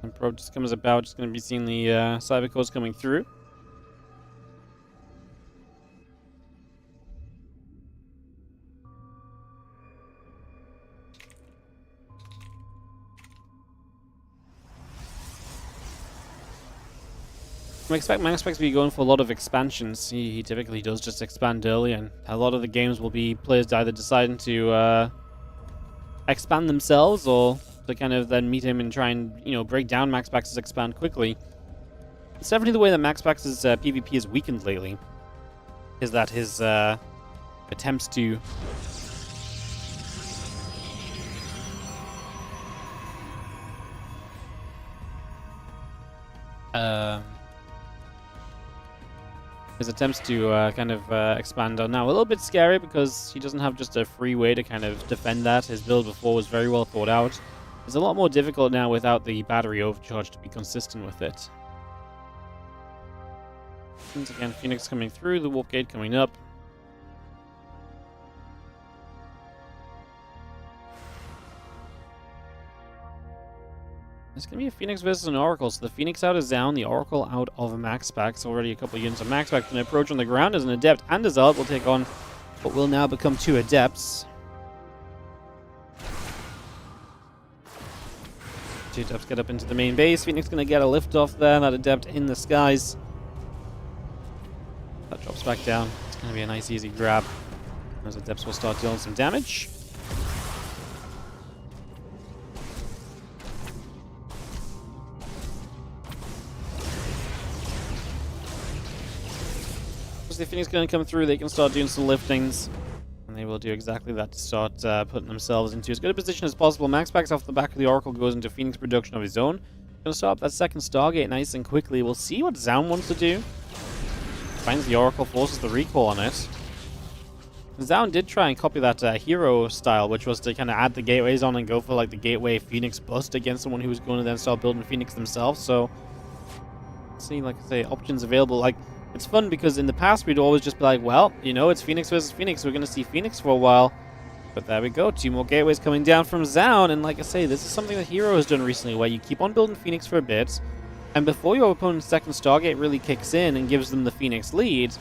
And probe just comes about, just going to be seeing the cyber cores coming through. I expect Maxpax to be going for a lot of expansions. He typically does just expand early, and a lot of the games will be players either deciding to expand themselves or to kind of then meet him and try and, you know, break down Maxpax's expand quickly. It's definitely the way that Maxpax's PvP has weakened lately, is that his attempts to expand are now a little bit scary because he doesn't have just a free way to kind of defend that. His build before was very well thought out. It's a lot more difficult now without the battery overcharge to be consistent with it. Once again, Phoenix coming through, the warp gate coming up. It's going to be a Phoenix versus an Oracle. So the Phoenix out of ZOUN, the Oracle out of Maxpax. Already a couple of units of Maxpax going to approach on the ground as an Adept and a Zealot will take on what will now become 2 Adepts. 2 Adepts get up into the main base. Phoenix going to get a lift off there. That Adept in the skies. That drops back down. It's going to be a nice easy grab. Those Adepts will start dealing some damage. The Phoenix going to come through, they can start doing some liftings, and they will do exactly that to start putting themselves into as good a position as possible. Maxpax off the back of the Oracle goes into Phoenix production of his own. Going to start up that second Stargate nice and quickly. We'll see what ZOUN wants to do. Finds the Oracle, forces the recall on it. ZOUN did try and copy that hero style, which was to kind of add the gateways on and go for like the gateway Phoenix bust against someone who was going to then start building Phoenix themselves. So, let's see, like I say, options available. Like, it's fun because in the past we'd always just be like, well, you know, it's Phoenix versus Phoenix. We're going to see Phoenix for a while. But there we go. 2 more gateways coming down from ZOUN. And like I say, this is something that Hero has done recently where you keep on building Phoenix for a bit. And before your opponent's second Stargate really kicks in and gives them the Phoenix lead,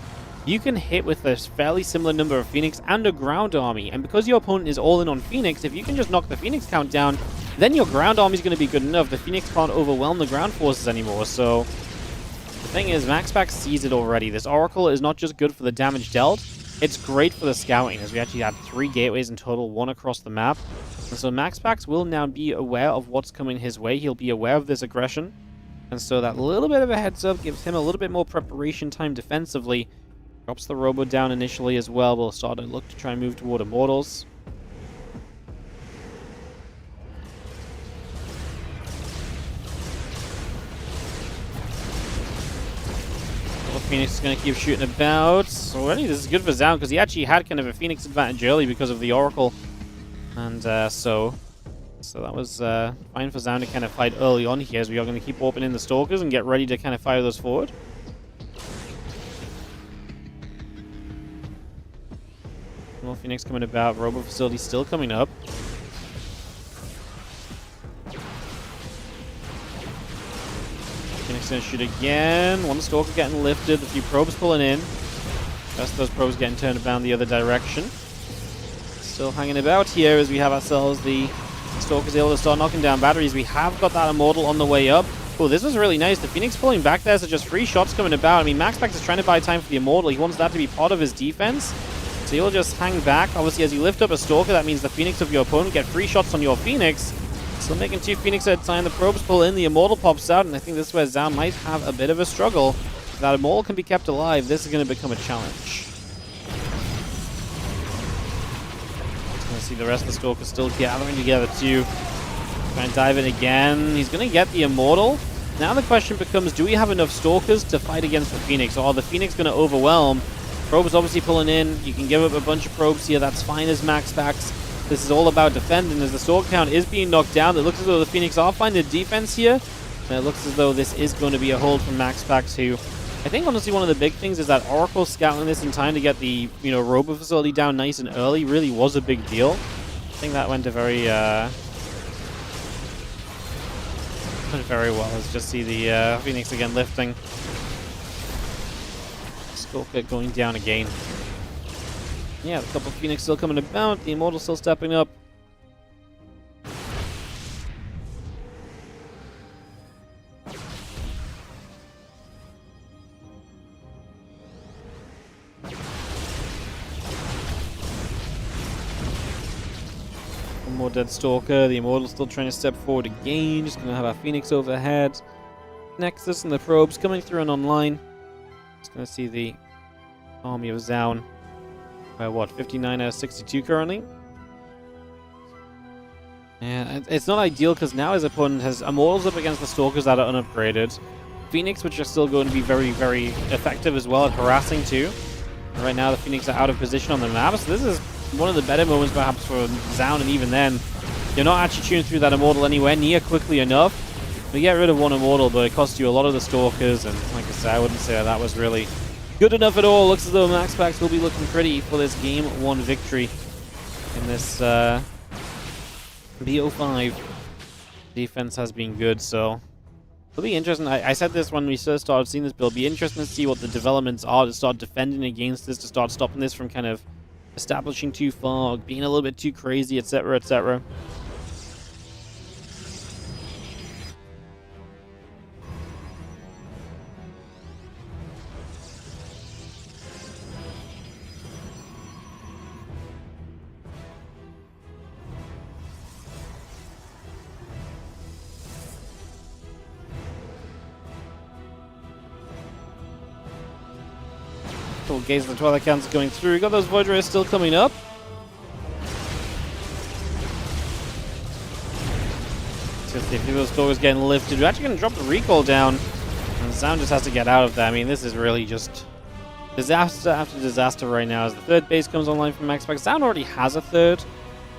you can hit with a fairly similar number of Phoenix and a ground army. And because your opponent is all in on Phoenix, if you can just knock the Phoenix count down, then your ground army is going to be good enough. The Phoenix can't overwhelm the ground forces anymore. So the thing is, Maxpax sees it already. This Oracle is not just good for the damage dealt, it's great for the scouting, as we actually had 3 gateways in total, 1 across the map. And so Maxpax will now be aware of what's coming his way. He'll be aware of this aggression. And so that little bit of a heads up gives him a little bit more preparation time defensively. Drops the Robo down initially as well. We'll start to look to try and move toward Immortals. Phoenix is going to keep shooting about. So already this is good for ZOUN because he actually had kind of a Phoenix advantage early because of the Oracle. And so that was fine for ZOUN to kind of fight early on here, as we are going to keep opening the Stalkers and get ready to kind of fire those forward. More Phoenix coming about. Robo Facility still coming up. Phoenix going to shoot again. 1 Stalker getting lifted. A few probes pulling in. Rest of those probes getting turned around the other direction. Still hanging about here as we have ourselves the Stalkers able to start knocking down batteries. We have got that Immortal on the way up. Oh, this was really nice. The Phoenix pulling back there, so just 3 shots coming about. I mean, Maxpax is trying to buy time for the Immortal. He wants that to be part of his defense. So he'll just hang back. Obviously, as you lift up a Stalker, that means the Phoenix of your opponent get 3 shots on your Phoenix. Still making 2 Phoenix at a time. The probes pull in, the Immortal pops out, and I think this is where ZOUN might have a bit of a struggle. If that Immortal can be kept alive, this is going to become a challenge. See the rest of the Stalkers still gathering together too. Try and dive in again. He's going to get the Immortal. Now the question becomes, do we have enough Stalkers to fight against the Phoenix? Or are the Phoenix going to overwhelm? Probes obviously pulling in. You can give up a bunch of probes here. That's fine as Maxpax. This is all about defending. As the Stalker count is being knocked down, it looks as though the Phoenix are finding defense here. And it looks as though this is going to be a hold from Maxpax, who I think honestly one of the big things is that Oracle scouting this in time to get the Robo facility down nice and early really was a big deal. I think that went a very well. Let's just see the Phoenix again lifting. Stalker going down again. Yeah, a couple of Phoenix still coming about. The Immortal still stepping up. One more dead Stalker. The Immortal still trying to step forward again. Just going to have our Phoenix overhead. Nexus and the probes coming through and online. Just going to see the army of ZOUN. What, 59 out of 62 currently? Yeah, it's not ideal because now his opponent has Immortals up against the Stalkers that are unupgraded. Phoenix, which are still going to be very, very effective as well at harassing too. And right now the Phoenix are out of position on the map, so this is one of the better moments perhaps for ZOUN, and even then, you're not actually chewing through that Immortal anywhere near quickly enough. We get rid of one Immortal, but it costs you a lot of the Stalkers, and like I said, I wouldn't say that was really good enough at all. Looks as though Maxpax will be looking pretty for this Game 1 victory in this BO5. Defense has been good, so it'll be interesting. I said this when we first started seeing this build. It'll be interesting to see what the developments are to start defending against this, to start stopping this from kind of establishing too far, being a little bit too crazy, etc., etc. Gaze of the Twilight counts going through. Got those Void Rays still coming up. Just if those Stalkers getting lifted, we're actually going to drop the recall down. And ZOUN just has to get out of that. I mean, this is really just disaster after disaster right now. As the third base comes online from Maxpax, ZOUN already has a third,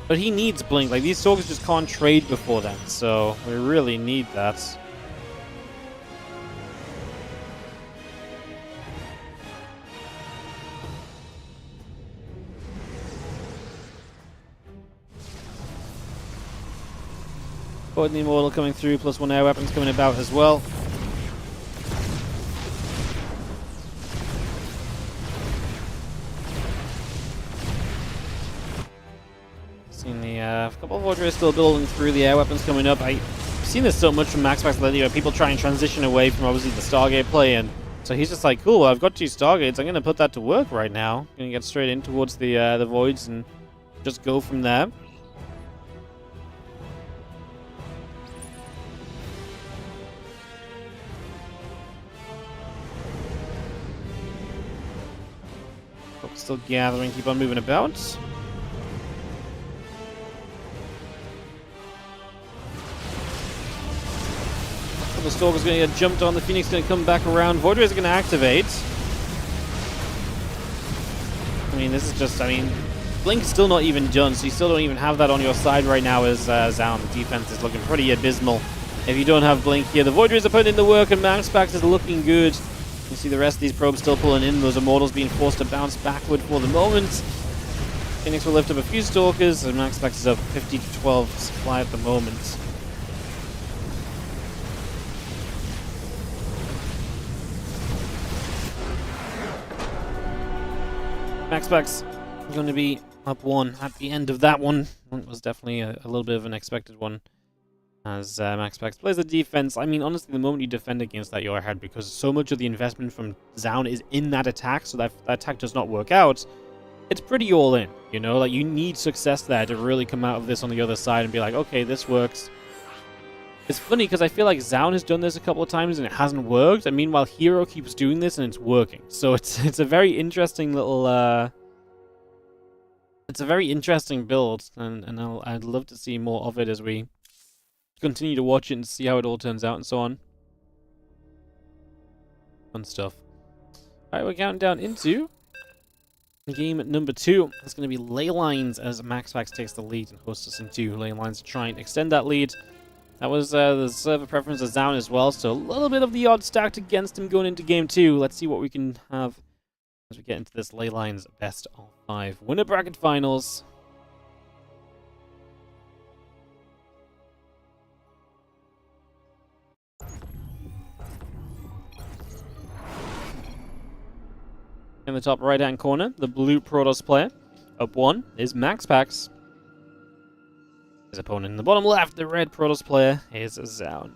but he needs Blink. Like, these Stalkers just can't trade before then, so we really need that. The Immortal coming through, plus 1 air weapons coming about as well. Seen the couple of Void Rays still building through, the air weapons coming up. I've seen this so much from Maxpax that people try and transition away from obviously the Stargate play, and so he's just like, cool, well, I've got 2 Stargates, I'm going to put that to work right now. Going to get straight in towards the Voids and just go from there. Still gathering, keep on moving about. The Stalker's going to get jumped on, the Phoenix going to come back around, Void Rays are going to activate. I mean, this is just, Blink's still not even done, so you still don't even have that on your side right now as ZOUN. The defense is looking pretty abysmal if you don't have Blink here. The Void Rays are putting in the work, and Maxpax is looking good. You see the rest of these probes still pulling in. Those Immortals being forced to bounce backward for the moment. Phoenix will lift up a few Stalkers, and Maxpax is up 50 to 12 supply at the moment. Maxpax is going to be up 1 at the end of that one. It was definitely a little bit of an expected one. As Maxpax plays the defense. I mean, honestly, the moment you defend against that, you're ahead because so much of the investment from ZOUN is in that attack, so that if that attack does not work out, it's pretty all in, you know? Like, you need success there to really come out of this on the other side and be like, okay, this works. It's funny because I feel like ZOUN has done this a couple of times and it hasn't worked, and meanwhile, Hero keeps doing this and it's working. So it's a very interesting little, it's a very interesting build, and I'd love to see more of it as we continue to watch it and see how it all turns out and so on. Fun stuff. Alright, we're counting down into game number 2. It's going to be Ley Lines as Maxpax takes the lead and hosts us into Ley Lines to try and extend that lead. That was the server preference of ZOUN as well, so a little bit of the odds stacked against him going into game 2. Let's see what we can have as we get into this Ley Lines best of 5 winner bracket finals. In the top right-hand corner, the blue Protoss player. Up 1 is Maxpax. His opponent in the bottom left, the red Protoss player, is ZOUN.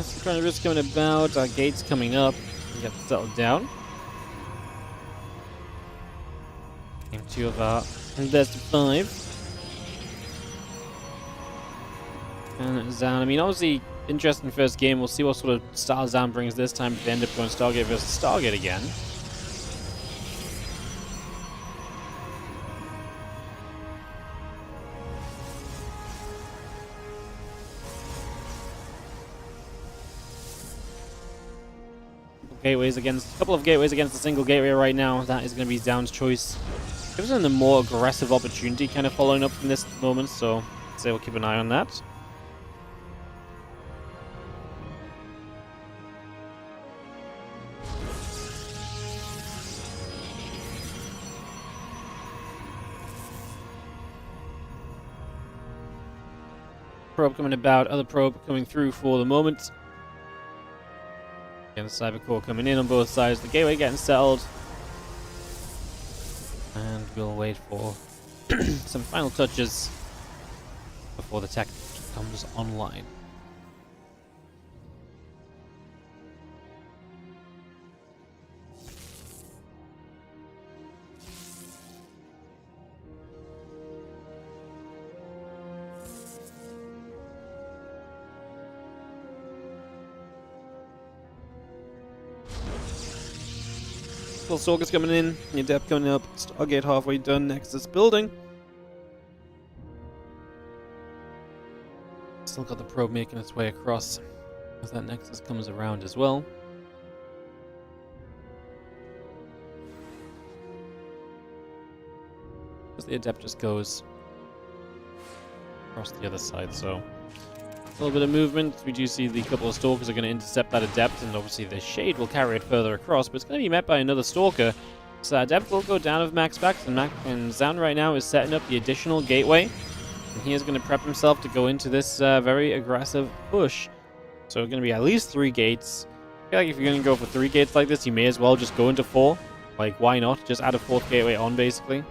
Some kind of risk coming about. Our gates coming up. We got to settle down. Game 2 of our best of 5. And ZOUN. I mean, obviously, interesting first game. We'll see what sort of style ZOUN brings this time. If they end up going Stargate versus Stargate again. Gateways against a couple of gateways against a single gateway right now. That is going to be ZOUN's choice. Gives them the more aggressive opportunity kind of following up from this moment, so I'd say we'll keep an eye on that. Probe coming about, other probe coming through for the moment. Again, the Cybercore coming in on both sides, the gateway getting settled. And we'll wait for some final touches before the tech comes online. Stalker's coming in, your depth coming up, Stargate halfway done, Nexus building. Still got the probe making its way across as that Nexus comes around as well. As the Adept just goes across the other side, so a little bit of movement. We do see the couple of Stalkers are going to intercept that Adept, and obviously the Shade will carry it further across, but it's going to be met by another Stalker. So Adept will go down with Maxpax, and ZOUN right now is setting up the additional gateway, and he is going to prep himself to go into this very aggressive push. So it's going to be at least 3 gates. I feel like if you're going to go for 3 gates like this, you may as well just go into 4. Like, why not? Just add a 4th gateway on, basically.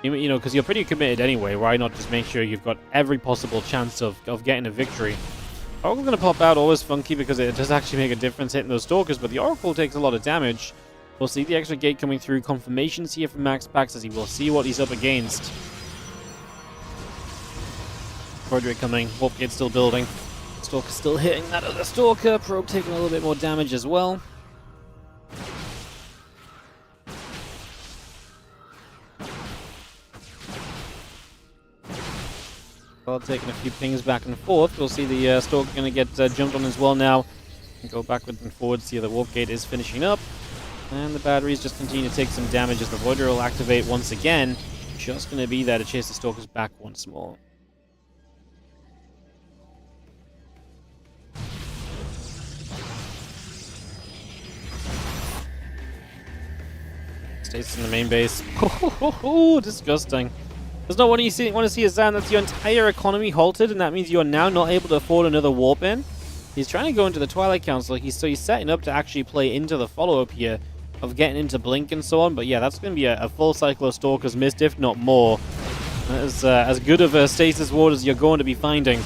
You know, because you're pretty committed anyway. Why not just make sure you've got every possible chance of getting a victory? Oracle's going to pop out, always funky, because it does actually make a difference hitting those Stalkers, but the Oracle takes a lot of damage. We'll see the extra gate coming through. Confirmations here from Maxpax as he will see what he's up against. Broderick coming. Warp gate still building. Stalker still hitting that other Stalker. Probe taking a little bit more damage as well. Well, taking a few pings back and forth. We'll see the Stalker going to get jumped on as well now. And go backwards and forwards. See the Warp Gate is finishing up. And the batteries just continue to take some damage as the Voidray will activate once again. Just going to be there to chase the Stalkers back once more. Stays in the main base. Oh, disgusting. There's not what you want to see a ZOUN. That's your entire economy halted, and that means you are now not able to afford another warp in. He's trying to go into the Twilight Council. So he's setting up to actually play into the follow-up here of getting into Blink and so on. But yeah, that's going to be a full cycle of Stalkers missed, if not more. That is as good of a stasis ward as you're going to be finding.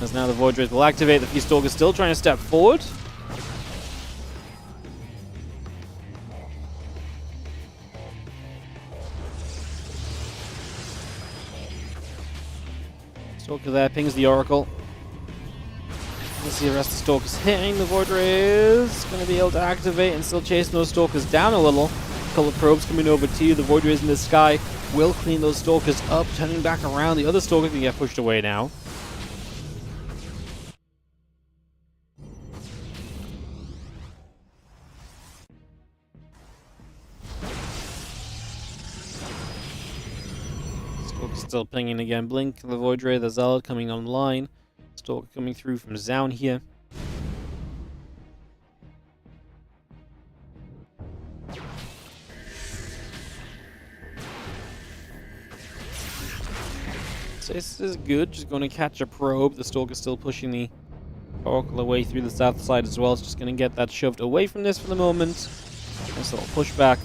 As now the Voidrays will activate. The few Stalkers still trying to step forward. Stalker there, pings the Oracle. Let's see the rest of the Stalkers hitting. The Voidray is going to be able to activate and still chasing those Stalkers down a little. A couple of probes coming over to you. The Voidrays in the sky will clean those Stalkers up, turning back around. The other Stalker can get pushed away now. Still pinging again. Blink, the Voidray, the Zealot coming online. Stalker coming through from ZOUN here. So this is good. Just going to catch a probe. The Stalker's still pushing the Oracle away through the south side as well. It's just going to get that shoved away from this for the moment. Nice little pushback.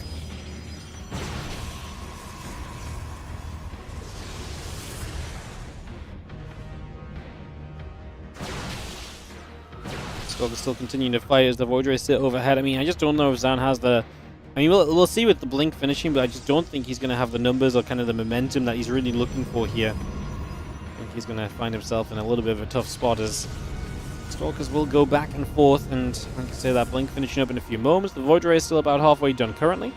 Stalker's still continuing to fight as the Voidray sit overhead. I mean, I just don't know if ZOUN has the... I mean, we'll see with the Blink finishing, but I just don't think he's going to have the numbers or kind of the momentum that he's really looking for here. I think he's going to find himself in a little bit of a tough spot as Stalkers will go back and forth, and like I say, that Blink finishing up in a few moments. The Voidray is still about halfway done currently.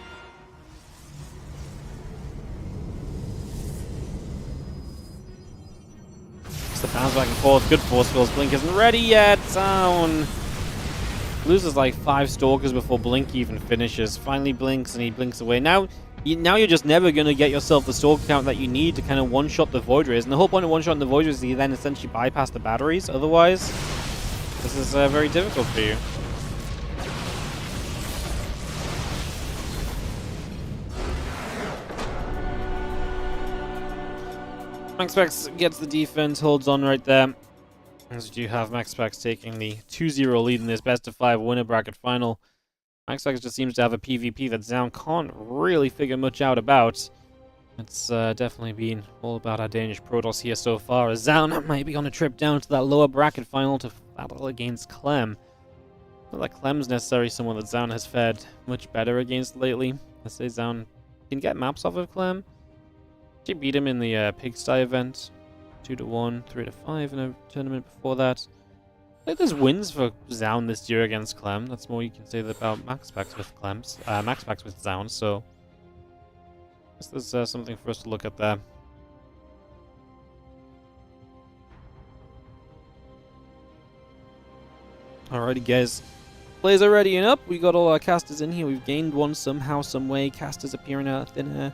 The bounce back and forth, good force fields. Blink isn't ready yet. ZOUN loses like 5 Stalkers before Blink even finishes. Finally blinks and he blinks away. Now you're just never going to get yourself the Stalker count that you need to kind of one-shot the Voidrays. And the whole point of one-shotting the Voidrays is you then essentially bypass the batteries. Otherwise, this is very difficult for you. Maxpax gets the defense, holds on right there. As you have Maxpax taking the 2-0 lead in this best-of-5 winner bracket final. Maxpax just seems to have a PvP that ZOUN can't really figure much out about. It's definitely been all about our Danish Protoss here so far, as ZOUN might be on a trip down to that lower bracket final to battle against Clem. Not that Clem's necessarily someone that ZOUN has fared much better against lately. Let's say ZOUN can get maps off of Clem. She beat him in the Pigsty event, 2-1, 3-5 in a tournament before that. I think there's wins for ZOUN this year against Clem. That's more you can say about Maxpax with Maxpax with ZOUN. So I guess there's something for us to look at there. Alrighty, guys. Players are ready and up. We got all our casters in here. We've gained one somehow, some way. Casters appearing out of thin air.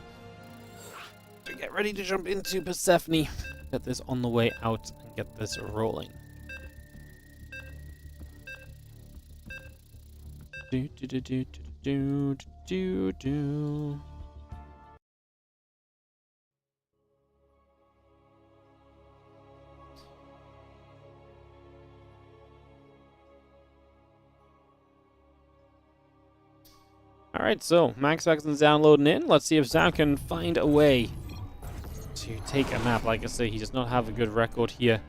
Get ready to jump into Persephone. Get this on the way out and get this rolling. Alright, so Maxpax and ZOUN loading in. Let's see if ZOUN can find a way to take a map. Like I say, he does not have a good record here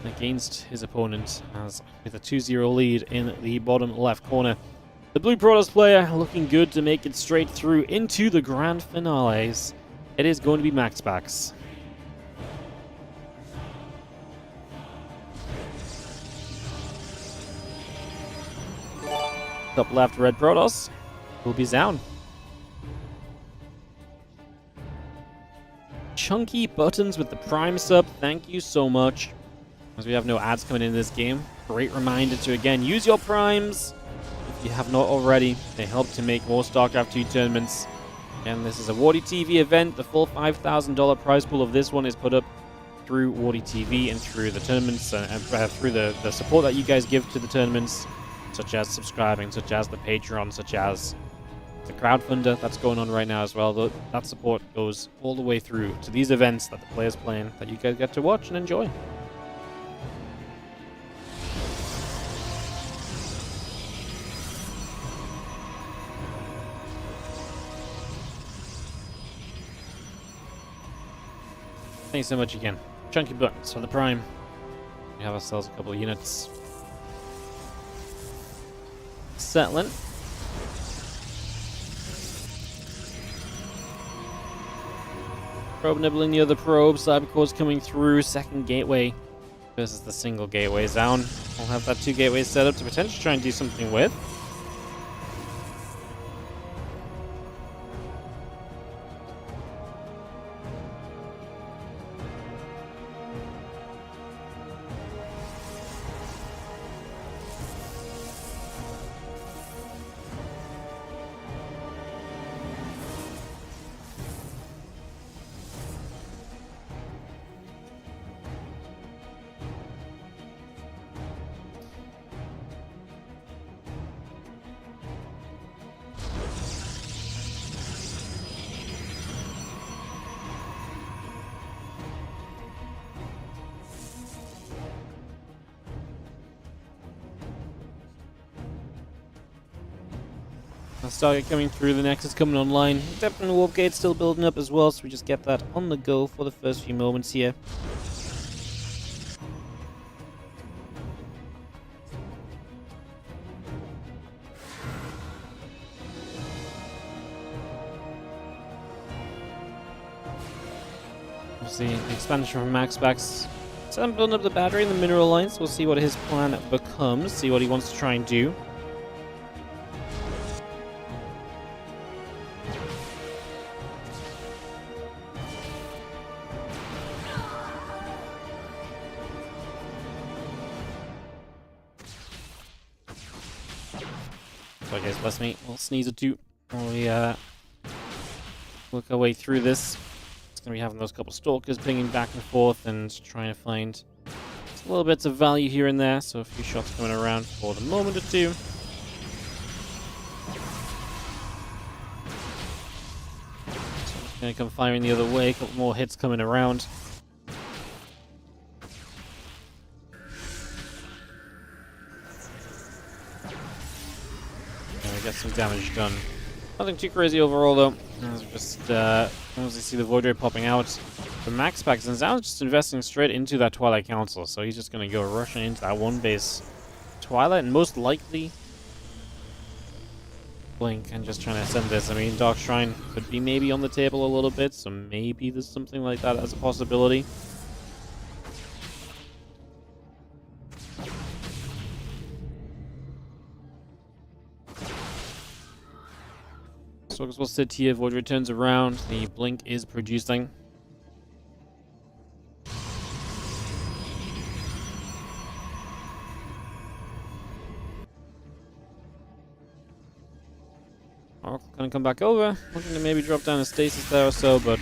against his opponent, as with a 2-0 lead in the bottom left corner. The blue Protoss player looking good to make it straight through into the grand finales. It is going to be Maxpax. Top left red Protoss will be ZOUN. Chunky buttons with the Prime sub, thank you so much. As we have no ads coming in this game, great reminder to again use your Primes. if you have not already. They help to make more StarCraft 2 tournaments. And this is a WardiTV event. The full $5,000 prize pool of this one is put up through WardiTV and through the tournaments and through the support that you guys give to the tournaments, such as subscribing, such as the Patreon, such as the crowdfunder that's going on right now as well. That support goes all the way through to these events that the players playing that you guys get to watch and enjoy. Thanks so much again. Chunky buttons for the Prime. We have ourselves a couple of units. Settling. Probe nibbling the other probe. Cybercore's coming through. Second gateway versus the single gateway. ZOUN will have that 2 gateways set up to potentially try and do something with. Stargate coming through, the Nexus coming online. Definitely Warp Gate still building up as well, so we just get that on the go for the first few moments here. Obviously, the expansion from Maxpax. So I'm building up the battery and the mineral lines. We'll see what his plan becomes, see what he wants to try and do. So I guess bless me, we'll sneeze or two while we work our way through this. It's going to be having those couple stalkers pinging back and forth and trying to find just little bits of value here and there. So a few shots coming around for the moment or two. So I'm just going to come firing the other way, a couple more hits coming around. Get some damage done. Nothing too crazy overall though. Just as you see the Void Ray popping out from Maxpax, and ZOUN's just investing straight into that Twilight Council. So he's just going to go rushing into that one base Twilight, and most likely Blink, and just trying to send this. I mean, Dark Shrine could be maybe on the table a little bit, so maybe there's something like that as a possibility. Stalkers will sit here, Void returns around, the Blink is producing. Oracle gonna come back over, looking to maybe drop down a stasis there or so, but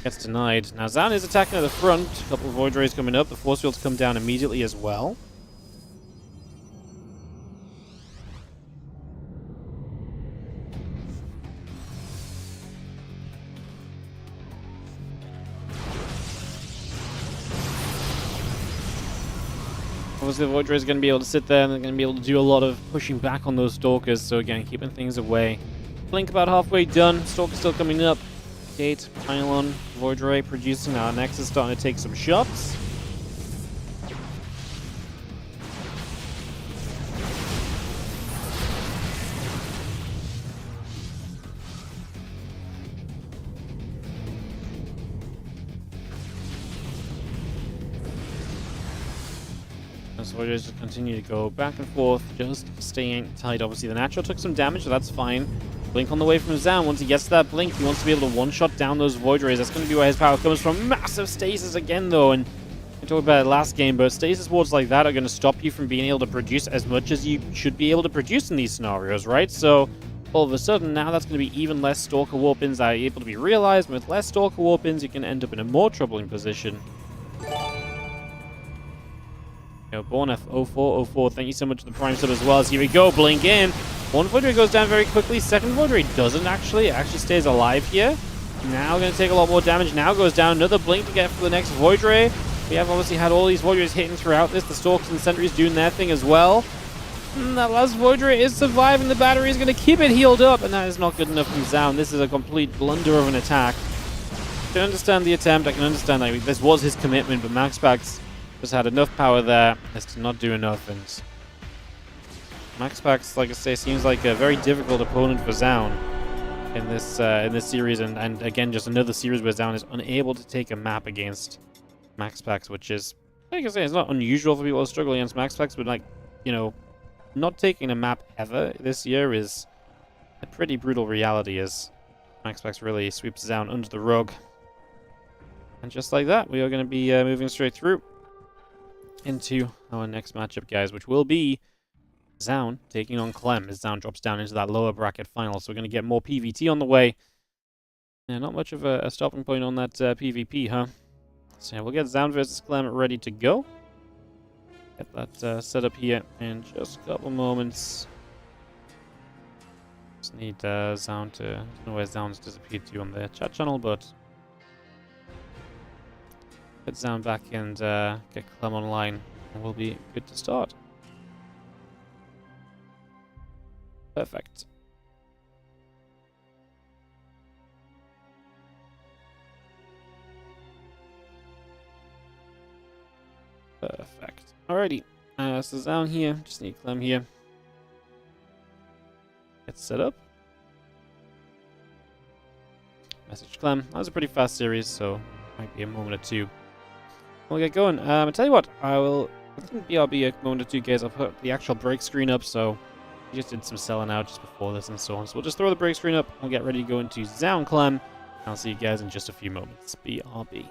gets denied. Now ZOUN is attacking at the front, a couple of Void Rays coming up, the force fields come down immediately as well. Obviously, the Void Ray is going to be able to sit there, and they're going to be able to do a lot of pushing back on those Stalkers. So again, keeping things away. Blink about halfway done. Stalker still coming up. Gate, Pylon, Void Ray producing. Our Nexus starting to take some shots. So we're just continue to go back and forth, just staying tight. Obviously, the Natural took some damage, so that's fine. Blink on the way from ZOUN. Once he gets to that Blink, he wants to be able to one-shot down those Void Rays. That's going to be where his power comes from. Massive stasis again, though, and I talked about it last game, but stasis wards like that are going to stop you from being able to produce as much as you should be able to produce in these scenarios, right? So all of a sudden, now that's going to be even less Stalker Warpins that are able to be realized. With less Stalker Warpins, you can end up in a more troubling position. Born F0404, thank you so much for the Prime sub as well. As here we go, blink in. One Voidray goes down very quickly. Second Voidray doesn't actually. It actually stays alive here. Now going to take a lot more damage. Now goes down. Another blink to get for the next Voidray. We have obviously had all these Voidrays hitting throughout this. The Stalkers and Sentries doing their thing as well. That last Voidray is surviving. The battery is going to keep it healed up. And that is not good enough from ZOUN. This is a complete blunder of an attack. I can understand the attempt. I can understand that this was his commitment. But Maxpax just had enough power there as to not do enough. And Maxpax, like I say, seems like a very difficult opponent for ZOUN in this series. And again, just another series where ZOUN is unable to take a map against Maxpax, which is, like I say, it's not unusual for people to struggle against Maxpax, but like, you know, not taking a map ever this year is a pretty brutal reality as Maxpax really sweeps ZOUN under the rug. And just like that, we are going to be moving straight through into our next matchup, guys, which will be ZOUN taking on Clem as ZOUN drops down into that lower bracket final. So we're going to get more PvT on the way. Yeah, not much of a stopping point on that PvP, huh? So yeah, we'll get ZOUN versus Clem ready to go. Get that set up here in just a couple moments. Just need ZOUN to... I don't know where ZOUN's disappeared to on the chat channel, but... get ZOUN back and get Clem online, and we'll be good to start. Perfect. Perfect. Alrighty. So ZOUN here. Just need Clem here. Get set up. Message Clem. That was a pretty fast series, so might be a moment or two. We'll get going. I tell you what, I think BRB a moment or two, guys. I'll put the actual break screen up, so we just did some selling out just before this and so on. So we'll just throw the break screen up. We'll get ready to go into ZOUN Clem. I'll see you guys in just a few moments. BRB.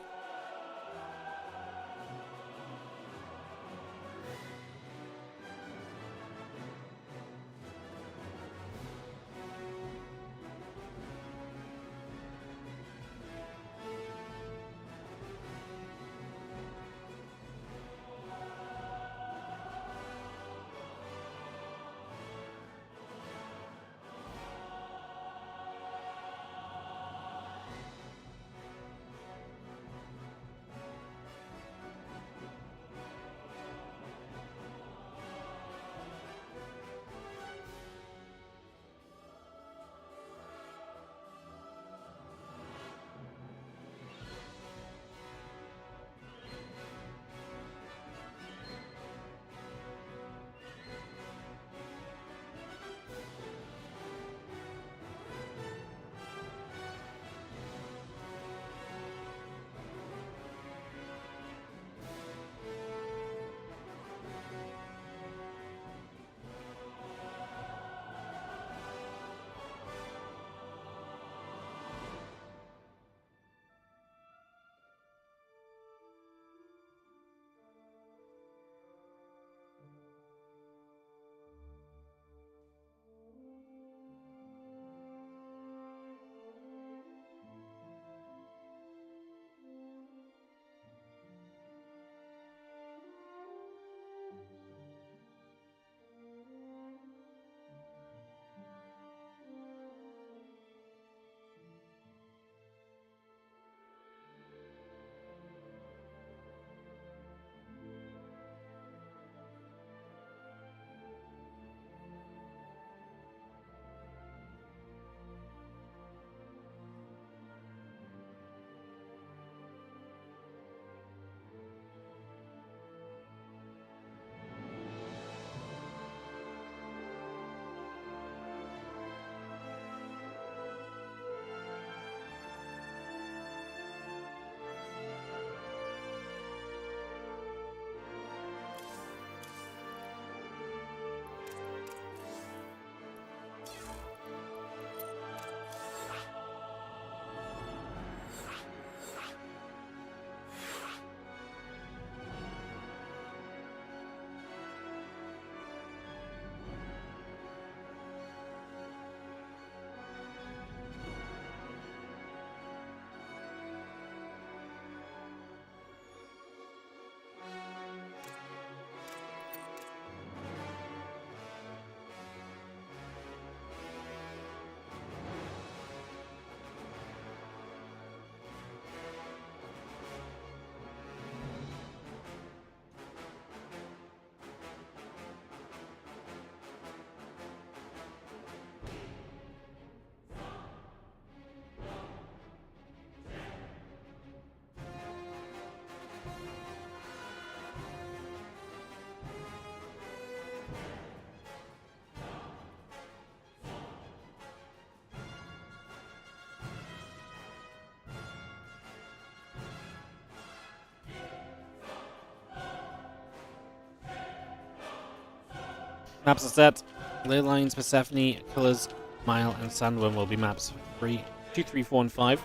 Maps are set. Ley Lines, Persephone, Colors, Mile, and Sandworm will be maps 2, 3, 4, and 5.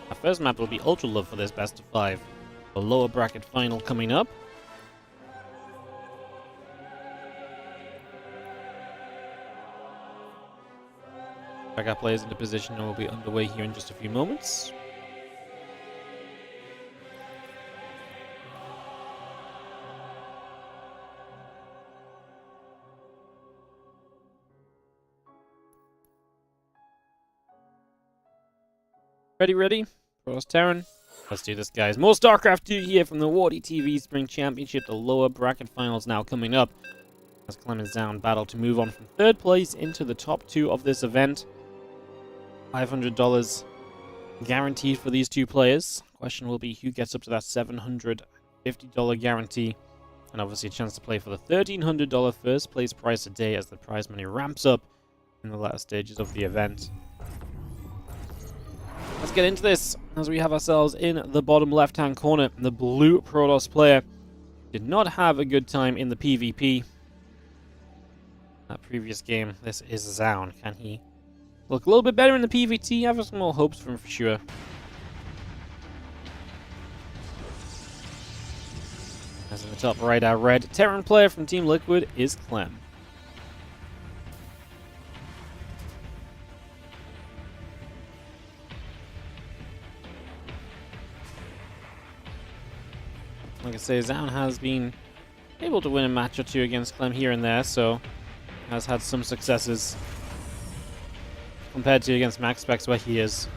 Our first map will be Ultra Love for this best of 5. The lower bracket final coming up. Back our players into position and we'll be underway here in just a few moments. Ready? Cross Terran. Let's do this, guys. More StarCraft 2 here from the WardiTV Spring Championship. The lower bracket finals now coming up. As Clem and ZOUN battle to move on from 3rd place into the top 2 of this event. $500 guaranteed for these two players. Question will be who gets up to that $750 guarantee. And obviously a chance to play for the $1,300 first place prize a day as the prize money ramps up in the latter stages of the event. Let's get into this as we have ourselves in the bottom left-hand corner. The blue Protoss player did not have a good time in the PvP. That previous game, this is ZOUN. Can he look a little bit better in the PvT? I have some more hopes for him for sure. As in the top right, our red Terran player from Team Liquid is Clem. Like I say, ZOUN has been able to win a match or two against Clem here and there, so has had some successes compared to against Maxpax, where he has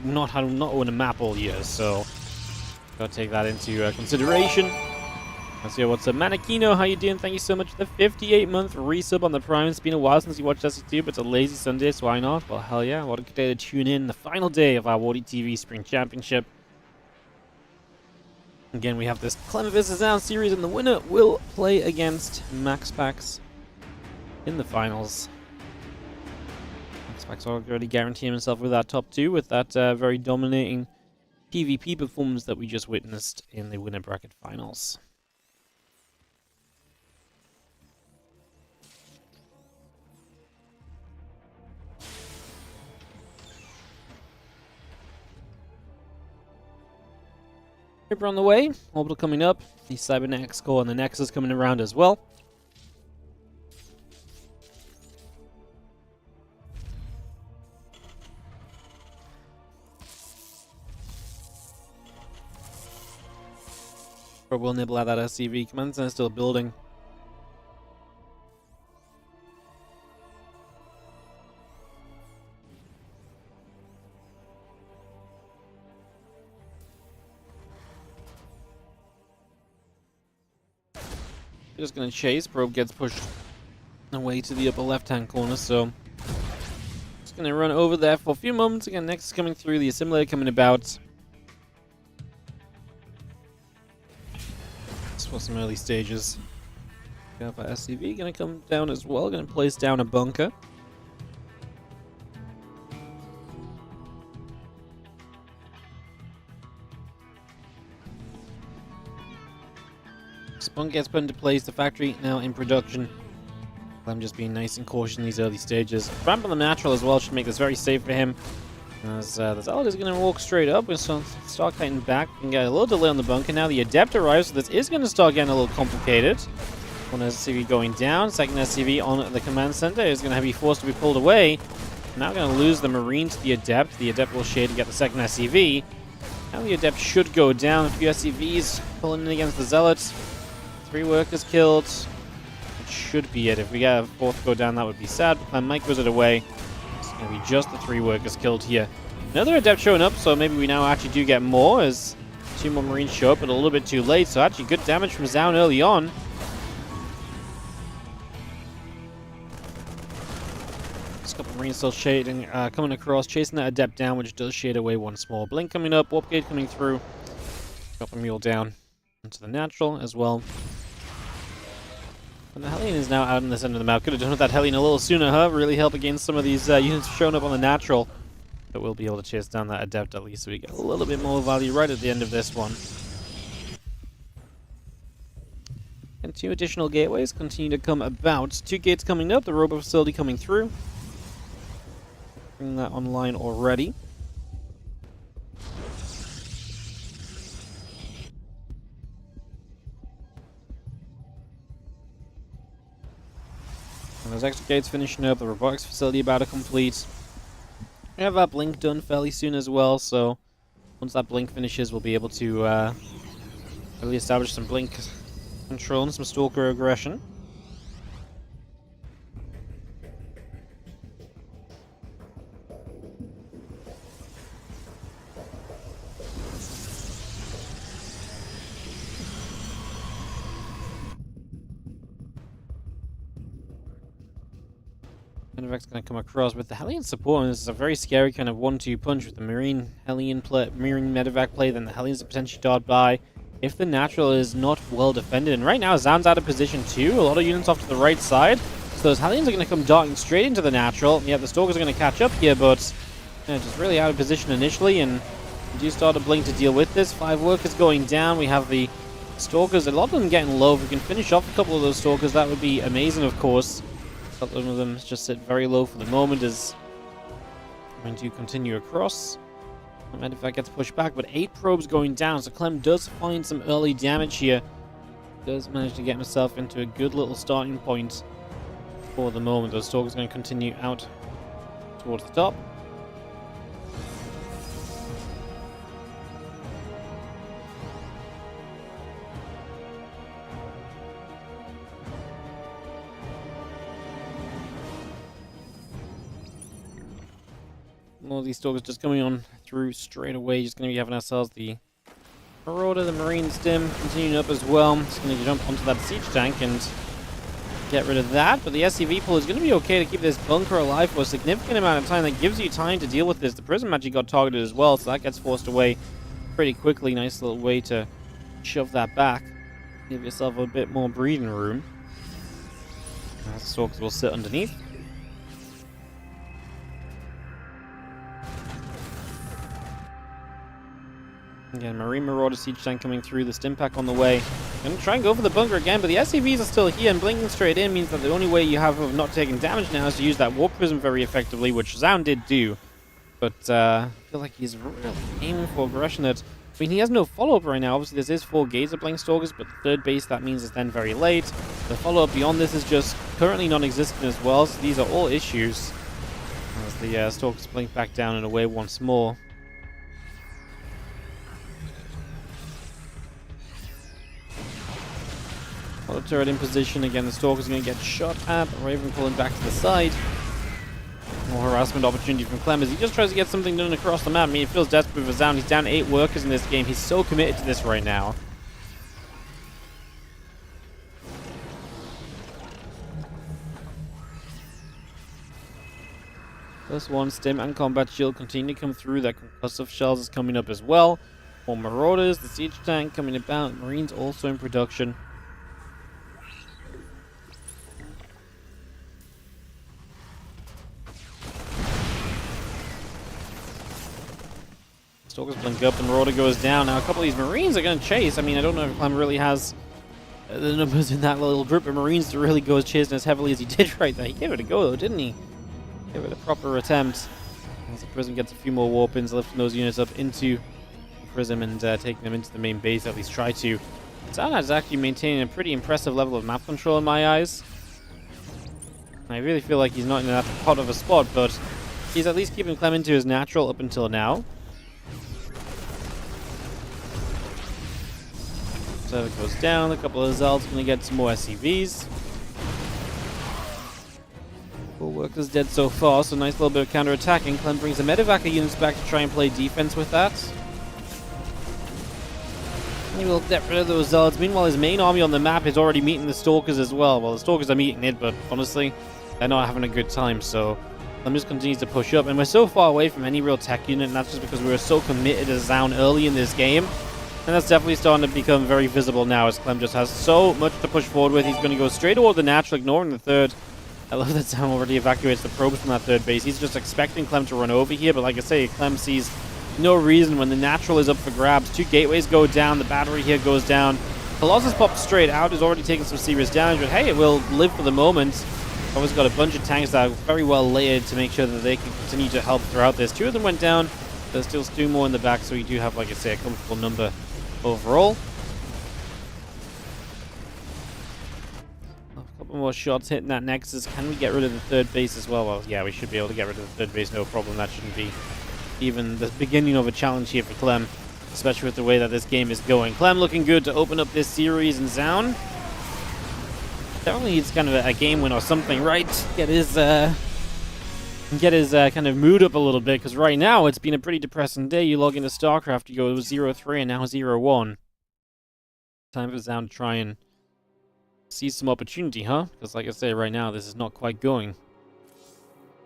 not won a map all year. So gotta take that into consideration. Let's see what's up, Manakino. How you doing? Thank you so much for the 58-month resub on the Prime. It's been a while since you watched SC2, but it's a lazy Sunday, so why not? Well, hell yeah! What a good day to tune in. The final day of our WardiTV Spring Championship. Again, we have this Clem vs. ZOUN series, and the winner will play against Maxpax in the finals. Maxpax already guaranteeing himself with that top 2 with that very dominating PvP performance that we just witnessed in the winner bracket finals. Reaper on the way, Orbital coming up, the Cybernetics core and the Nexus coming around as well. But we'll nibble at that SCV. Command Center still building. Just gonna chase. Probe gets pushed away to the upper left-hand corner, so just gonna run over there for a few moments. Again, Nexus coming through, the assimilator coming about. Just for some early stages. Got our SCV gonna come down as well. Gonna place down a bunker. Spunk gets put into place, the factory now in production. I'm just being nice and cautious in these early stages. Ramp on the natural as well should make this very safe for him. As the Zealot is going to walk straight up, we're going to start kiting back. We can get a little delay on the bunker now. The Adept arrives, so this is going to start getting a little complicated. One SCV going down, second SCV on the command center is going to be forced to be pulled away. Now going to lose the Marine to the Adept. The Adept will shade to get the second SCV. Now the Adept should go down. A few SCVs pulling in against the Zealots. 3 workers killed. It should be it. If we get a 4th go down, that would be sad. But Clem might visit away. It's going to be just the 3 workers killed here. Another Adept showing up, so maybe we now actually do get more as 2 more Marines show up, but a little bit too late. So actually good damage from ZOUN early on. Just a couple Marines still shading, coming across, chasing that Adept down, which does shade away once more. Blink coming up, Warp Gate coming through. Got the Mule down into the natural as well. And the Hellion is now out on this end of the map. Could have done with that Hellion a little sooner, huh? Really help against some of these units showing up on the natural. But we'll be able to chase down that Adept at least so we get a little bit more value right at the end of this one. And 2 additional gateways continue to come about. 2 gates coming up, the robot facility coming through. Bring that online already. And those extra gates finishing up, the robotics facility about to complete. We have that blink done fairly soon as well, so once that blink finishes, we'll be able to really establish some blink control and some stalker aggression. Medevac's going to come across with the Hellion support, and this is a very scary kind of 1-2 punch with the Marine Hellion play, Marine Medevac play, then the Hellions are potentially dart by if the natural is not well defended. And right now, ZOUN's out of position too. A lot of units off to the right side. So those Hellions are going to come darting straight into the natural. Yeah, the Stalkers are going to catch up here, but just really out of position initially. And we do start a blink to deal with this. 5 workers going down. We have the Stalkers, a lot of them getting low. If we can finish off a couple of those Stalkers, that would be amazing, of course. A couple of them just sit very low for the moment as I'm going to continue across. Medevac gets pushed back, but 8 probes going down, so Clem does find some early damage here. Does manage to get himself into a good little starting point for the moment. Those Stalkers are going to continue out towards the top. More of these Stalkers just coming on through straight away. Just going to be having ourselves the Marauder, the Marine Stim continuing up as well. Just going to jump onto that siege tank and get rid of that. But the SCV pull is going to be okay to keep this bunker alive for a significant amount of time. That gives you time to deal with this. The Prism actually got targeted as well, so that gets forced away pretty quickly. Nice little way to shove that back. Give yourself a bit more breathing room. The Stalkers will sit underneath. Again, Marine Marauder siege tank coming through, the stim pack on the way. Gonna try and go for the bunker again, but the SCVs are still here, and blinking straight in means that the only way you have of not taking damage now is to use that warp prism very effectively, which ZOUN did do. But I feel like he's really aiming for aggression. That, I mean, he has no follow-up right now. Obviously, this is 4 gates of Blink Stalkers, but the third base, that means it's then very late. The follow-up beyond this is just currently non-existent as well, so these are all issues. As the Stalkers blink back down and away once more. Auto turret in position. Again, the Stalker's going to get shot at. Raven pulling back to the side. More harassment opportunity from Clem as he just tries to get something done across the map. I mean, he feels desperate for ZOUN. He's down 8 workers in this game. He's so committed to this right now. Plus 1 stim and combat shield continue to come through. That concussive shells is coming up as well. More Marauders, the siege tank coming about. Marines also in production. Stalkers blink up, the Marauder goes down. Now a couple of these Marines are going to chase. I mean, I don't know if Clem really has the numbers in that little group of Marines to really go chasing as heavily as he did right there. He gave it a go though, didn't he? Gave it a proper attempt. As the Prism gets a few more warp-ins, lifting those units up into the Prism and taking them into the main base, at least try to. ZOUN is actually maintaining a pretty impressive level of map control in my eyes. I really feel like he's not in that hot of a spot, but he's at least keeping Clem into his natural up until now. So it goes down, a couple of Zelds going to get some more SCVs. 4 workers dead so far, so nice little bit of counter-attacking. Clem brings the Medevac units back to try and play defense with that. And he will get rid of those Zelds. Meanwhile, his main army on the map is already meeting the Stalkers as well. Well, the Stalkers are meeting it, but honestly, they're not having a good time, so Clem just continues to push up. And we're so far away from any real tech unit, and that's just because we were so committed to ZOUN early in this game. And that's definitely starting to become very visible now as Clem just has so much to push forward with. He's going to go straight toward the natural, ignoring the third. I love that ZOUN already evacuates the probes from that third base. He's just expecting Clem to run over here, but like I say, Clem sees no reason when the natural is up for grabs. 2 gateways go down, the battery here goes down. Colossus popped straight out, is already taking some serious damage, but hey, it will live for the moment. Always got a bunch of tanks that are very well layered to make sure that they can continue to help throughout this. 2 of them went down. There's still 2 more in the back, so you do have, like I say, a comfortable number overall. A couple more shots hitting that Nexus. Can we get rid of the third base as well? Well, yeah, we should be able to get rid of the third base, no problem. That shouldn't be even the beginning of a challenge here for Clem, especially with the way that this game is going. Clem looking good to open up this series in ZOUN. Definitely needs kind of a game win or something, right? Get his kind of mood up a little bit, because right now it's been a pretty depressing day. You log into StarCraft, you go 0-3 and now 0-1. Time for ZOUN to try and see some opportunity, huh? Because like I say, right now this is not quite going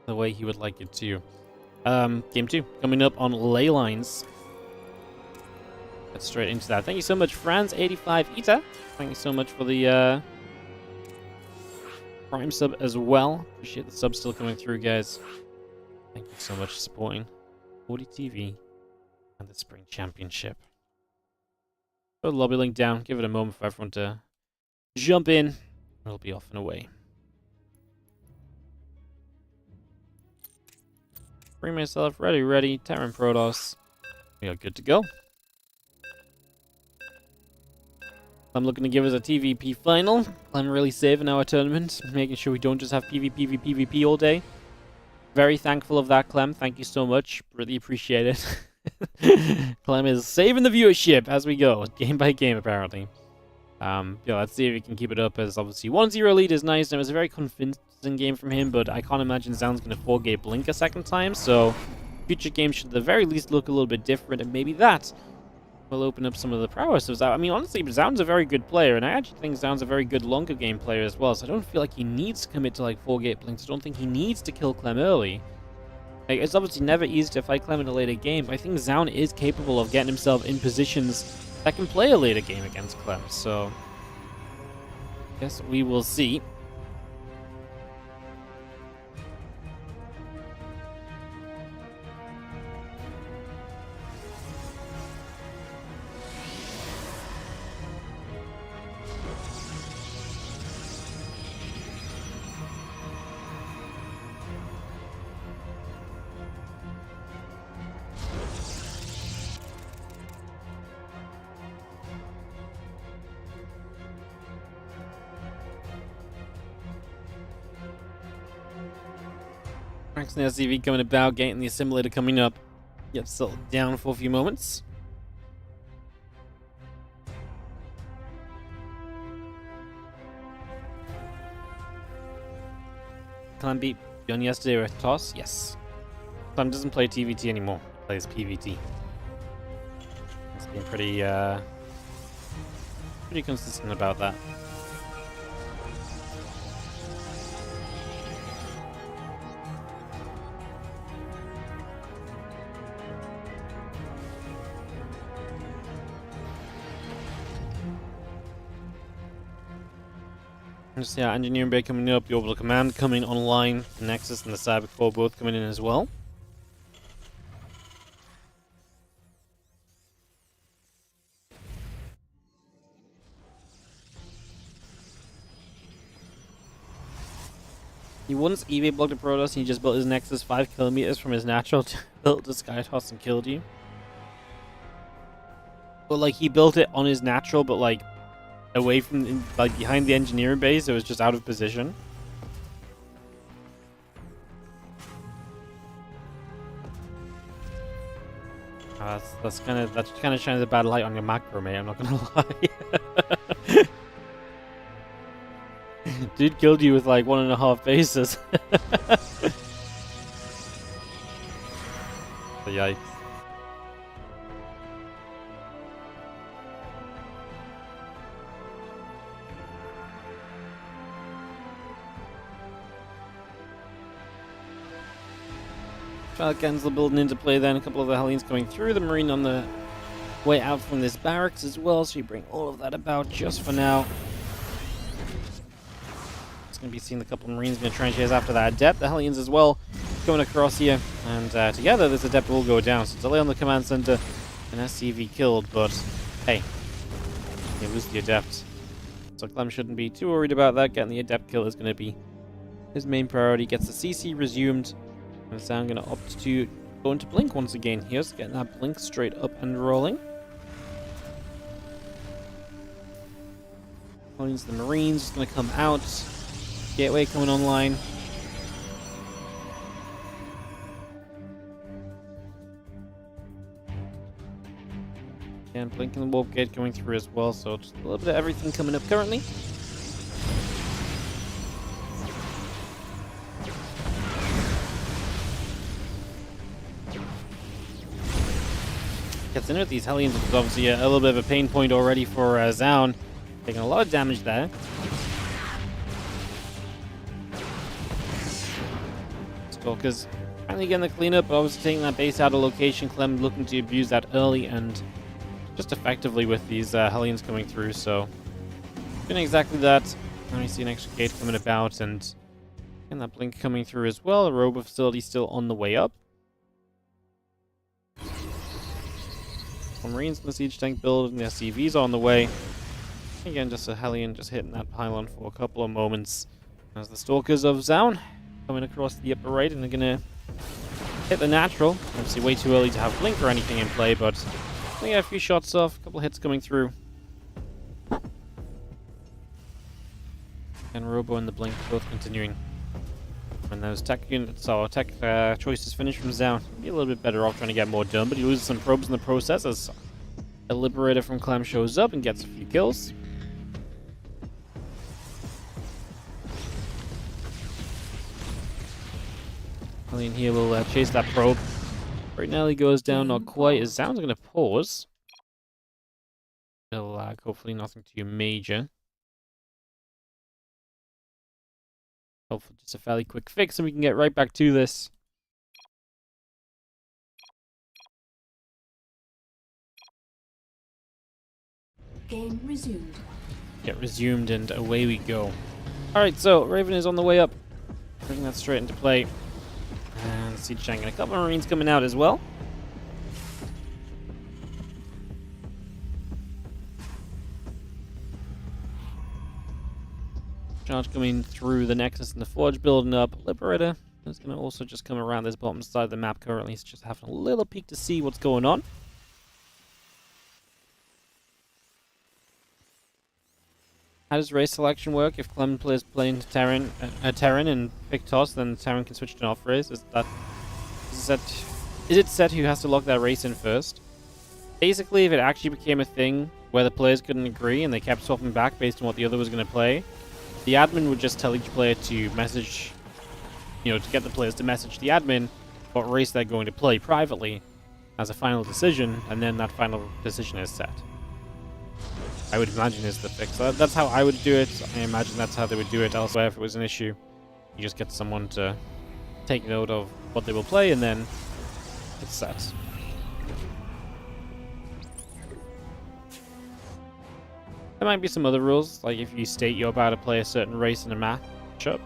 the way he would like it to. Game 2 coming up on Ley Lines. Get straight into that. Thank you so much, Franz85 Thank you so much for the Prime sub as well. Appreciate the sub still coming through, guys. Thank you so much for supporting WardiTV and the Spring Championship. Put the lobby link down. Give it a moment for everyone to jump in. We'll be off and away. Bring myself ready. Terran Protoss. We are good to go. I'm looking to give us a TVP final. I'm really saving our tournament, making sure we don't just have PvP all day. Very thankful of that, Clem. Thank you so much. Really appreciate it. Clem is saving the viewership as we go, game by game, apparently. Yeah, let's see if we can keep it up, as obviously 1-0 lead is nice, and it was a very convincing game from him, but I can't imagine ZOUN's going to 4-gate Blink a second time, so future games should at the very least look a little bit different, and maybe that will open up some of the prowess of ZOUN. I mean, honestly, ZOUN's a very good player, and I actually think ZOUN's a very good longer game player as well, so I don't feel like he needs to commit to, like, 4-gate Blinks. I don't think he needs to kill Clem early. Like, it's obviously never easy to fight Clem in a later game, but I think ZOUN is capable of getting himself in positions that can play a later game against Clem, so I guess we will see. Max and SCV coming about, getting the assimilator coming up. Get settled down for a few moments. Clem beat Beyond yesterday with Toss? Yes. Clem doesn't play TVT anymore. He plays PVT. It's been pretty consistent about that. Just, yeah, Engineering Bay coming up, the Orbital Command coming online, the Nexus and the Cyber Core both coming in as well. He once EV blocked a Protoss and he just built his Nexus 5 kilometers from his natural to build the Sky Toss and killed you. But like, he built it on his natural, but like away from, like, behind the engineering base, it was just out of position. That kind of shines a bad light on your macro, mate. I'm not gonna lie. Dude killed you with like 1.5 bases. Yikes. Falcons are building into play then, a couple of the Hellions coming through, the Marine on the way out from this barracks as well, so you bring all of that about just for now. It's going to be seeing a couple of Marines going to try and chase after that Adept, the Hellions as well coming across here, and together this Adept will go down, so delay on the command center, an SCV killed, but hey, You lose the Adept. So Clem shouldn't be too worried about that. Getting the Adept kill is going to be his main priority. Gets the CC resumed. And so I'm going to opt to go into Blink once again here. So getting that Blink straight up and rolling. The Marines is going to come out. Gateway coming online. And Blink and the Warp Gate going through as well, so just a little bit of everything coming up currently. Gets in with these Hellions, which is obviously a little bit of a pain point already for ZOUN. Taking a lot of damage there. Stalkers finally getting the cleanup, but obviously taking that base out of location. Clem looking to abuse that early and just effectively with these Hellions coming through, so doing exactly that. Now we see an extra gate coming about and that Blink coming through as well. The Robo facility still on the way up. Marines in the siege tank build and the SCVs on the way. Again, just a Hellion just hitting that pylon for a couple of moments. As the Stalkers of ZOUN coming across the upper right and they're going to hit the natural. Obviously way too early to have Blink or anything in play, but we got a few shots off, a couple of hits coming through. And Robo and the Blink both continuing. And those tech units, or tech choices finished from ZOUN. Be a little bit better off trying to get more done, but he loses some probes in the process as a Liberator from Clem shows up and gets a few kills. Hellion here will chase that probe. Right now he goes down, not quite, as ZOUN's going to pause. Little lag, hopefully nothing too major. Hopefully just a fairly quick fix and we can get right back to this. Game resumed. Get resumed and away we go. Alright, so Raven is on the way up. Bringing that straight into play. And Siege Tank and a couple of Marines coming out as well. Charge coming through the Nexus and the Forge building up. Liberator is going to also just come around this bottom side of the map currently. It's just having a little peek to see what's going on. How does race selection work? If Clem plays playing Terran and pick toss, then Terran can switch to an off race. Is it set who has to lock that race in first? Basically, if it actually became a thing where the players couldn't agree and they kept swapping back based on what the other was going to play, the admin would just tell each player to message, to get the players to message the admin what race they're going to play privately as a final decision, and then that final decision is set. I would imagine is the fix. That's how I would do it. I imagine that's how they would do it elsewhere if it was an issue. You just get someone to take note of what they will play, and then it's set. There might be some other rules, like if you state you're about to play a certain race in a matchup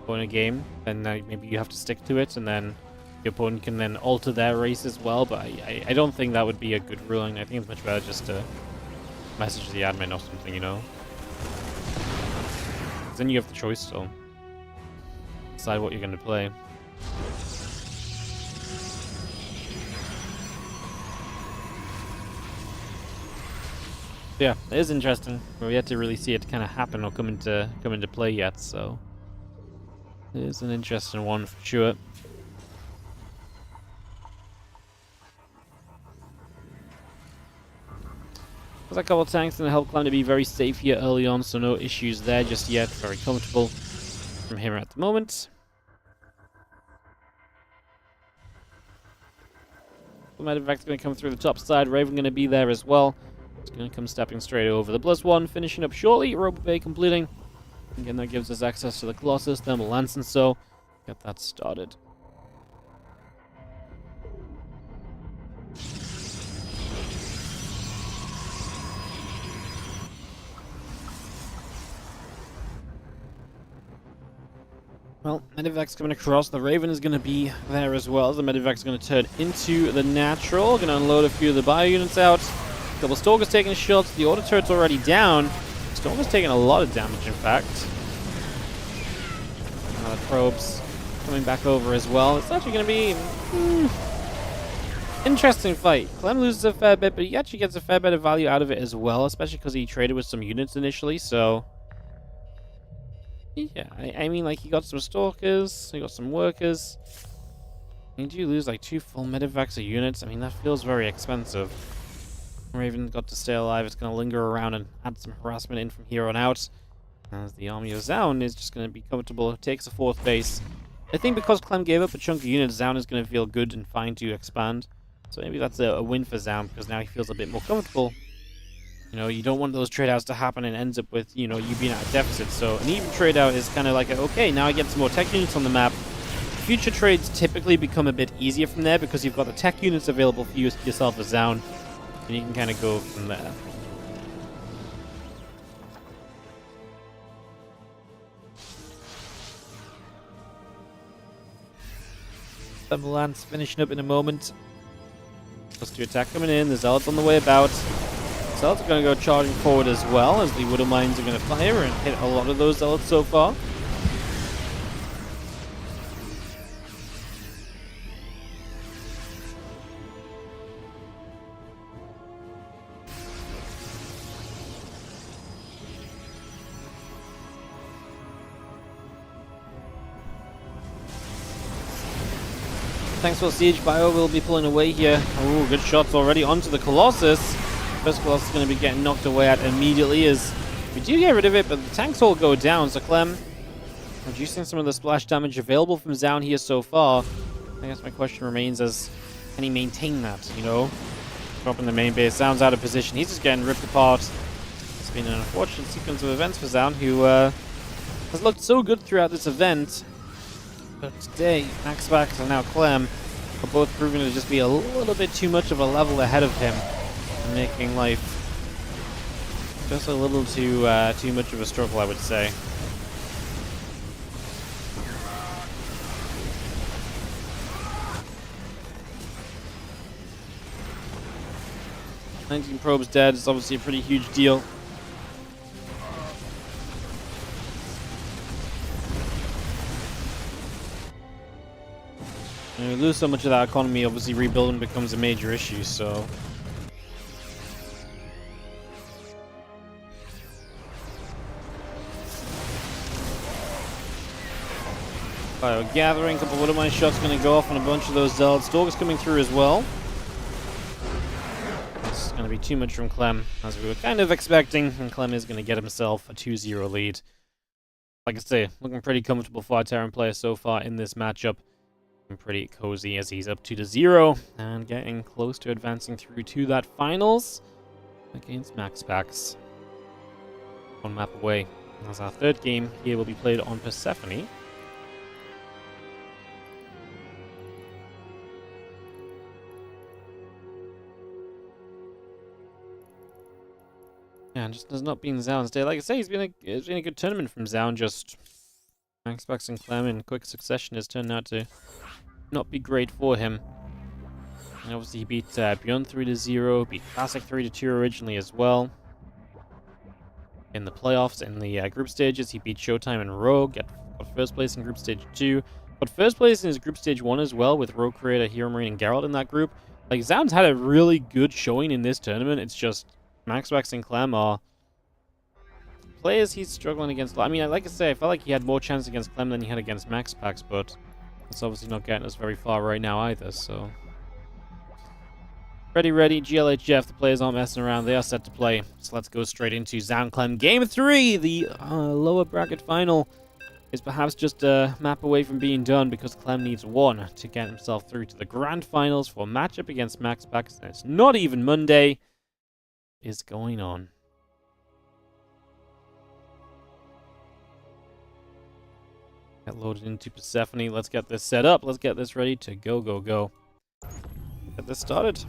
or in a game, then maybe you have to stick to it, and then your opponent can then alter their race as well, but I don't think that would be a good ruling. I think it's much better just to message the admin or something, 'Cause then you have the choice to decide what you're going to play. Yeah, it is interesting. We're yet to really see it kind of happen or come into play yet, so it is an interesting one for sure. There's a couple of tanks going to help Clem to be very safe here early on, so no issues there just yet. Very comfortable from here at the moment. The medevac's going to come through the top side. Raven going to be there as well. It's going to come stepping straight over. The +1 finishing up shortly. Robo Bay completing. Again, that gives us access to the Colossus, Thermal Lance, and so get that started. Well, medevac's coming across. The Raven is going to be there as well. The medevac's going to turn into the natural. Going to unload a few of the bio units out. couple Stalkers taking shots. The auto turret's already down. Stalker's taking a lot of damage, in fact. Probes coming back over as well. It's actually going to be interesting fight. Clem loses a fair bit, but he actually gets a fair bit of value out of it as well, especially because he traded with some units initially, so... Yeah, I mean, like, he got some Stalkers, he got some Workers. You do lose, like, 2 full medevacs of units. I mean, that feels very expensive. Raven got to stay alive. It's going to linger around and add some harassment in from here on out. As the army of ZOUN is just going to be comfortable. It takes a 4th base. I think because Clem gave up a chunk of units, ZOUN is going to feel good and fine to expand. So maybe that's a win for ZOUN, because now he feels a bit more comfortable. You know, you don't want those trade-outs to happen and ends up with, you know, you being at a deficit. So an even trade-out is kind of like, okay, now I get some more tech units on the map. Future trades typically become a bit easier from there, because you've got the tech units available for yourself as ZOUN. And you can kind of go from there. Lance finishing up in a moment. +2 attack coming in. The Zealots on the way about. Zealots are going to go charging forward as well, as the Widow Mines are going to fire and hit a lot of those Zealots so far. Thanks for Siege. Bio will be pulling away here. Oh, good shots already onto the Colossus. First Colossus is going to be getting knocked away at immediately as we do get rid of it, but the tanks all go down. So Clem reducing some of the splash damage available from ZOUN here so far. I guess my question remains as, can he maintain that, you know? Dropping the main base. ZOUN's out of position. He's just getting ripped apart. It's been an unfortunate sequence of events for ZOUN, who has looked so good throughout this event. But today, Maxpax and now Clem are both proving to just be a little bit too much of a level ahead of him, and making life just a little too much of a struggle, I would say. "19 probes dead" is obviously a pretty huge deal. When we lose so much of that economy, obviously rebuilding becomes a major issue, so... Gathering, a couple of Widow Mine shots going to go off on a bunch of those Zealots. Stalkers coming through as well. This is going to be too much from Clem, as we were kind of expecting, and Clem is going to get himself a 2-0 lead. Like I say, looking pretty comfortable for our Terran player so far in this matchup. And pretty cozy as he's up 2-0 and getting close to advancing through to that finals against Maxpax. 1 map away. As our 3rd game here will be played on Persephone. Yeah, just has not been ZOUN's day. Like I say, it's been a good tournament from ZOUN. Just Maxpax and Clem in quick succession has turned out to not be great for him. And obviously he beat Beyond 3-0, beat Classic 3-2 originally as well. In the playoffs, in the group stages, he beat Showtime and Rogue, got 1st place in group stage 2. Got 1st place in his group stage 1 as well, with Rogue Creator, Hero Marine, and Geralt in that group. Like, ZOUN's had a really good showing in this tournament. It's just Maxpax and Clem are players he's struggling against. I mean, like I say, I felt like he had more chance against Clem than he had against Maxpax, but it's obviously not getting us very far right now either, so... Ready, GLHF, the players aren't messing around, they are set to play. So let's go straight into ZOUN Clem Game 3! The lower bracket final is perhaps just a map away from being done, because Clem needs 1 to get himself through to the grand finals for a matchup against Maxpax, and it's not even Monday. Is going on. Get loaded into Persephone. Let's get this set up. Let's get this ready to go. Get this started.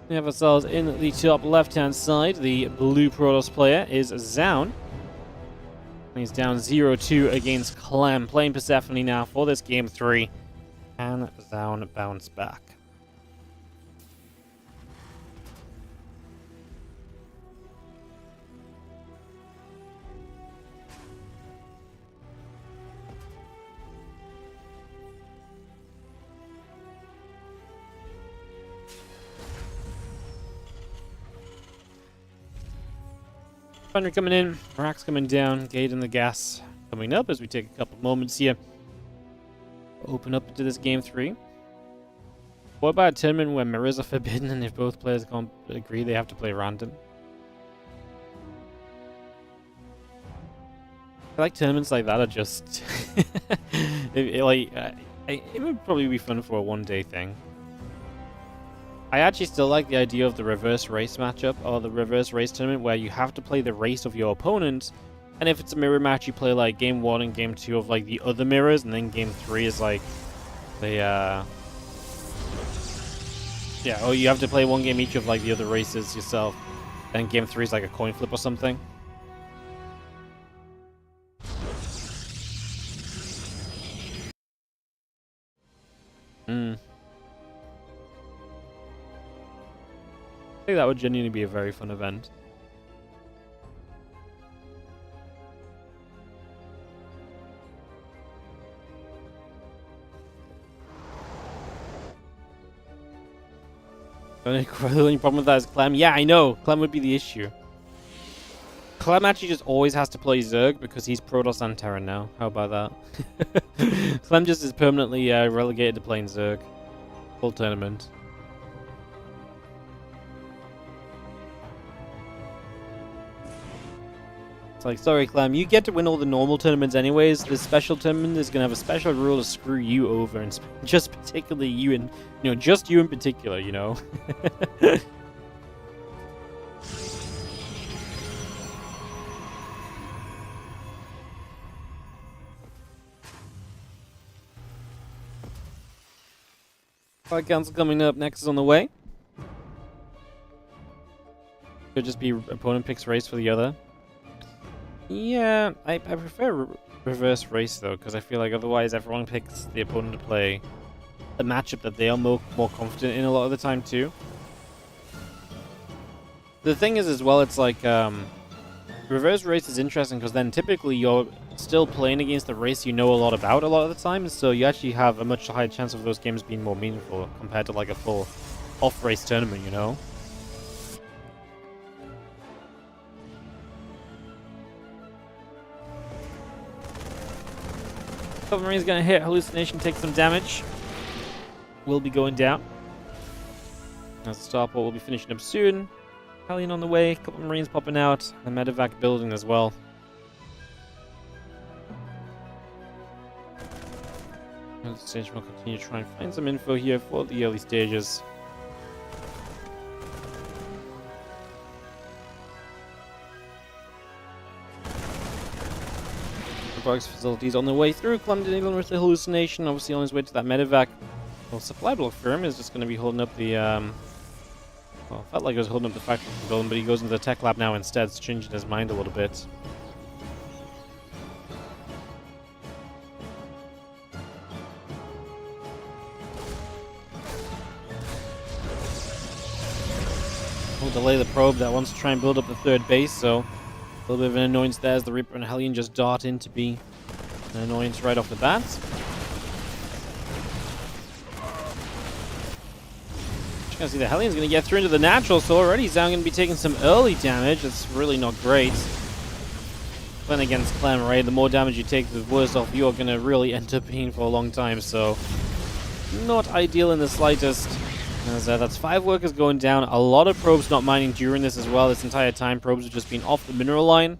We have ourselves in the top left-hand side. The blue Protoss player is ZOUN. He's down 0-2 against Clem. Playing Persephone now for this game 3. Can ZOUN bounce back? Thunder coming in, Rack's coming down, Gate in the gas coming up as we take a couple moments here. Open up into this game 3. What about a tournament where mirrors are forbidden and if both players can't agree they have to play random? I like tournaments like that are just... it would probably be fun for a one-day thing. I actually still like the idea of the reverse race matchup, or the reverse race tournament, where you have to play the race of your opponent, and if it's a mirror match, you play like game 1 and game 2 of like the other mirrors, and then game 3 is like the yeah, or you have to play one game each of like the other races yourself, and game 3 is like a coin flip or something. I think that would genuinely be a very fun event. The only problem with that is Clem. Yeah, I know. Clem would be the issue. Clem actually just always has to play Zerg because he's Protoss and Terran now. How about that? Clem just is permanently relegated to playing Zerg. Full tournament. It's like, sorry, Clem, you get to win all the normal tournaments anyways. This special tournament is going to have a special rule to screw you over, and just particularly you, and just you in particular, you know. Fight Council coming up. Next is on the way. Could just be opponent picks race for the other. Yeah, I prefer reverse race though, because I feel like otherwise everyone picks the opponent to play a matchup that they are more confident in a lot of the time too. The thing is as well, it's like reverse race is interesting because then typically you're still playing against the race you know a lot about a lot of the time, so you actually have a much higher chance of those games being more meaningful compared to like a full off-race tournament, you know? Submarine's gonna hit, Hallucination takes some damage. Will be going down. As the starport will be finishing up soon. Hellion on the way, a couple of Marines popping out, the medevac building as well. Hallucination will continue to try and find some info here for the early stages. Facilities on the way through. Clem dealing with the hallucination, obviously on his way to that medevac. Well, supply block for him is just going to be holding up the well, felt like he was holding up the factory building, but he goes into the tech lab now instead, so changing his mind a little bit. We'll delay the probe that wants to try and build up the third base, so a little bit of an annoyance there as the Reaper and Hellion just dart in to be an annoyance right off the bat. You can see the Hellion's going to get through into the natural, so already ZOUN going to be taking some early damage. That's really not great. Playing against Clem, right? The more damage you take, the worse off you are going to really end up being for a long time, so not ideal in the slightest. As that's 5 workers going down. A lot of probes not mining during this as well. This entire time, probes have just been off the mineral line.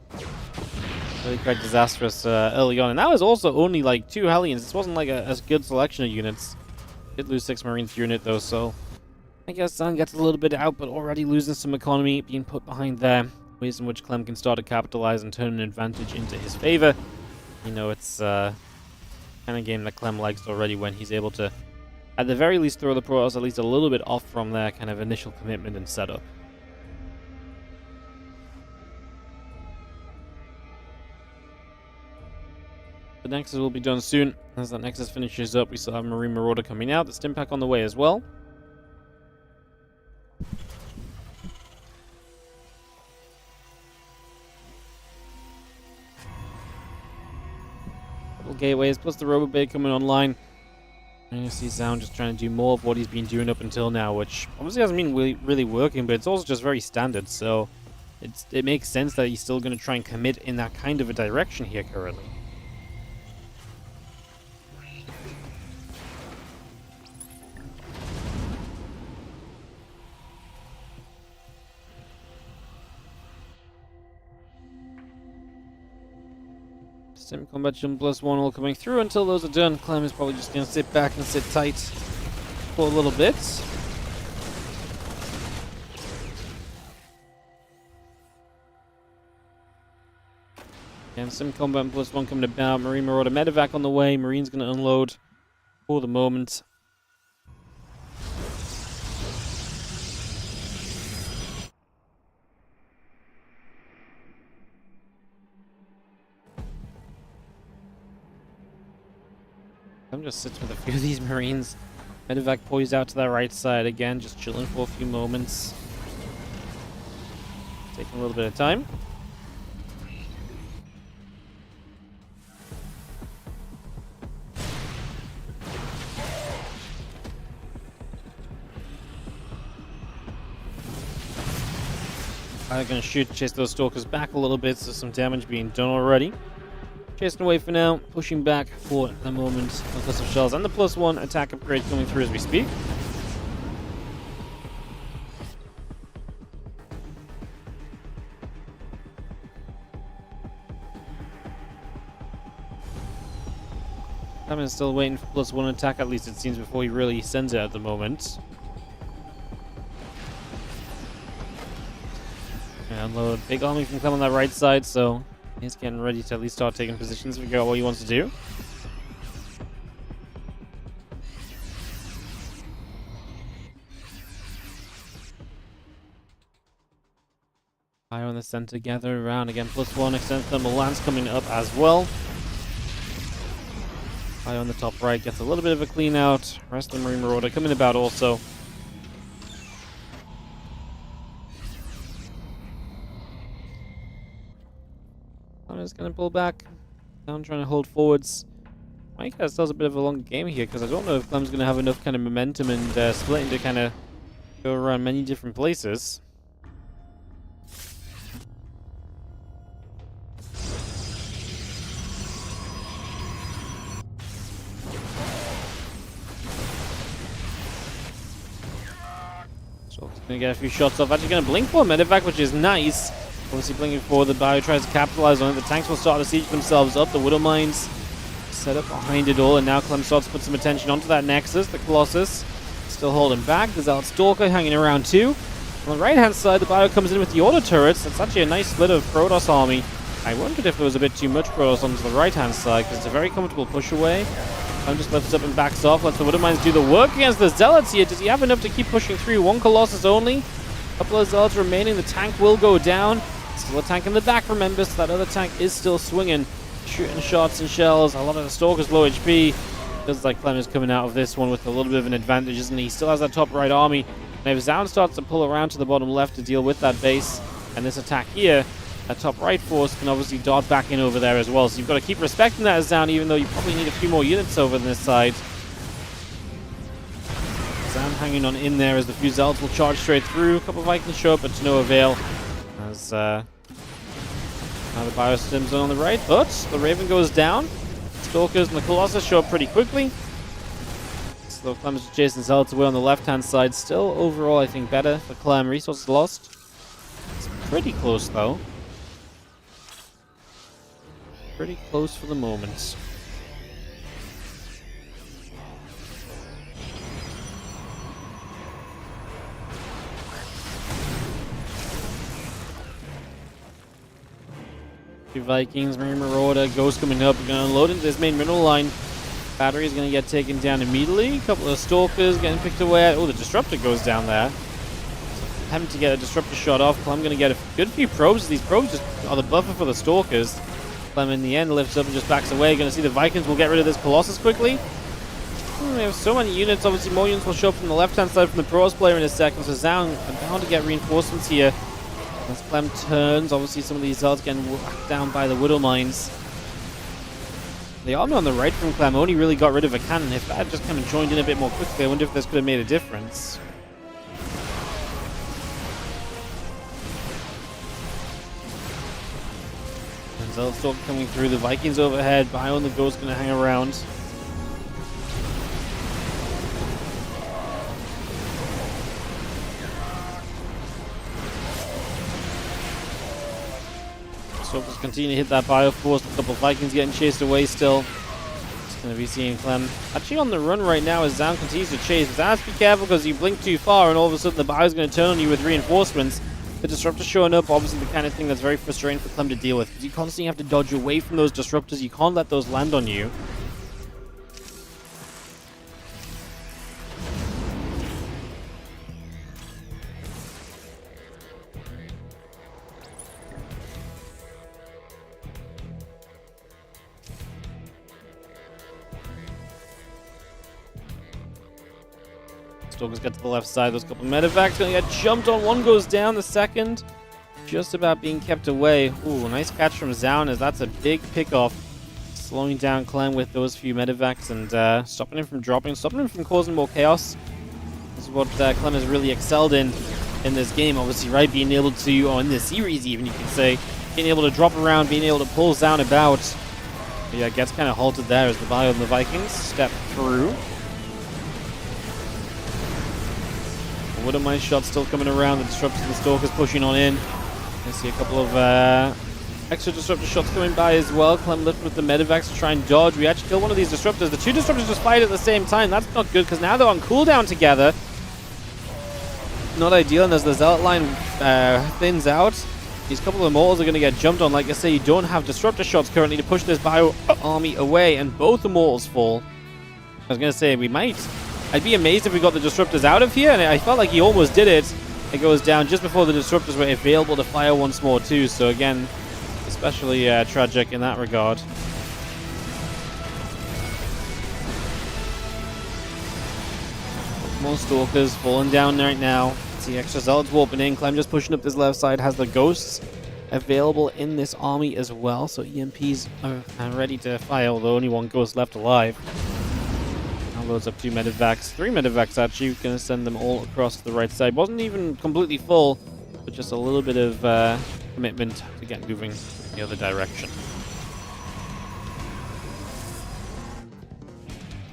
Really quite disastrous early on. And that was also only like 2 Hellions. This wasn't like a good selection of units. Did lose 6 Marines unit though, so I guess ZOUN gets a little bit out, but already losing some economy being put behind there. Ways in which Clem can start to capitalize and turn an advantage into his favor. You know, it's kind of game that Clem likes already when he's able to, at the very least, throw the Protoss at least a little bit off from their kind of initial commitment and setup. The Nexus will be done soon. As that Nexus finishes up, we still have Marine Marauder coming out. The Stim Pack on the way as well. Couple gateways, plus the Robo Bay coming online. And you see ZOUN just trying to do more of what he's been doing up until now, which obviously hasn't been really working, but it's also just very standard, so it makes sense that he's still going to try and commit in that kind of a direction here currently. Sim Combat Jump +1 all coming through until those are done. Clem is probably just going to sit back and sit tight for a little bit. And Sim Combat +1 coming about. Marine Marauder Medevac on the way. Marine's going to unload for the moment. I'm just sitting with a few of these Marines. Medevac poised out to that right side again, just chilling for a few moments. Taking a little bit of time. I'm going to chase those Stalkers back a little bit, so some damage being done already. Chasing away for now, pushing back for the moment. Plus of shells and the +1 attack upgrade coming through as we speak. Clem is still waiting for +1 attack, at least it seems, before he really sends it at the moment. And unload big army from Clem on that right side, so he's getting ready to at least start taking positions, figure out what he wants to do. Fire on the center, gather around again. +1 extended thermal lance coming up as well. Fire on the top right gets a little bit of a clean out. Rest of the Marine Marauder coming about also. I'm just going to pull back. I'm trying to hold forwards. Mike has a bit of a long game here because I don't know if Clem's going to have enough kind of momentum and splitting to kind of go around many different places. So going to get a few shots off. Actually going to blink for a medevac, which is nice. Obviously blinking forward, the Bio tries to capitalize on it. The tanks will start to siege themselves up. The Widow Mines set up behind it all, and now Clem starts to put some attention onto that Nexus. The Colossus still holding back. There's out Stalker hanging around too. On the right-hand side, the Bio comes in with the auto turrets. That's actually a nice split of Protoss army. I wondered if there was a bit too much Protoss onto the right-hand side, because it's a very comfortable push away. Clem just lifts up and backs off. Lets the Widow Mines do the work against the Zealots here. Does he have enough to keep pushing through? One Colossus only. A couple of Zealots remaining. The tank will go down. Still a tank in the back, remember, so that other tank is still swinging, shooting shots and shells. A lot of the Stalkers low HP. Feels like Clem is coming out of this one with a little bit of an advantage, isn't he? He still has that top right army. And if ZOUN starts to pull around to the bottom left to deal with that base and this attack here, that top right force can obviously dart back in over there as well. So you've got to keep respecting that as ZOUN, even though you probably need a few more units over on this side. ZOUN hanging on in there as the few Zealots will charge straight through. A couple of Vikings show up, but to no avail. As now the Biostims on the right, but the Raven goes down. Stalkers and the Colossus show up pretty quickly. So Clem is chasing Zealots away on the left-hand side. Still, overall, I think better for Clem. Resources lost. It's pretty close, though. Pretty close for the moment. Two Vikings, Marine Marauder, Ghost coming up. We're going to unload into this main mineral line. Battery is going to get taken down immediately. A couple of Stalkers getting picked away at. Oh, the Disruptor goes down there. Having to get a Disruptor shot off. Clem going to get a good few probes. These probes just are the buffer for the Stalkers. Clem in the end lifts up and just backs away. Going to see the Vikings will get rid of this Colossus quickly. We have so many units. Obviously, more units will show up from the left-hand side from the Pros player in a second. So ZOUN are bound to get reinforcements here. As Clem turns, obviously some of these Zealots getting whacked down by the Widow Mines. The army on the right from Clem only really got rid of a cannon. If that had just kind of joined in a bit more quickly, I wonder if this could have made a difference. And Zealots still coming through. The Vikings overhead. Bio and the Ghost going to hang around. Stalkers continue to hit that Bio Force. A couple of Vikings getting chased away still. Just going to be seeing Clem actually on the run right now as ZOUN continues to chase. ZOUN has to be careful because you blink too far and all of a sudden the Bio is going to turn on you with reinforcements. The Disruptor showing up, obviously the kind of thing that's very frustrating for Clem to deal with because you constantly have to dodge away from those Disruptors. You can't let those land on you. Stalkers get to the left side. Those couple of medevacs going to get jumped on. One goes down. The second just about being kept away. Ooh, nice catch from ZOUN as that's a big pickoff. Slowing down Clem with those few medevacs and stopping him from dropping, stopping him from causing more chaos. This is what Clem has really excelled in this game, obviously, right? Being able to, or in this series even, you can say, being able to drop around, being able to pull ZOUN about. But yeah, it gets kind of halted there as the Bio and the Vikings step through. Widow Mine shots still coming around. The Disruptors and the Stalkers pushing on in. I see a couple of extra Disruptor shots coming by as well. Clem lifted with the medevacs to try and dodge. We actually kill one of these Disruptors. The two Disruptors just fight at the same time. That's not good because now they're on cooldown together. Not ideal, and as the Zealot line thins out, these couple of Immortals are going to get jumped on. Like I say, you don't have Disruptor shots currently to push this Bio army away, and both Immortals fall. I was going to say, I'd be amazed if we got the Disruptors out of here, and I felt like he almost did it. It goes down just before the Disruptors were available to fire once more too, so again, especially tragic in that regard. More Stalkers falling down right now. See extra Zealots warping in. Clem just pushing up this left side, has the Ghosts available in this army as well, so EMPs are ready to fire, although only one Ghost left alive. Loads up 2 medevacs, 3 medevacs actually. We're going to send them all across to the right side. Wasn't even completely full, but just a little bit of commitment to get moving the other direction.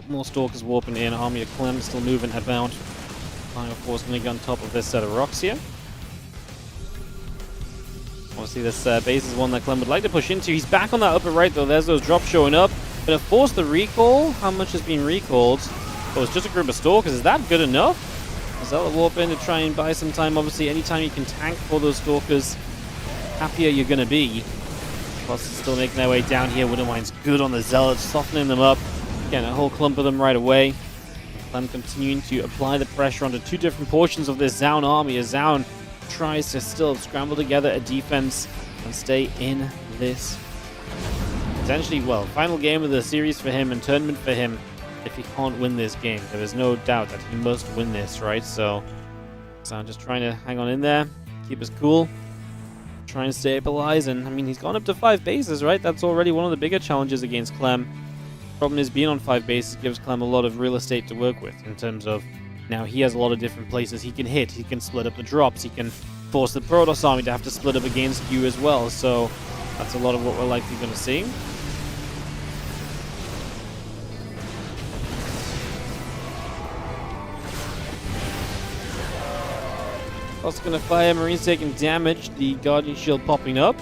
More Stalkers warping in. Army of Clem still moving about. Bio Force going to get on top of this set of rocks here. Obviously this base is one that Clem would like to push into. He's back on that upper right though. There's those drops showing up. Gonna force the recall. How much has been recalled? Oh, it's just a group of Stalkers. Is that good enough? Zealot warp in to try and buy some time. Obviously, anytime you can tank for those Stalkers, happier you're gonna be. Plus, still making their way down here. Widow Mine's good on the Zealots, softening them up. Getting a whole clump of them right away. Clem continuing to apply the pressure onto 2 different portions of this ZOUN army as ZOUN tries to still scramble together a defense and stay in this potentially, well, final game of the series for him and tournament for him if he can't win this game. There is no doubt that he must win this, right? So I'm just trying to hang on in there, keep us cool, try and stabilize, and I mean, he's gone up to 5 bases, right? That's already one of the bigger challenges against Clem. Problem is, being on 5 bases gives Clem a lot of real estate to work with in terms of now he has a lot of different places he can hit. He can split up the drops. He can force the Protoss army to have to split up against you as well. So that's a lot of what we're likely going to see. Also going to fire. Marines taking damage. The Guardian Shield popping up.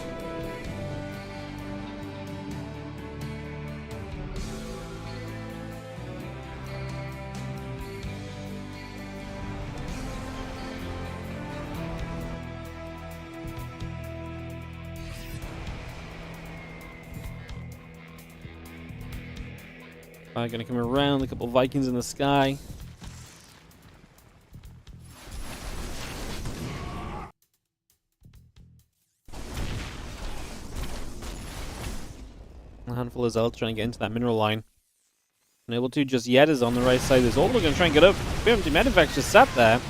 Going to come around. A couple Vikings in the sky. A handful of Zealots trying to get into that mineral line. Unable to just yet is on the right side. There's Orbital going to try and get up. Boom, the Medivacs just sat there.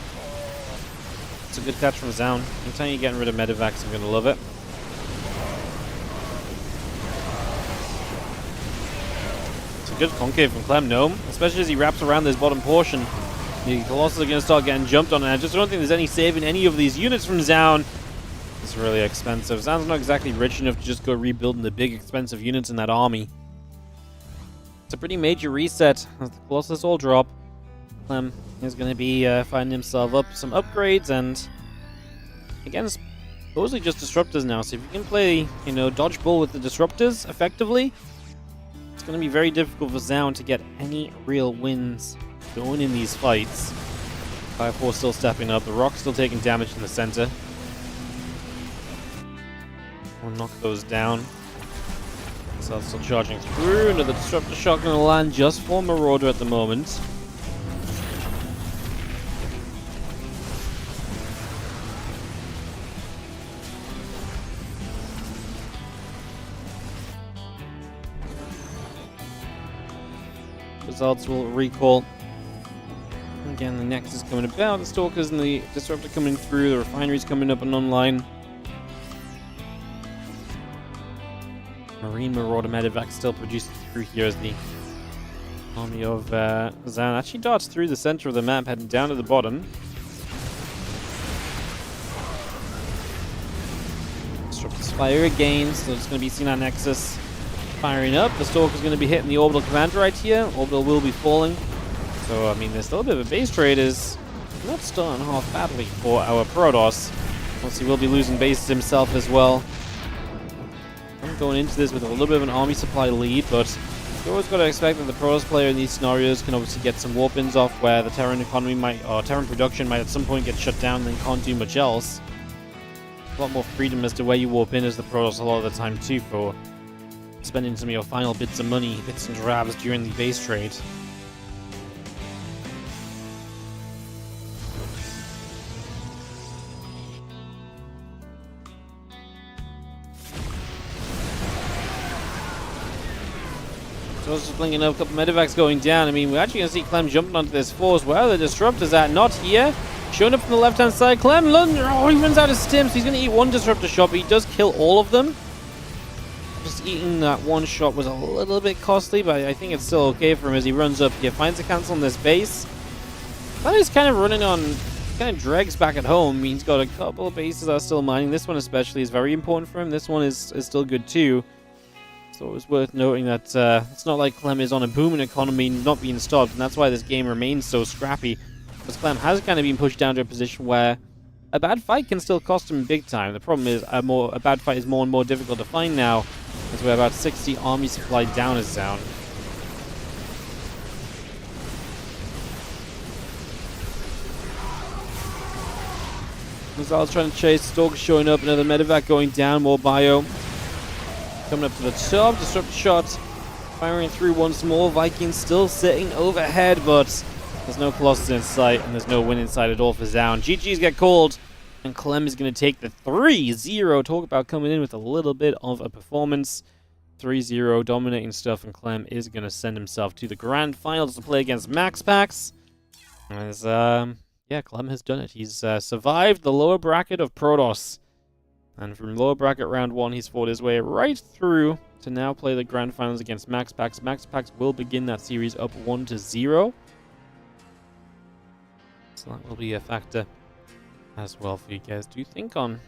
It's a good catch from ZOUN. Anytime you're getting rid of Medivacs, I'm going to love it. It's a good concave from Clem, Gnome, especially as he wraps around this bottom portion. The Colossus are going to start getting jumped on, and I just don't think there's any saving any of these units from ZOUN. It's really expensive. ZOUN's not exactly rich enough to just go rebuilding the big expensive units in that army. It's a pretty major reset as the Colossus all drop. Clem is going to be finding himself up some upgrades, and again, supposedly just disruptors now. So if you can play, you know, dodgeball with the disruptors effectively, it's going to be very difficult for ZOUN to get any real wins going in these fights. 5-4 still stepping up. The Rock's still taking damage in the center. We'll knock those down. So still charging through. Another disruptor shot going to land just for Marauder at the moment. Results will recall. Again, the Nexus coming about, the Stalkers and the Disruptor coming through, the Refinery's coming up and online. Marine Marauder Medivac still producing through here as the army of ZOUN actually darts through the center of the map, heading down to the bottom. Disruptors fire again, so it's going to be seen on Nexus firing up. The Stalker's going to be hitting the Orbital Commander right here. Orbital will be falling. So, I mean, there's still a bit of a base trade is not starting half badly for our Protoss. Once he will be losing bases himself as well. I'm going into this with a little bit of an army supply lead, but you always got to expect that the Protoss player in these scenarios can obviously get some warp-ins off where the Terran economy might, or Terran production might at some point get shut down and then can't do much else. A lot more freedom as to where you warp in as the Protoss a lot of the time too for spending some of your final bits of money, bits and drabs during the base trade. So I was just blinking up, a couple Medivacs going down. I mean, we're actually going to see Clem jumping onto this force. Where are the Disruptors at? Not here. Showing up from the left-hand side. Clem, oh, he runs out of stims. He's going to eat one Disruptor shot, but he does kill all of them. Just eating that one shot was a little bit costly, but I think it's still okay for him as he runs up here. Finds a cancel on this base. That is kind of running on kind of dregs back at home. I mean, he's got a couple of bases that are still mining. This one especially is very important for him. This one is still good too. So it was worth noting that it's not like Clem is on a booming economy not being stopped, and that's why this game remains so scrappy. Because Clem has kind of been pushed down to a position where a bad fight can still cost him big time. The problem is a bad fight is more and more difficult to find now, as we're about 60 army supply down as ZOUN. Missiles trying to chase, Stalker showing up, another Medivac going down, more bio. Coming up to the top, Disruptor shot, firing through once more. Vikings still sitting overhead, but there's no Colossus in sight, and there's no win in sight at all for ZOUN. GG's get called, and Clem is going to take the 3-0. Talk about coming in with a little bit of a performance. 3-0, dominating stuff, and Clem is going to send himself to the grand finals to play against Maxpax. As, yeah, Clem has done it. He's survived the lower bracket of Protoss. And from lower bracket round 1, he's fought his way right through to now play the grand finals against Maxpax. Maxpax will begin that series up 1-0. So that will be a factor as well for you guys to think on.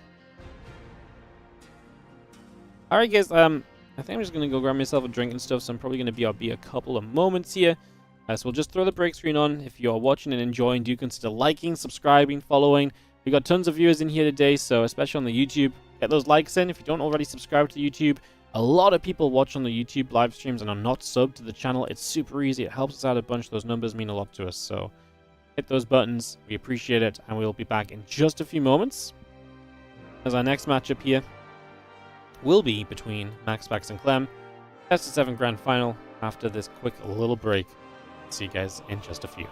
Alright guys, I think I'm just going to go grab myself a drink and stuff, so I'm probably going to be a couple of moments here. So we'll just throw the break screen on. If you're watching and enjoying, do consider liking, subscribing, following. We got tons of viewers in here today, so especially on the YouTube, get those likes in. If you don't already subscribe to YouTube, a lot of people watch on the YouTube live streams and are not subbed to the channel. It's super easy. It helps us out a bunch. Those numbers mean a lot to us, so hit those buttons. We appreciate it, and we'll be back in just a few moments. As our next matchup here will be between Maxpax and Clem. Best of 7 grand final after this quick little break. See you guys in just a few.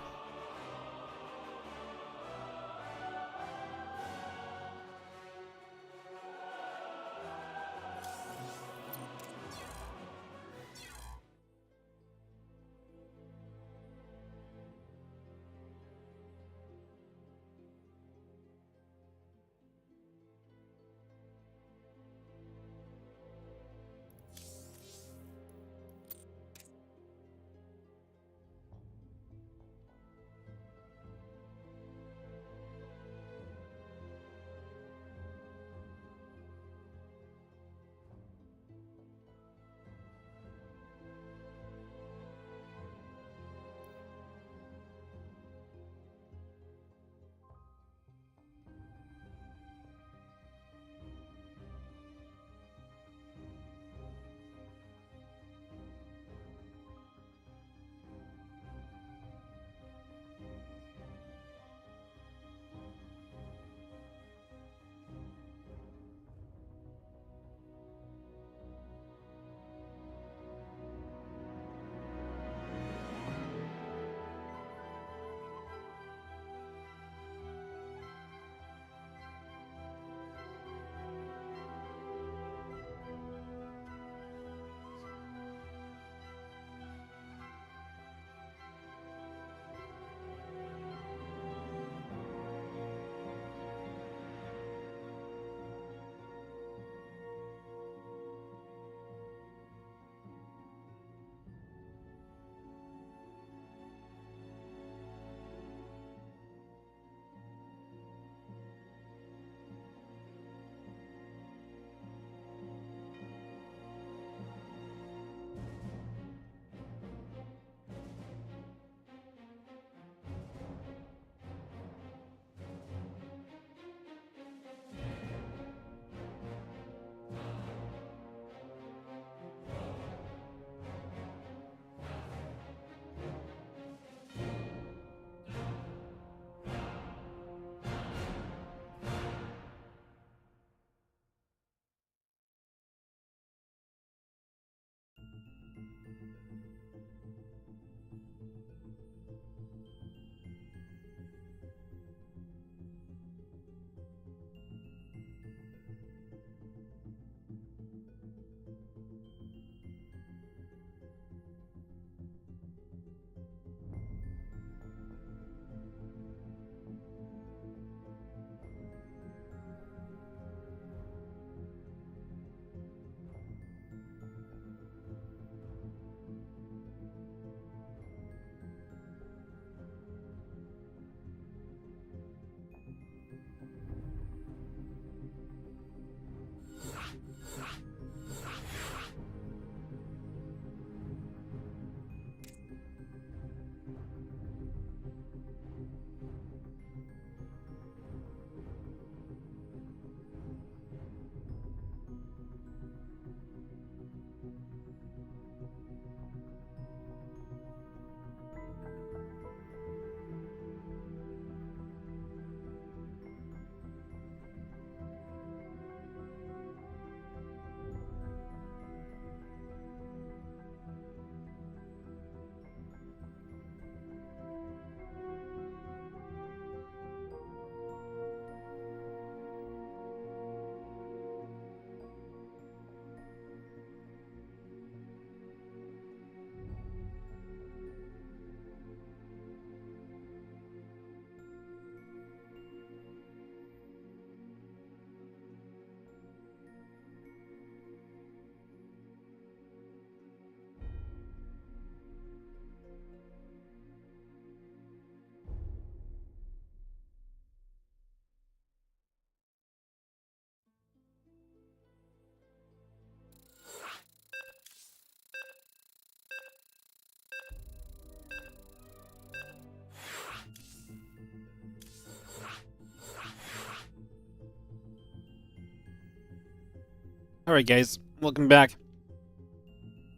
Alright guys, welcome back.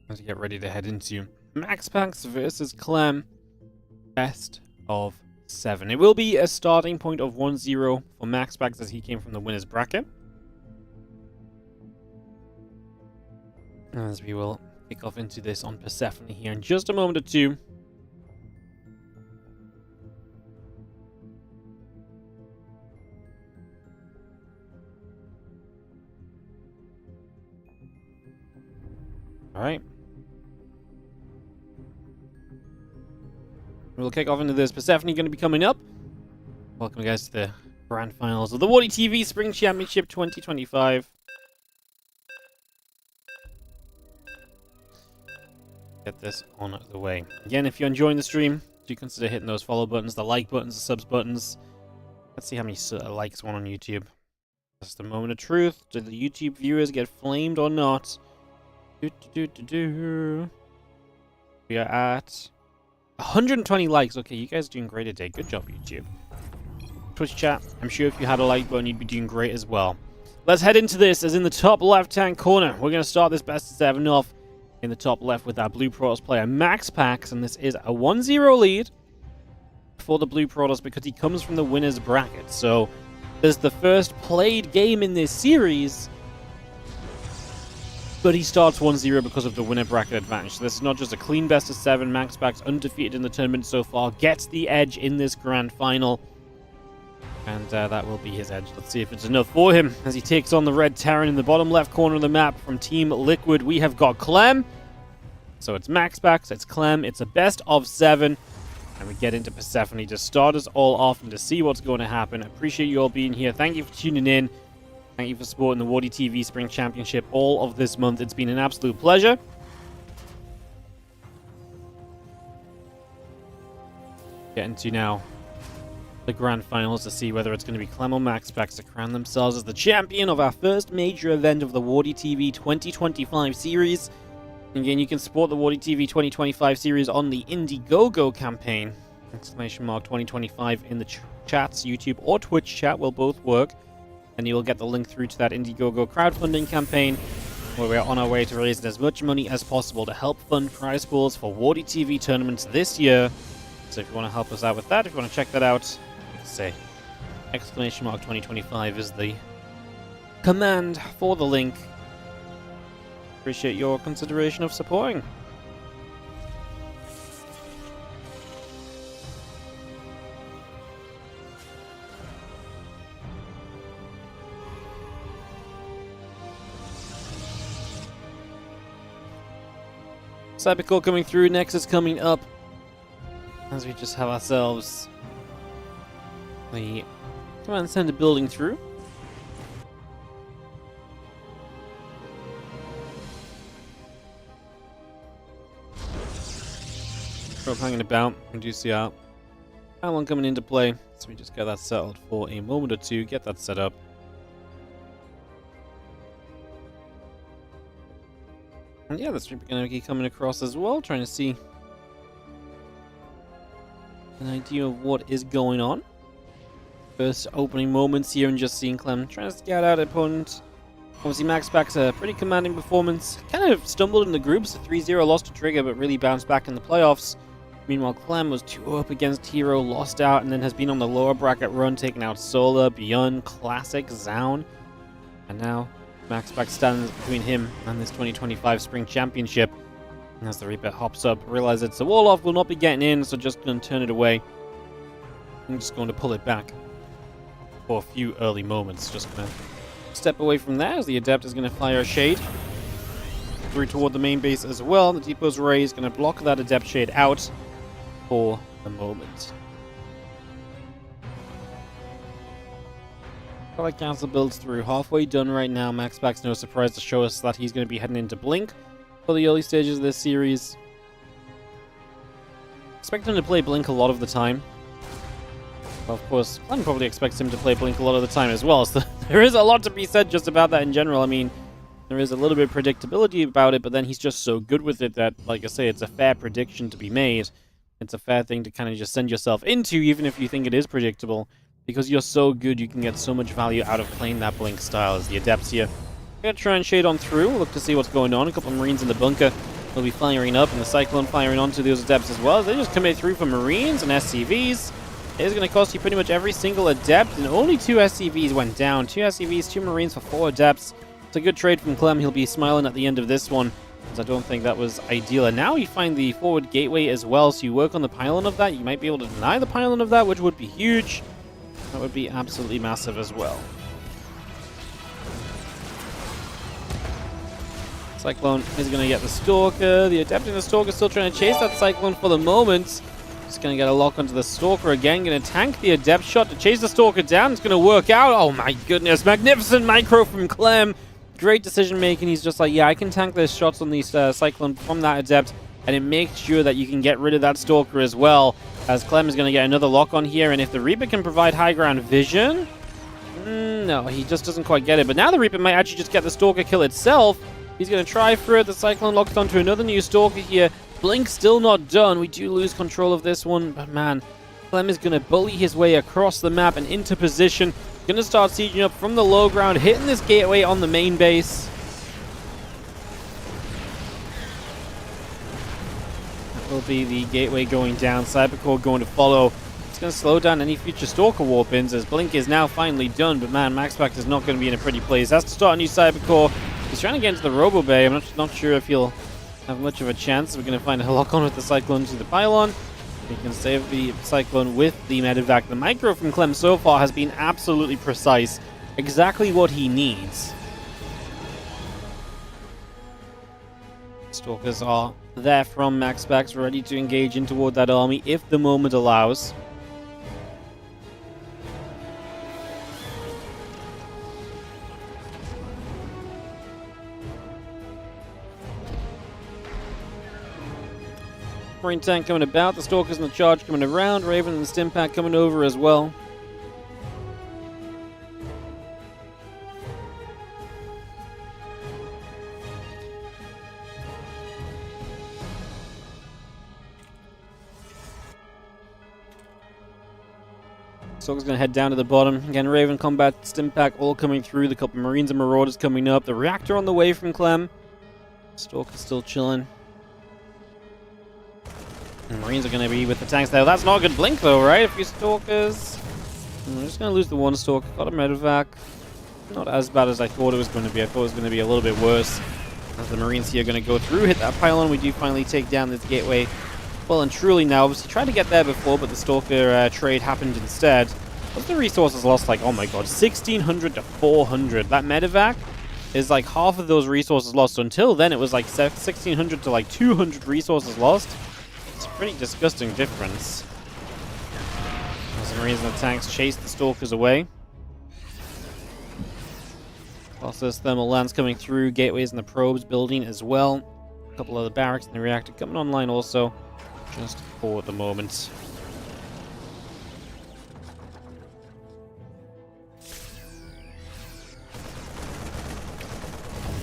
As we get ready to head into Maxpax versus Clem. Best of 7. It will be a starting point of 1-0 for Maxpax as he came from the winner's bracket. As we will kick off into this on Persephone here in just a moment or two. Alright. We'll kick off into this. Persephone going to be coming up. Welcome, guys, to the grand finals of the WardiTV Spring Championship 2025. Get this on the way. Again, if you're enjoying the stream, do consider hitting those follow buttons, the like buttons, the subs buttons. Let's see how many likes won on YouTube. That's the moment of truth. Do the YouTube viewers get flamed or not? We are at 120 likes. Okay, you guys are doing great today. Good job, YouTube. Twitch chat, I'm sure if you had a like button, you'd be doing great as well. Let's head into this. As in the top left-hand corner, we're going to start this best of 7 off in the top left with our Blue Protoss player, Maxpax, and this is a 1-0 lead for the Blue Protoss because he comes from the winner's bracket. So, there's the first played game in this series, but he starts 1-0 because of the winner bracket advantage. So this is not just a clean best of 7. Maxpax, undefeated in the tournament so far, gets the edge in this grand final. And that will be his edge. Let's see if it's enough for him as he takes on the Red Terran in the bottom left corner of the map from Team Liquid. We have got Clem. So it's Maxpax, it's Clem, it's a best of 7. And we get into Persephone to start us all off and to see what's going to happen. I appreciate you all being here. Thank you for tuning in. Thank you for supporting the WardiTV Spring Championship all of this month. It's been an absolute pleasure. Getting to now the grand finals to see whether it's going to be Clem or Maxpax to crown themselves as the champion of our first major event of the WardiTV 2025 series. Again, you can support the WardiTV 2025 series on the Indiegogo campaign. !2025 in the chats, YouTube or Twitch chat will both work. And you will get the link through to that Indiegogo crowdfunding campaign, where we are on our way to raising as much money as possible to help fund prize pools for WardiTV tournaments this year. So if you want to help us out with that, if you want to check that out, say !2025 is the command for the link. Appreciate your consideration of supporting. Cybercore coming through, Nexus coming up, as we just have ourselves the command center building through. Rope hanging about, we do see our one coming into play, so we just get that settled for a moment or two, get that set up. And yeah, the stream going to keep coming across as well, trying to see an idea of what is going on. First opening moments here and just seeing Clem trying to scout out opponent. Obviously, Maxpax a pretty commanding performance. Kind of stumbled in the groups, a 3-0 loss to Trigger, but really bounced back in the playoffs. Meanwhile, Clem was 2 up against Hero, lost out, and then has been on the lower bracket run, taking out Solar, Beyond, Classic, ZOUN. And now Maxpax stands between him and this 2025 Spring Championship. And as the Reaper hops up, realizes it's a wall-off, will not be getting in, so just going to turn it away. I'm just going to pull it back for a few early moments. Just going to step away from there as the Adept is going to fire a Shade through toward the main base as well. The Depot's Ray is going to block that Adept Shade out for the moment. Product Council builds through, halfway done right now. Maxpax, no surprise to show us that he's going to be heading into Blink for the early stages of this series. Expect him to play Blink a lot of the time. Well, of course, Clem probably expects him to play Blink a lot of the time as well, so there is a lot to be said just about that in general. I mean, there is a little bit of predictability about it, but then he's just so good with it that, like I say, it's a fair prediction to be made. It's a fair thing to kind of just send yourself into, even if you think it is predictable. Because you're so good, you can get so much value out of playing that Blink style as the Adepts here. Gonna try and shade on through. Look to see what's going on. A couple of Marines in the bunker will be firing up, and the Cyclone firing onto those Adepts as well. They just commit through for Marines and SCVs. It is going to cost you pretty much every single Adept, and only 2 SCVs went down. 2 SCVs, 2 Marines for 4 Adepts. It's a good trade from Clem. He'll be smiling at the end of this one, because I don't think that was ideal. And now you find the forward gateway as well, so you work on the pylon of that. You might be able to deny the pylon of that, which would be huge. That would be absolutely massive as well. Cyclone is going to get the Stalker. The Adept and the Stalker still trying to chase that Cyclone for the moment. Just going to get a lock onto the Stalker again. Going to tank the Adept shot to chase the Stalker down. It's going to work out. Oh my goodness. Magnificent micro from Clem. Great decision making. He's just like, yeah, I can tank those shots on these Cyclone from that Adept. And it makes sure that you can get rid of that Stalker as well. As Clem is going to get another lock on here. And if the Reaper can provide high ground vision... no, he just doesn't quite get it. But now the Reaper might actually just get the Stalker kill itself. He's going to try for it. The Cyclone locks onto another new Stalker here. Blink still not done. We do lose control of this one. But man, Clem is going to bully his way across the map and into position. Going to start sieging up from the low ground, hitting this gateway on the main base. That will be the gateway going down. Cybercore going to follow. It's going to slow down any future Stalker warp-ins as Blink is now finally done. But man, Maxpax is not going to be in a pretty place. Has to start a new Cybercore. He's trying to get into the Robo Bay. I'm not sure if he'll have much of a chance. We're going to find a lock-on with the Cyclone to the pylon. We can save the Cyclone with the Medivac. The micro from Clem so far has been absolutely precise. Exactly what he needs. Stalkers are there from Maxpax, ready to engage in toward that army if the moment allows. Marine tank coming about, the Stalkers and the Charge coming around, Raven and the Stimpack coming over as well. Stalker's going to head down to the bottom. Again, Raven, Combat, Stimpack all coming through. The couple Marines and Marauders coming up. The Reactor on the way from Clem. Stalker's still chilling. And Marines are going to be with the tanks there. That's not a good blink though, right? A few Stalkers. I'm just going to lose the one Stalker. Got a Medivac. Not as bad as I thought it was going to be. I thought it was going to be a little bit worse. As the Marines here are going to go through, hit that pylon. We do finally take down this gateway. Well and truly now. Obviously tried to get there before, but the Stalker trade happened instead. What's the resources lost like? Oh my god, 1,600 to 400. That Medivac is like half of those resources lost. Until then, it was like 1,600 to like 200 resources lost. It's a pretty disgusting difference. As the Marines and the tanks chase the Stalkers away. Colossus thermal lance coming through, gateways and the probes building as well. A couple of the barracks and the reactor coming online also, just for the moment.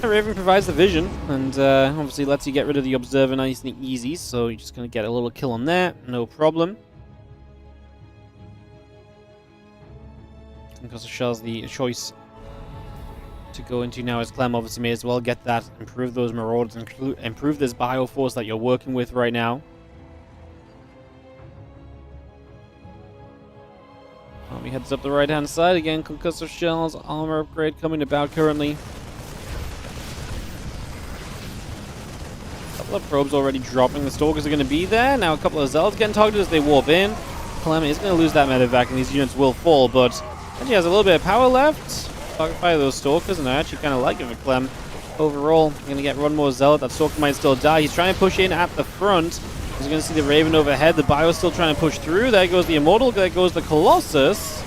Raven provides the vision, and obviously lets you get rid of the Observer nice and easy, so you're just going to get a little kill on there, no problem. Because Shell's the choice to go into now as Clem obviously may as well get that, improve those Marauders, improve this Bioforce that you're working with right now. Army heads up the right hand side again, Concussive Shells, armor upgrade coming about currently. Couple of probes already dropping. The Stalkers are going to be there. Now a couple of Zealots getting targeted as they warp in. Clem is going to lose that Medivac and these units will fall, but actually has a little bit of power left. Target fire those Stalkers, and I actually kind of like it for Clem. Overall, going to get one more Zealot. That Stalker might still die. He's trying to push in at the front. He's going to see the Raven overhead. The Bio's still trying to push through. There goes the Immortal. There goes the Colossus.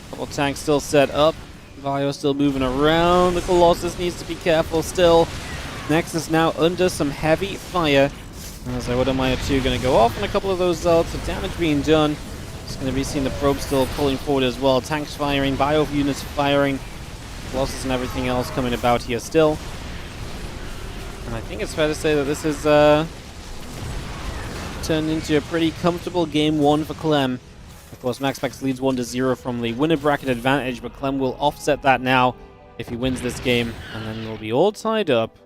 Couple tanks still set up. Bio still moving around. The Colossus needs to be careful still. Nexus now under some heavy fire. As I would admire too, going to go off on a couple of those Zealots. The damage being done. Just going to be seeing the probe still pulling forward as well. Tanks firing, Bio units firing. Colossus and everything else coming about here still. And I think it's fair to say that this has turned into a pretty comfortable game one for Clem. Of course, Maxpax leads 1-0 from the winner bracket advantage, but Clem will offset that now if he wins this game, and then we'll be all tied up.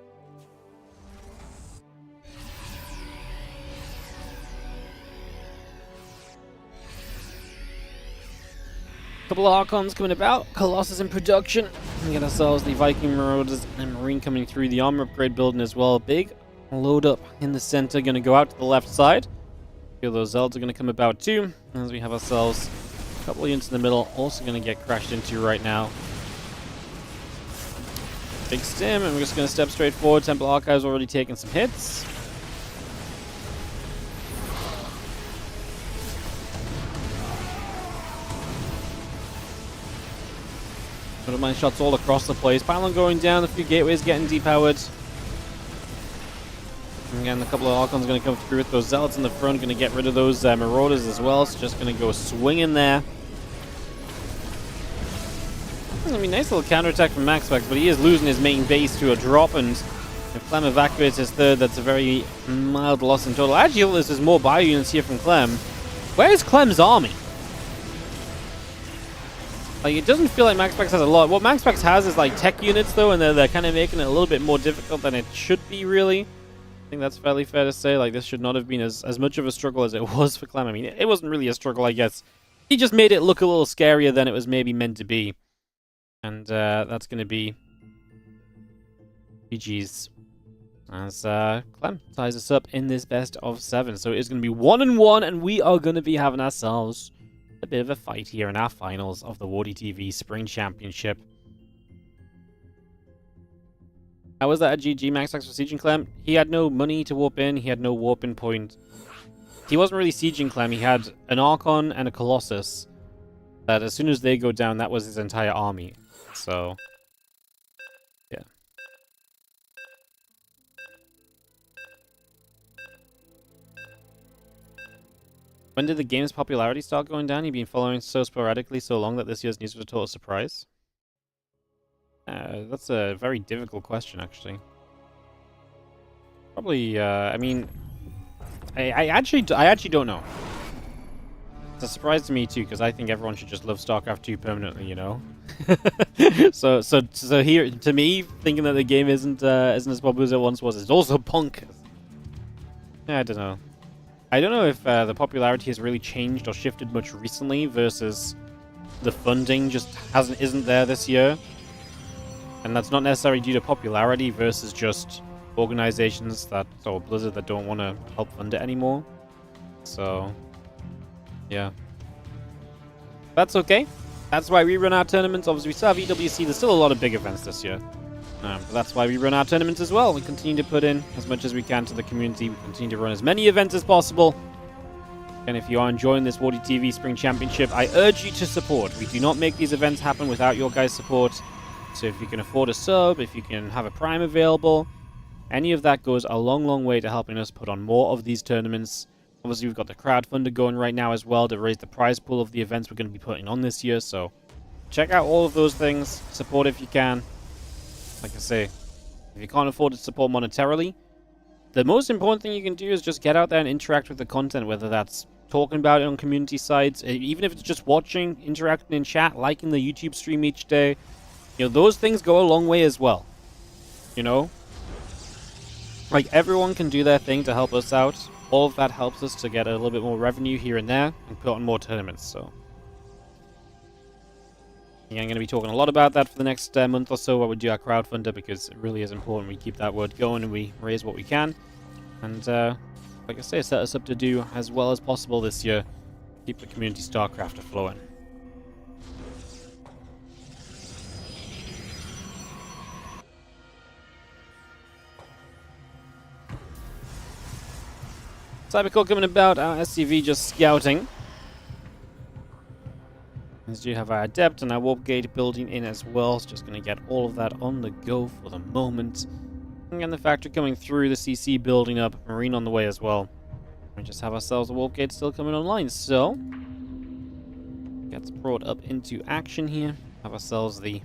Couple of Archons coming about, Colossus in production. We get ourselves the Viking Marauders and Marine coming through, the armor upgrade building as well. Big load up in the center, going to go out to the left side. Feel those Zelds are going to come about too, as we have ourselves a couple of units in the middle, also going to get crashed into right now. Big stim, and we're just going to step straight forward. Temple Archive's already taken some hits. Mine shots all across the place. Pylon going down, a few gateways getting depowered. And again, a couple of Archons going to come through with those Zealots in the front, going to get rid of those Marauders as well. So just going to go swinging there. I mean, nice little counterattack from Maxpax, but he is losing his main base to a drop, and if Clem evacuates his third, that's a very mild loss in total. I actually feel this is more bio units here from Clem. Where is Clem's army? Like, it doesn't feel like Maxpax has a lot. What Maxpax has is, like, tech units, though, and they're kind of making it a little bit more difficult than it should be, really. I think that's fairly fair to say. Like, this should not have been as much of a struggle as it was for Clem. I mean, it wasn't really a struggle, I guess. He just made it look a little scarier than it was maybe meant to be. And that's going to be GG's. As Clem ties us up in this best of 7. So it's going to be 1-1, and we are going to be having ourselves a bit of a fight here in our finals of the WardiTV Spring Championship. How was that a GG Maxpax for sieging Clem? He had no money to warp in, he had no warping point. He wasn't really sieging Clem, he had an Archon and a Colossus. That as soon as they go down, that was his entire army. So, yeah. When did the game's popularity start going down? You've been following so sporadically so long that this year's news was a total surprise? That's a very difficult question, actually. Probably, I mean, I actually don't know. It's a surprise to me too, because I think everyone should just love StarCraft 2 permanently, you know. so here, to me, thinking that the game isn't as popular as it once was is also bonkers. Yeah, I don't know. I don't know if the popularity has really changed or shifted much recently versus the funding just isn't there this year. And that's not necessarily due to popularity versus just organizations or Blizzard that don't want to help fund it anymore. So, yeah. That's okay. That's why we run our tournaments. Obviously, we still have EWC. There's still a lot of big events this year. But that's why we run our tournaments as well. We continue to put in as much as we can to the community. We continue to run as many events as possible. And if you are enjoying this WardiTV Spring Championship, I urge you to support. We do not make these events happen without your guys' support. So if you can afford a sub, if you can have a Prime available, any of that goes a long, long way to helping us put on more of these tournaments. Obviously, we've got the crowdfunder going right now as well to raise the prize pool of the events we're going to be putting on this year. So check out all of those things. Support if you can. Like I say, if you can't afford to support monetarily, the most important thing you can do is just get out there and interact with the content, whether that's talking about it on community sites, even if it's just watching, interacting in chat, liking the YouTube stream each day. You know, those things go a long way as well. You know? Like, everyone can do their thing to help us out. All of that helps us to get a little bit more revenue here and there and put on more tournaments, so. Yeah, I'm going to be talking a lot about that for the next month or so while we do our crowdfunder, because it really is important we keep that word going and we raise what we can. And, like I say, set us up to do as well as possible this year. Keep the community StarCraft afloat. Cybercore coming about, our SCV just scouting. As you have our Adept and our Warp Gate building in as well. So just going to get all of that on the go for the moment. Again, the factory coming through, the CC building up, Marine on the way as well. We just have ourselves a Warp Gate still coming online. So, gets brought up into action here. Have ourselves the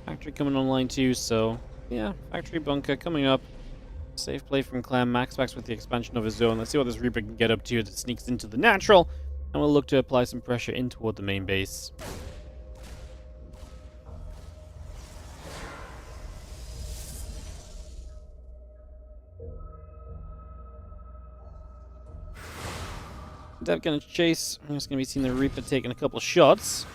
factory coming online too. So, yeah, factory bunker coming up. Safe play from Clem. Maxpax with the expansion of his zone. Let's see what this Reaper can get up to as it sneaks into the natural. And we'll look to apply some pressure in toward the main base. Dev gonna chase. I'm just gonna be seeing the Reaper taking a couple shots.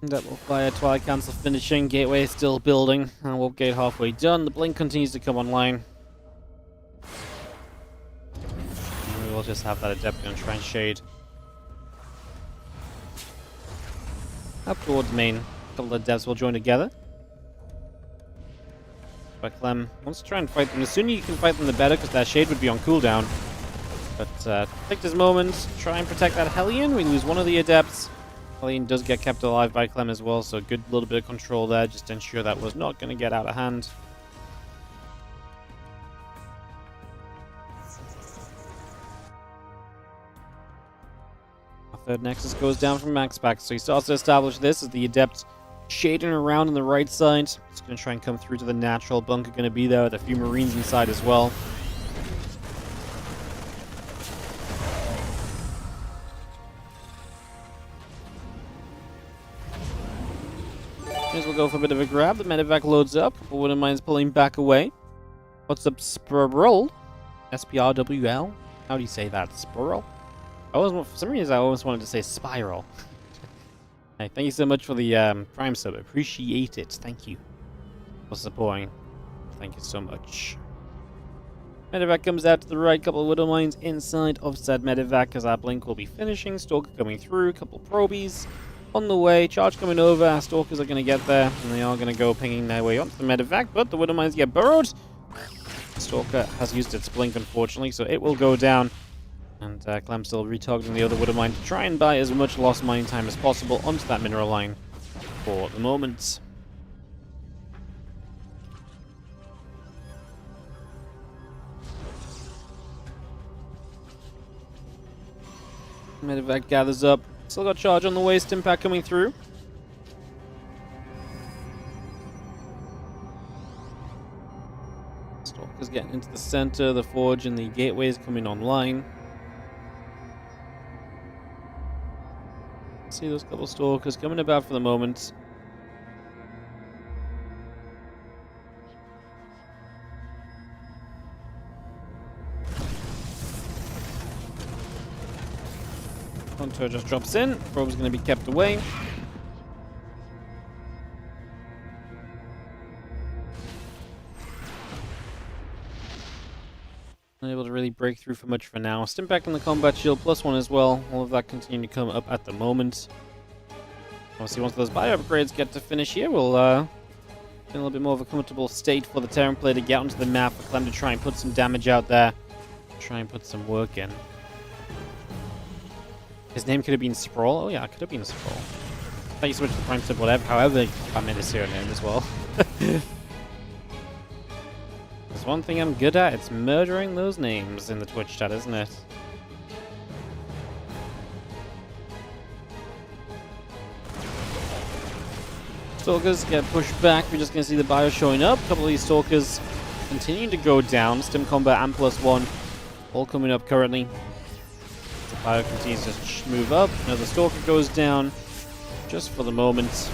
That will fire. Twilight Cancel finishing. Gateway is still building. And Warp Gate halfway done. The Blink continues to come online. And we will just have that Adept gonna try and shade up towards main. A couple of devs will join together. But Clem wants to try and fight them. The sooner you can fight them, the better, because that shade would be on cooldown. But take this moment, try and protect that Hellion. We lose one of the Adepts. Hellion does get kept alive by Clem as well, so a good little bit of control there, just to ensure that was not going to get out of hand. Our third Nexus goes down from Maxpax, so he starts to establish this as the Adept shading around on the right side. It's going to try and come through to the natural. Bunker going to be there with a few Marines inside as well. As we'll go for a bit of a grab. The medevac loads up. Wooden Mine's pulling back away. What's up, Spurl? S-P-R-W-L? How do you say that? Spurl? For some reason, I always wanted to say Spiral. Hey, thank you so much for the Prime sub. Appreciate it. Thank you for supporting. Thank you so much. Medevac comes out to the right. Couple of Widow Mines inside of said Medevac as our Blink will be finishing. Stalker coming through. Couple probies on the way. Charge coming over. Our Stalkers are going to get there. And they are going to go pinging their way onto the Medevac. But the Widow Mines get burrowed. Stalker has used its Blink, unfortunately. So it will go down. And Clem still retargeting the other Widow Mine to try and buy as much lost mine time as possible onto that mineral line for the moment. Medevac gathers up. Still got charge on the way. Stimpack coming through. Stalker's getting into the center. The Forge and the Gateway is coming online. See those couple Stalkers coming about for the moment. Hunter just drops in. Probe's going to be kept away. Unable to really break through for much for now. Stimpack on the combat shield, +1 as well. All of that continuing to come up at the moment. Obviously, once those bio upgrades get to finish here, we'll be in a little bit more of a comfortable state for the Terran player to get onto the map, for Clem to try and put some damage out there. Try and put some work in. His name could have been Sprawl. Oh yeah, it could have been Sprawl. Thank you so much for the Prime sub, whatever. However, I made a serial name as well. There's one thing I'm good at, it's murdering those names in the Twitch chat, isn't it? Stalkers get pushed back. We're just going to see the bio showing up. A couple of these Stalkers continuing to go down. Stim combat and +1 all coming up currently. The bio continues to move up. Another Stalker goes down just for the moment.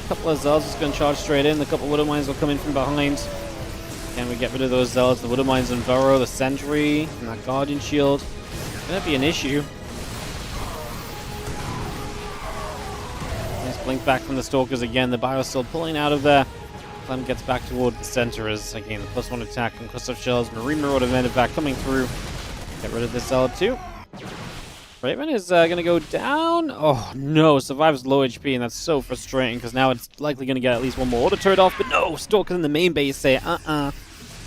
A couple of Zealots is going to charge straight in. A couple of Widow Mines will come in from behind. Can we get rid of those Zealots? The Widow Mines and Burrow, the Sentry, and that Guardian Shield. It's going to be an issue. Nice blink back from the Stalkers again. The Bio still pulling out of there. Clem gets back toward the center as, again, +1 attack from Cluster Shells. Marine Marauder Medevac coming through. Get rid of this Zealot too. Raven is going to go down. Oh, no. Survives low HP, and that's so frustrating because now it's likely going to get at least one more auto turret off. But no, Stalkers in the main base say, And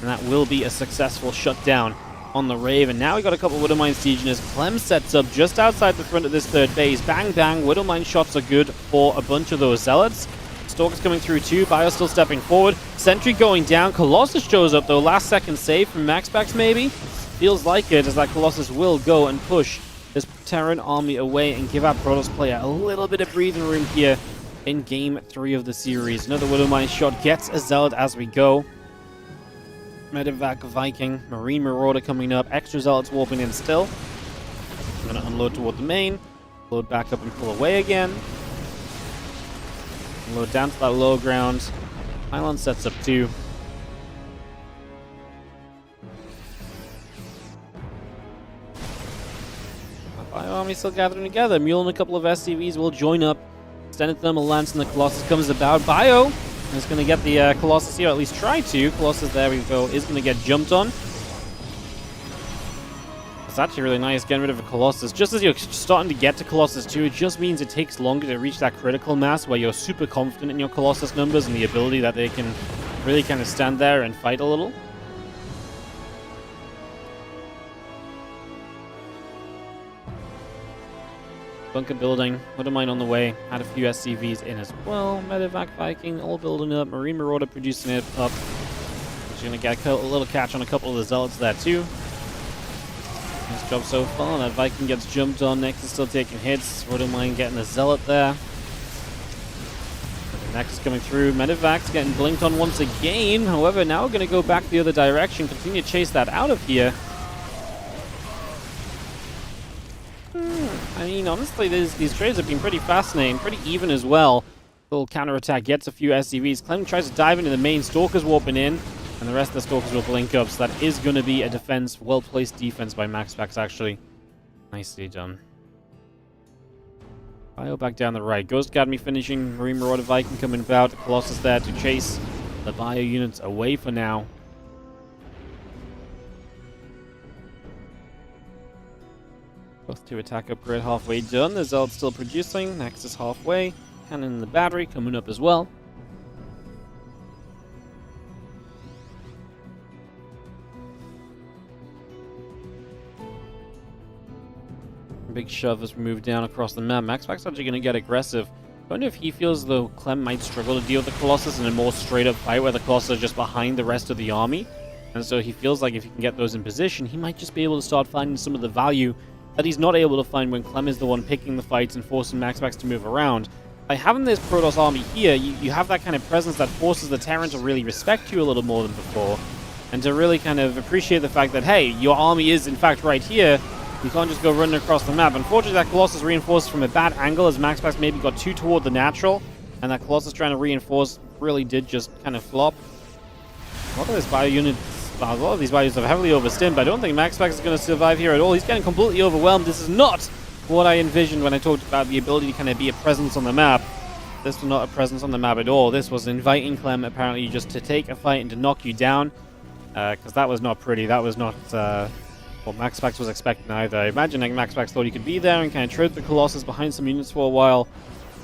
that will be a successful shutdown on the Raven. Now we got a couple of Widow Mine sieging as Clem sets up just outside the front of this third base. Bang, bang. Widow Mine shots are good for a bunch of those Zealots. Stalkers coming through too. Bio still stepping forward. Sentry going down. Colossus shows up, though. Last second save from Maxpax, maybe? Feels like it, as that Colossus will go and push Terran army away and give our Protoss player a little bit of breathing room here in Game 3 of the series. Another Widowmine shot gets a Zealot as we go. Medevac Viking, Marine Marauder coming up, extra Zealots warping in still. I'm going to unload toward the main, load back up and pull away again. Load down to that low ground. Pylon sets up 2. Bio army still gathering together. Mule and a couple of SCVs will join up. Extended Thermal Lance and the Colossus comes about. Bio is going to get the Colossus here, or at least try to. Colossus, there we go, is going to get jumped on. It's actually really nice getting rid of a Colossus. Just as you're starting to get to Colossus 2, it just means it takes longer to reach that critical mass where you're super confident in your Colossus numbers and the ability that they can really kind of stand there and fight a little. Bunker building, Widowmine on the way, had a few SCVs in as well. Medevac Viking all building up, Marine Marauder producing it up. She's going to get a little catch on a couple of the Zealots there too. Nice job so far. That Viking gets jumped on. Next is still taking hits. Widowmine getting the Zealot there. Next coming through. Medevac's getting blinked on once again. However, now we're going to go back the other direction. Continue to chase that out of here. I mean, honestly, these trades have been pretty fascinating. Pretty even as well. Little counterattack gets a few SCVs. Clem tries to dive into the main. Stalker's warping in. And the rest of the Stalkers will blink up, so that is going to be a defense, well-placed defense by Maxpax, actually. Nicely done. Bio back down the right. Ghost Academy finishing. Marine Marauder Viking coming about. Colossus there to chase the Bio units away for now. Both to attack upgrade halfway done. The Zealot's still producing. Nexus halfway. Cannon in the battery coming up as well. Big shove as we move down across the map. Maxpax actually going to get aggressive. I wonder if he feels though Clem might struggle to deal with the Colossus in a more straight up fight where the Colossus are just behind the rest of the army. And so he feels like if he can get those in position, he might just be able to start finding some of the value that he's not able to find when Clem is the one picking the fights and forcing Maxpax to move around. By having this Protoss army here, you have that kind of presence that forces the Terran to really respect you a little more than before. And to really kind of appreciate the fact that, hey, your army is in fact right here. You can't just go running across the map. Unfortunately, that Colossus reinforced from a bad angle as Maxpax maybe got too toward the natural. And that Colossus trying to reinforce really did just kind of flop. A lot of these bio units are heavily overstimmed, but I don't think Maxpax is going to survive here at all. He's getting completely overwhelmed. This is not what I envisioned when I talked about the ability to kind of be a presence on the map. This was not a presence on the map at all. This was inviting Clem apparently just to take a fight and to knock you down. Because that was not pretty. That was not what Maxpax was expecting either. I imagine Maxpax thought he could be there and kind of trade the Colossus behind some units for a while.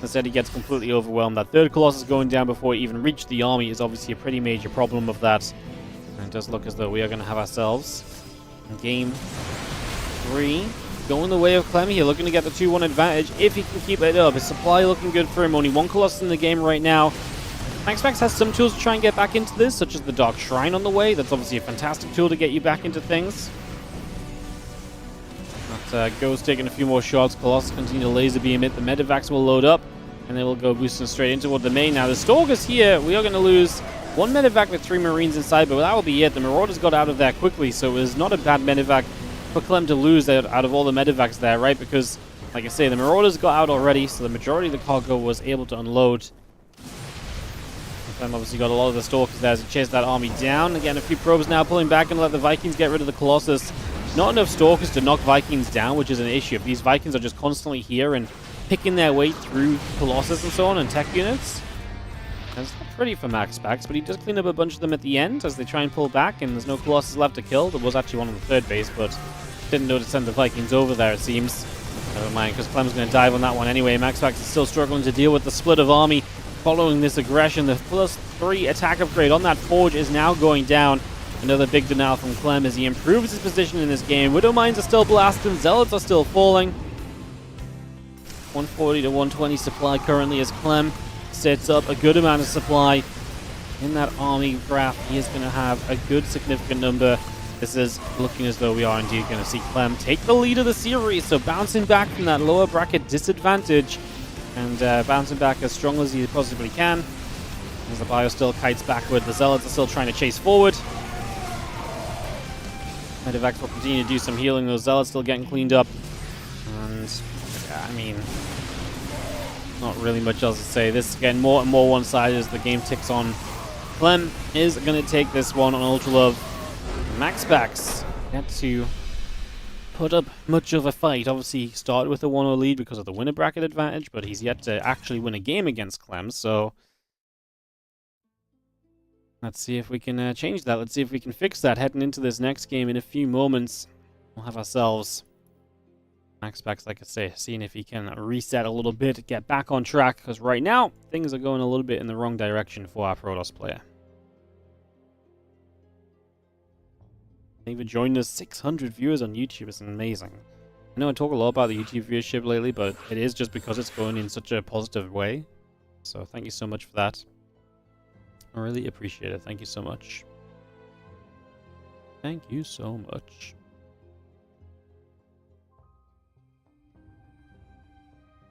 Instead, he gets completely overwhelmed. That third Colossus going down before he even reached the army is obviously a pretty major problem of that. And it does look as though we are going to have ourselves Game 3 going the way of Clem here, looking to get the 2-1 advantage if he can keep it up. His supply looking good for him. Only one Colossus in the game right now. Maxpax has some tools to try and get back into this, such as the Dark Shrine on the way. That's obviously a fantastic tool to get you back into things. But Ghost taking a few more shots. Colossus continue to laser beam it. The Medevacs will load up, and they will go boosting straight into the main. Now, the Stalkers here, we are going to lose one Medevac with 3 Marines inside, but that will be it. The Marauders got out of there quickly, so it was not a bad Medevac for Clem to lose out of all the Medevacs there, right? Because, like I say, the Marauders got out already, so the majority of the cargo was able to unload. Clem obviously got a lot of the Stalkers there as he chased that army down. Again, a few probes now pulling back and let the Vikings get rid of the Colossus. Not enough Stalkers to knock Vikings down, which is an issue. If these Vikings are just constantly here and picking their way through Colossus and so on and tech units. That's not pretty for Maxpax, but he does clean up a bunch of them at the end as they try and pull back, and there's no Colossus left to kill. There was actually one on the third base, but didn't know to send the Vikings over there, it seems. Never mind, because Clem's going to dive on that one anyway. Maxpax is still struggling to deal with the split of army following this aggression. The +3 attack upgrade on that Forge is now going down. Another big denial from Clem as he improves his position in this game. Widowmines are still blasting, Zealots are still falling. 140 to 120 supply currently as Clem sets up a good amount of supply in that army graph. He is going to have a good significant number. This is looking as though we are indeed going to see Clem take the lead of the series. So bouncing back from that lower bracket disadvantage and bouncing back as strong as he possibly can. As the Bio still kites backward, the Zealots are still trying to chase forward. Medivacs will continue to do some healing. Those Zealots still getting cleaned up. And, yeah, I mean, not really much else to say. This, again, more and more one-sided as the game ticks on. Clem is going to take this one on Ultra Love. Maxpax yet to put up much of a fight. Obviously, he started with a 1-0 lead because of the winner bracket advantage, but he's yet to actually win a game against Clem, so let's see if we can change that. Let's see if we can fix that heading into this next game in a few moments. We'll have ourselves Maxpax, like I say, seeing if he can reset a little bit, get back on track, because right now, things are going a little bit in the wrong direction for our Protoss player. Even joined us 600 viewers on YouTube. It's amazing. I know I talk a lot about the YouTube viewership lately, but it is just because it's going in such a positive way. So thank you so much for that. I really appreciate it. Thank you so much. Thank you so much.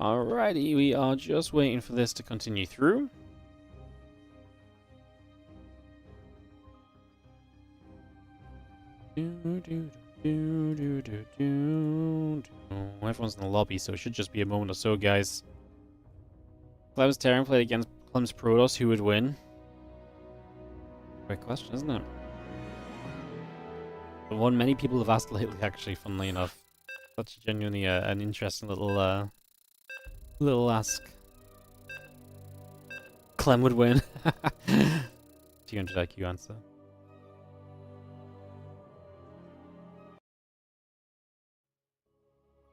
Alrighty, we are just waiting for this to continue through. Everyone's in the lobby, so it should just be a moment or so, guys. Clem's Terran played against Clem's Protoss, who would win? Great question, isn't it? The one many people have asked lately, actually, funnily enough. That's genuinely an interesting little ask. Clem would win. 200 IQ answer.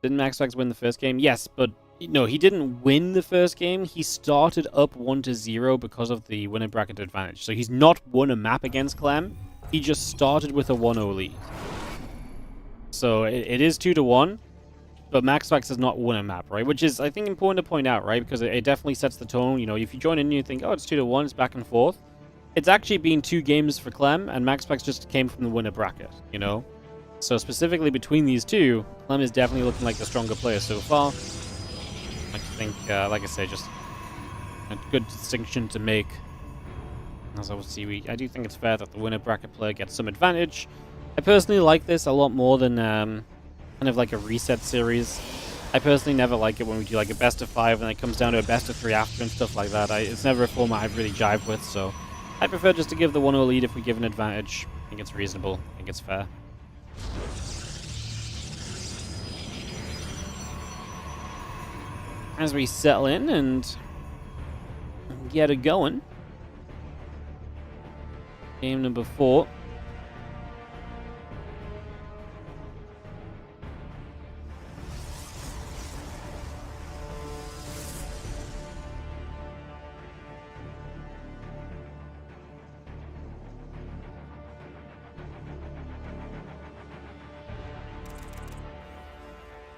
Didn't Maxpax win the first game? Yes, but no, he didn't win the first game. He started up 1-0 because of the winner bracket advantage. So he's not won a map against Clem. He just started with a 1-0 lead. So it is 2-1, but Maxpax has not won a map, right? Which is, I think, important to point out, right? Because it definitely sets the tone. You know, if you join in and you think, oh, it's 2-1, it's back and forth. It's actually been 2 games for Clem, and Maxpax just came from the winner bracket, you know? So specifically between these two, Clem is definitely looking like the stronger player so far. I think, like I say, just a good distinction to make. As obviously, I do think it's fair that the winner bracket player gets some advantage. I personally like this a lot more than kind of like a reset series. I personally never like it when we do like a best of 5 and it comes down to a best of 3 after and stuff like that. It's never a format I've really jived with, so I prefer just to give the 1-0 lead if we give an advantage. I think it's reasonable. I think it's fair. As we settle in and get it going. Game number 4.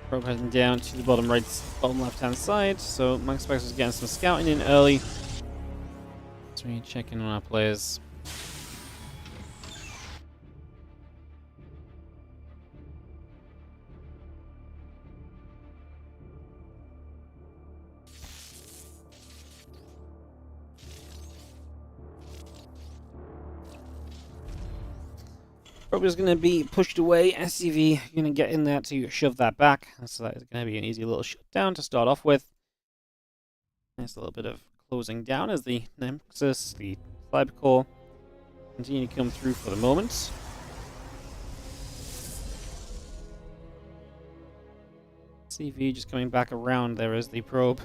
Probe heading down to the bottom left-hand side. So Maxpax is getting some scouting in early. So we check in on our players. Probe is going to be pushed away. SCV going to get in there to shove that back. So that is going to be an easy little shutdown to start off with. Nice little bit of closing down as the Nexus, the Cyber Core, continue to come through for the moment. CV just coming back around there as the probe.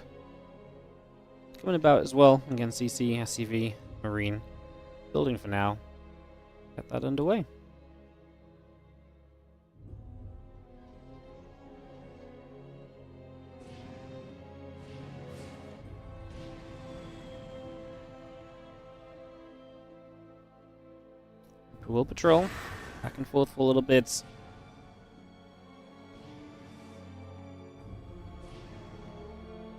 Coming about as well. Again, CC, SCV, Marine. Building for now. Get that underway. Will patrol back and forth for a little bit.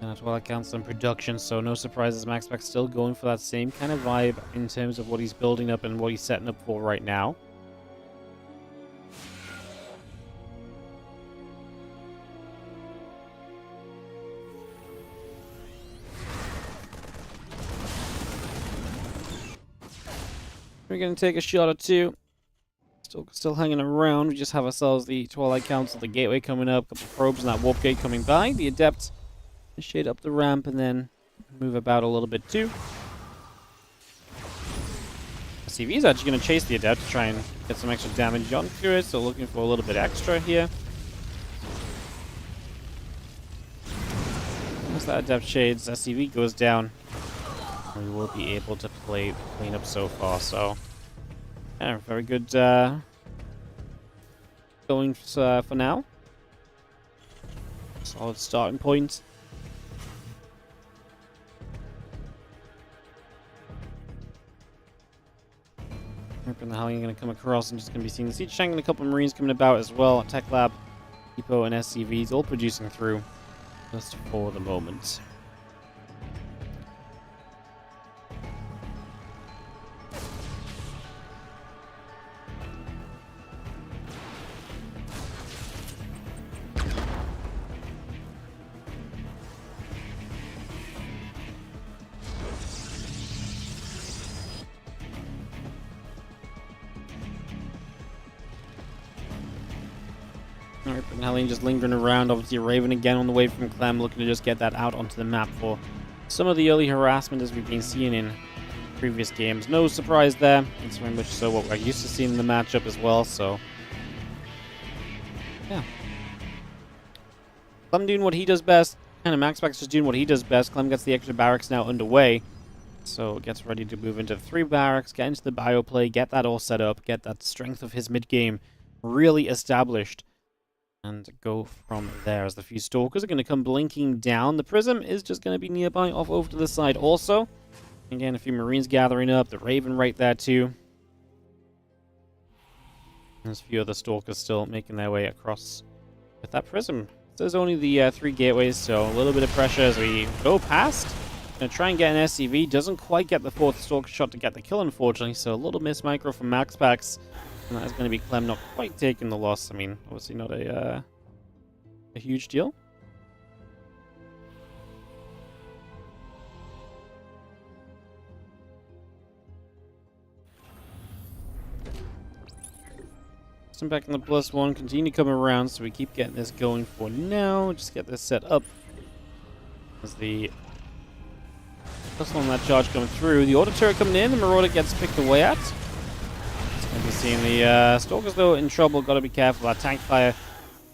And that's while I count some production, so no surprises. Maxpax still going for that same kind of vibe in terms of what he's building up and what he's setting up for right now. We're going to take a shot or two. Still hanging around. We just have ourselves the Twilight Council, the Gateway coming up, a couple of probes and that Warp Gate coming by. The Adept shade up the ramp and then move about a little bit too. CV is actually going to chase the Adept to try and get some extra damage onto it, so looking for a little bit extra here. Once that Adept shades, SCV goes down. We will be able to play clean up so far, so yeah, very good going for now. Solid starting point. Hoping the Hellion going to come across and just going to be seeing the Siege Tank and a couple of Marines coming about as well. Tech Lab, Depot, and SCVs all producing through just for the moment. Alright, but Hellion just lingering around. Obviously, Raven again on the way from Clem, looking to just get that out onto the map for some of the early harassment as we've been seeing in previous games. No surprise there. It's very much so what we're used to seeing in the matchup as well, so yeah. Clem doing what he does best. Kind of Maxpax just doing what he does best. Clem gets the extra barracks now underway, so gets ready to move into the 3 barracks, get into the bio play, get that all set up, get that strength of his mid-game really established, and go from there as the few Stalkers are going to come blinking down. The Prism is just going to be nearby, off over to the side also. Again, a few Marines gathering up, the Raven right there too. There's a few other Stalkers still making their way across with that Prism. So there's only the 3 gateways, so a little bit of pressure as we go past. Gonna try and get an SCV, doesn't quite get the 4th Stalker shot to get the kill, unfortunately, so a little miss micro from Maxpax. And that is going to be Clem not quite taking the loss. I mean, obviously not a huge deal. Some back in the +1, continue to come around, so we keep getting this going for now. Just get this set up. As the +1 on that charge coming through. The auto turret coming in, the Marauder gets picked away at. And we're seeing the Stalkers, though, in trouble. Got to be careful. Our tank fire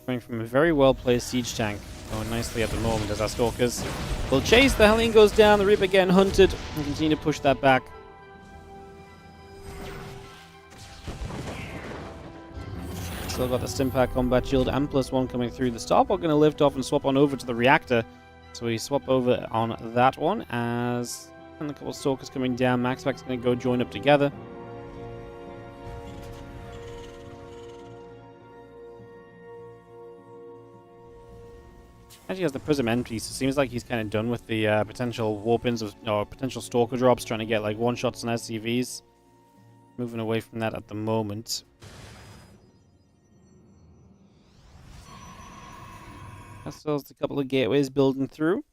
coming from a very well-placed siege tank. Going nicely at the moment as our Stalkers will chase. The Hellion goes down. The Reaper getting hunted. And continue to push that back. Still got the Stimpak combat shield and +1 coming through. The Starport going to lift off and swap on over to the reactor. So we swap over on that one as... And a couple of Stalkers coming down. Maxpax going to go join up together. Actually has the Prism empty, so it seems like he's kind of done with the potential warp-ins or potential Stalker drops, trying to get like one-shots on SCVs. Moving away from that at the moment. There's a couple of gateways building through.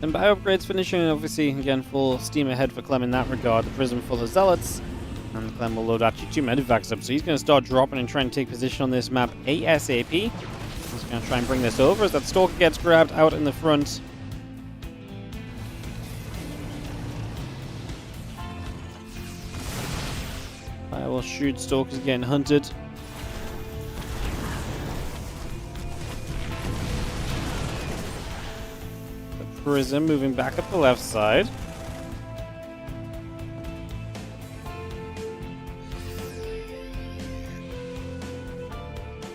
And bio upgrades finishing, obviously, again, full steam ahead for Clem in that regard. The Prism full of Zealots, and Clem will load actually 2 medevacks up, so he's going to start dropping and trying to take position on this map ASAP. He's going to try and bring this over as that Stalker gets grabbed out in the front. I will shoot. Stalker's getting hunted. Prism moving back up the left side.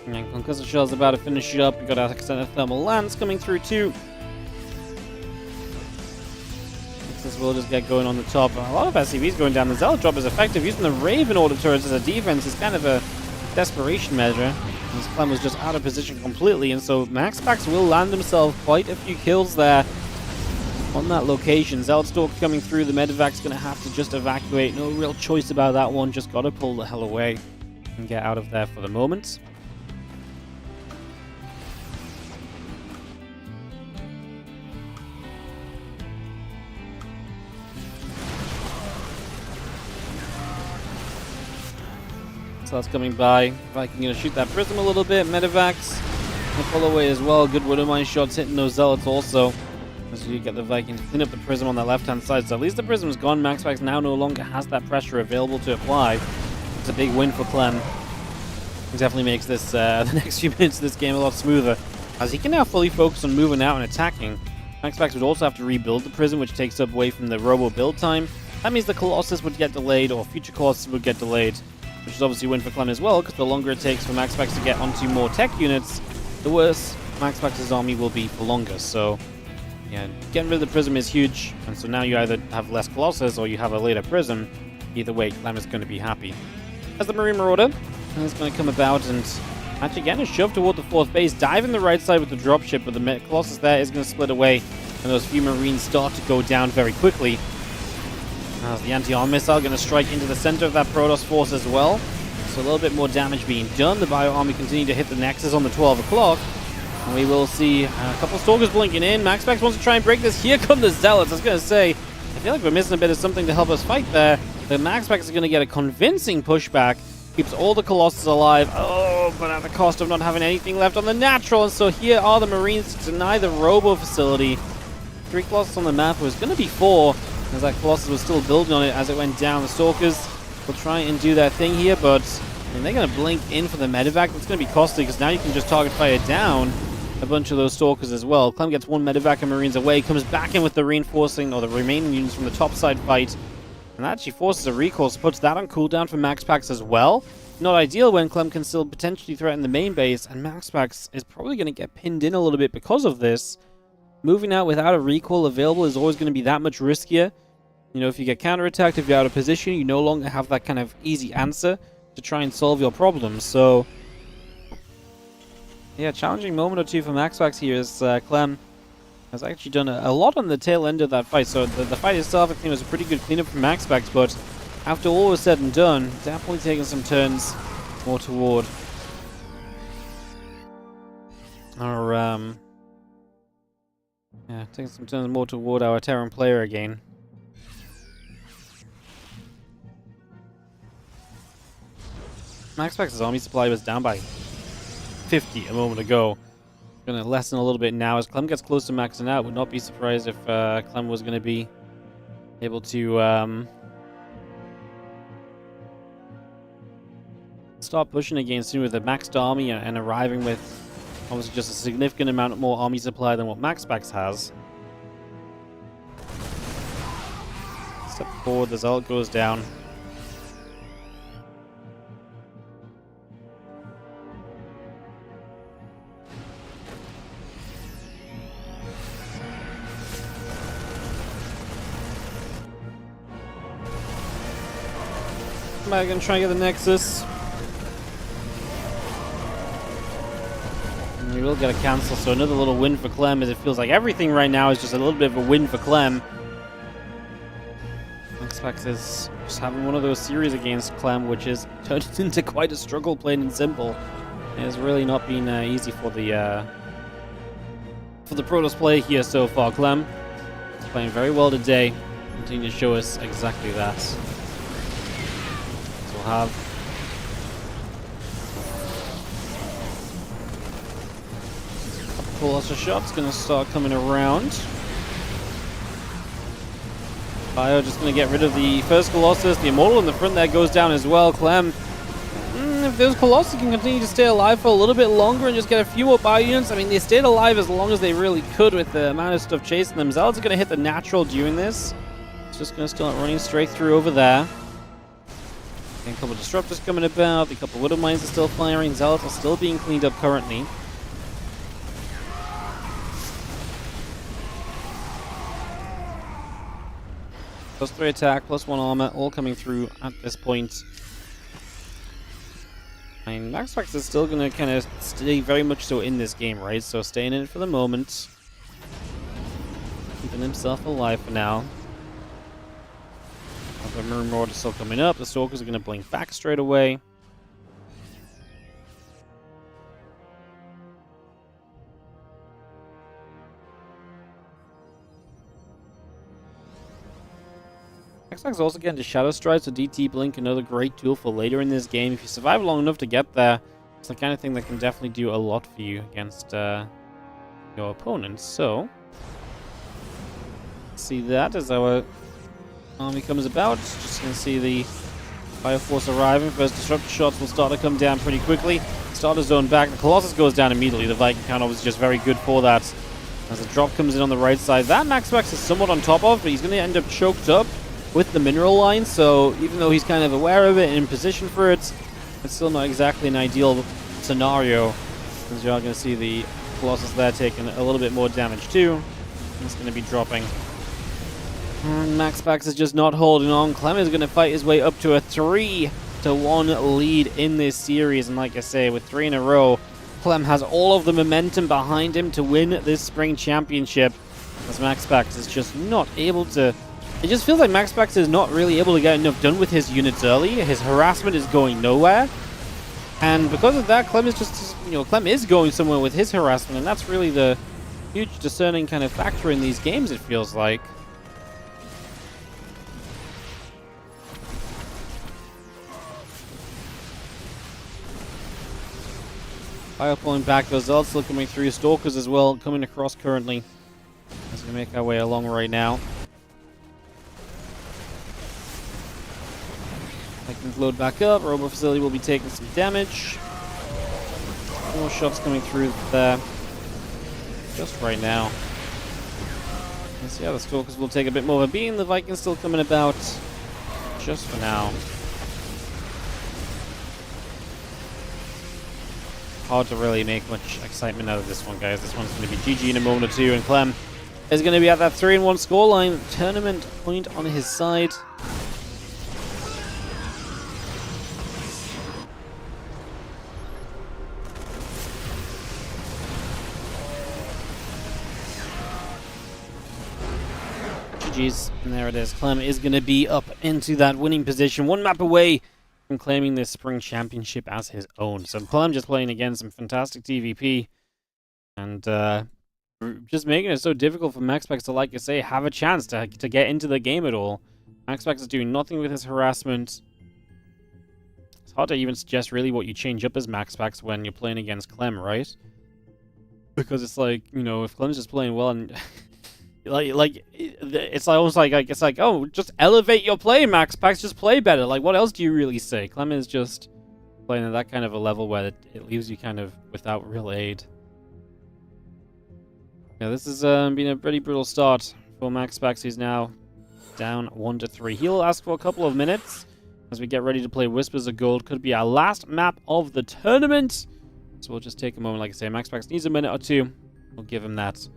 And Concussor Shell's about to finish it up. We've got our extended thermal lance coming through too. This will just get going on the top. A lot of SCVs going down. The Zealot drop is effective. Using the Raven auto turrets as a defense is kind of a desperation measure. This Clem was just out of position completely, and so Maxpax will land himself quite a few kills there. on that location. Zealot Stalk coming through. The medevac's going to have to just evacuate. No real choice about that one. Just got to pull the hell away and get out of there for the moment. So that's coming by. Viking going to shoot that prism a little bit. Medevacs will pull away as well. Good Widowmine shots hitting those Zealots also. As you get the Viking to clean up the prism on the left-hand side. So at least the prism's gone. Maxpax now no longer has that pressure available to apply. It's a big win for Clem. It definitely makes this the next few minutes of this game a lot smoother, as he can now fully focus on moving out and attacking. Maxpax would also have to rebuild the prism, which takes up away from the robo build time. That means the Colossus would get delayed, or future Colossus would get delayed, which is obviously a win for Clem as well, because the longer it takes for Maxpax to get onto more tech units, the worse Maxpax's army will be for longer. So, yeah, getting rid of the prism is huge, and so now you either have less Colossus or you have a later prism. Either way, Clem is going to be happy. As the Marine Marauder is going to come about and actually getting a shove toward the 4th base, dive in the right side with the dropship, but the Colossus there is going to split away, and those few Marines start to go down very quickly. As the anti-arm missile going to strike into the center of that Protoss force as well. So a little bit more damage being done. The Bio Army continue to hit the Nexus on the 12 o'clock. And we will see a couple of Stalkers blinking in. Maxpax wants to try and break this. Here come the Zealots. I was going to say, I feel like we're missing a bit of something to help us fight there. The Maxpax is going to get a convincing pushback. Keeps all the Colossus alive. Oh, but at the cost of not having anything left on the natural. And so here are the Marines to deny the Robo facility. 3 Colossus on the map. Was going to be 4. As that Colossus was still building on it as it went down. The Stalkers will try and do their thing here, but they're going to blink in for the medevac. That's going to be costly, because now you can just target fire down a bunch of those Stalkers as well. Clem gets 1 medevac and Marines away, comes back in with the reinforcing, or the remaining units from the top side fight, and that actually forces a recall, so puts that on cooldown for Maxpax as well. Not ideal when Clem can still potentially threaten the main base, and Maxpax is probably going to get pinned in a little bit because of this. Moving out without a recall available is always going to be that much riskier. You know, if you get counterattacked, if you're out of position, you no longer have that kind of easy answer to try and solve your problems. So, yeah, challenging moment or two for Maxpax here, as Clem has actually done a lot on the tail end of that fight. So the fight itself, I think, was a pretty good cleanup from Maxpax, but after all was said and done, definitely taking some turns more toward our taking some turns more toward our Terran player again. Maxpax's army supply was down by 50 a moment ago. Going to lessen a little bit now as Clem gets close to maxing out. Would not be surprised if Clem was going to be able to start pushing again soon with a maxed army and arriving with obviously just a significant amount more army supply than what Maxpax has. Step forward, the Zealot goes down. I'm going to try and get the Nexus. And we will get a cancel, so another little win for Clem, as it feels like everything right now is just a little bit of a win for Clem. Maxpax is just having one of those series against Clem, which is turned into quite a struggle, plain and simple. It has really not been easy for the Protoss play here so far. Clem is playing very well today, continuing to show us exactly that. Have Colossus shots gonna start coming around. Bio just gonna get rid of the first Colossus. The Immortal in the front there goes down as well. Clem, if those Colossus can continue to stay alive for a little bit longer and just get a few more Bio units, I mean, they stayed alive as long as they really could with the amount of stuff chasing them. Zealots are gonna hit the natural doing this. It's just gonna start running straight through over there. A couple of Disruptors coming about, a couple of Widow Mines are still firing, Zealots are still being cleaned up currently. +3 attack, +1 armor, all coming through at this point. I mean, Maxpax is still going to kind of stay very much so in this game, right? So staying in it for the moment. Keep keeping himself alive for now. The Moon Roar is still coming up. The Stalkers are going to blink back straight away. Maxpax is also getting to Shadow Stride, so DT Blink, another great tool for later in this game. If you survive long enough to get there, it's the kind of thing that can definitely do a lot for you against your opponents. So, see that as our army comes about. Just going to see the Fire Force arriving. First Disruptor shots will start to come down pretty quickly. Start to zone back. The Colossus goes down immediately. The Viking count was just very good for that. As the drop comes in on the right side, that Maxpax is somewhat on top of, but he's going to end up choked up with the mineral line, so even though he's kind of aware of it and in position for it, it's still not exactly an ideal scenario, because you are going to see the Colossus there taking a little bit more damage too. It's going to be dropping. And Maxpax is just not holding on. Clem is going to fight his way up to a 3-1 lead in this series, and like I say, with 3 in a row, Clem has all of the momentum behind him to win this spring championship, as Maxpax is just not able to. It just feels like Maxpax is not really able to get enough done with his units early. His harassment is going nowhere. And because of that, Clem is just, Clem is going somewhere with his harassment, and that's really the huge discerning kind of factor in these games, it feels like. Fire pulling back, those ults still coming through. Stalkers as well, coming across currently. As we make our way along right now. I can load back up. Robo Facility will be taking some damage. More shots coming through there. Just right now. Let's see how the Stalkers will take a bit more of a beating. The Vikings still coming about. Just for now. Hard to really make much excitement out of this one, guys. This one's going to be GG in a moment or two, and Clem is going to be at that 3-1 scoreline. Tournament point on his side. GG's, and there it is. Clem is going to be up into that winning position, one map away from claiming this spring championship as his own. So Clem just playing again some fantastic TVP, and just making it so difficult for Maxpax to, like I say, have a chance to get into the game at all. Maxpax is doing nothing with his harassment. It's hard to even suggest really what you change up as Maxpax when you're playing against Clem, right? Because it's like, if Clem's just playing well and it's almost like, oh, just elevate your play, Maxpax, just play better. Like, what else do you really say? Clem is just playing at that kind of a level where it leaves you kind of without real aid. Yeah, this has been a pretty brutal start for Maxpax. He's now down 1-3. He'll ask for a couple of minutes as we get ready to play Whispers of Gold. Could be our last map of the tournament. So we'll just take a moment. Like I say, Maxpax needs a minute or two. We'll give him that.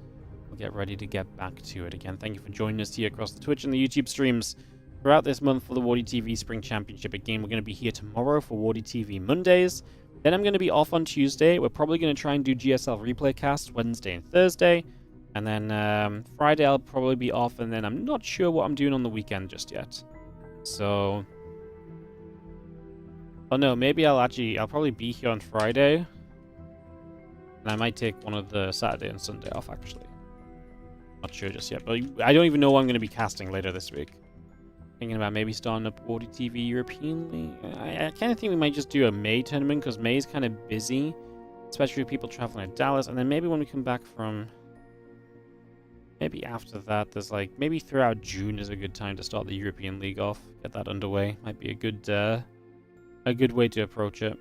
We'll get ready to get back to it again. Thank you for joining us here across the Twitch and the YouTube streams throughout this month for the WardiTV Spring Championship. Again, we're going to be here tomorrow for WardiTV Mondays. Then I'm going to be off on Tuesday. We're probably going to try and do GSL replay casts Wednesday and Thursday. And then Friday I'll probably be off. And then I'm not sure what I'm doing on the weekend just yet. So... oh no, maybe I'll probably be here on Friday. And I might take one of the Saturday and Sunday off, actually. Not sure just yet, but I don't even know what I'm going to be casting later this week. Thinking about maybe starting up WardiTV European League. I kind of think we might just do a May tournament, because May is kind of busy, especially with people traveling to Dallas. And then maybe when we come back from... maybe after that, there's like... maybe throughout June is a good time to start the European League off. Get that underway. Might be a good way to approach it.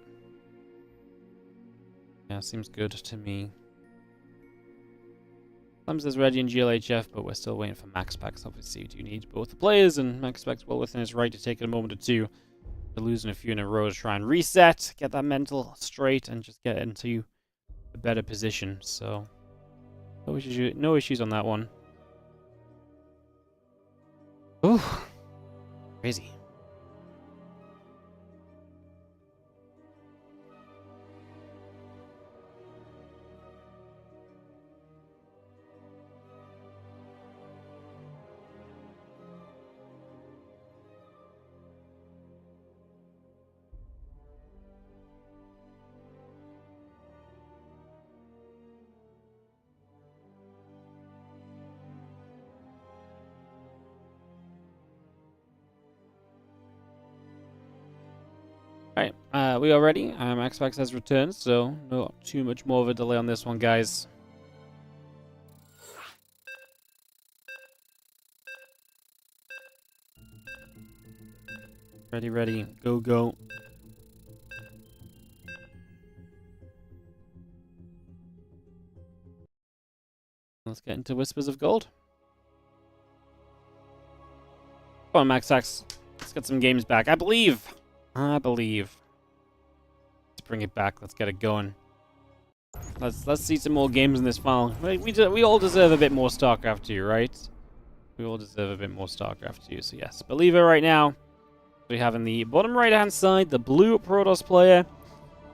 Yeah, seems good to me. Clem's is ready in GLHF, but we're still waiting for Maxpax. Obviously, you do need both the players, and Maxpax well within his right to take a moment or two to losing a few in a row to try and reset, get that mental straight, and just get into a better position. So, no issues on that one. Ooh, crazy. Right, we are ready. Maxpax has returned, so not too much more of a delay on this one, guys. Ready, ready, go, go. Let's get into Whispers of Gold. Come on, Maxpax. Let's get some games back. I believe. Let's bring it back. Let's get it going. Let's see some more games in this final. We all deserve a bit more StarCraft 2, right? We all deserve a bit more StarCraft 2. So yes, believer right now. We have in the bottom right-hand side the blue Protoss player.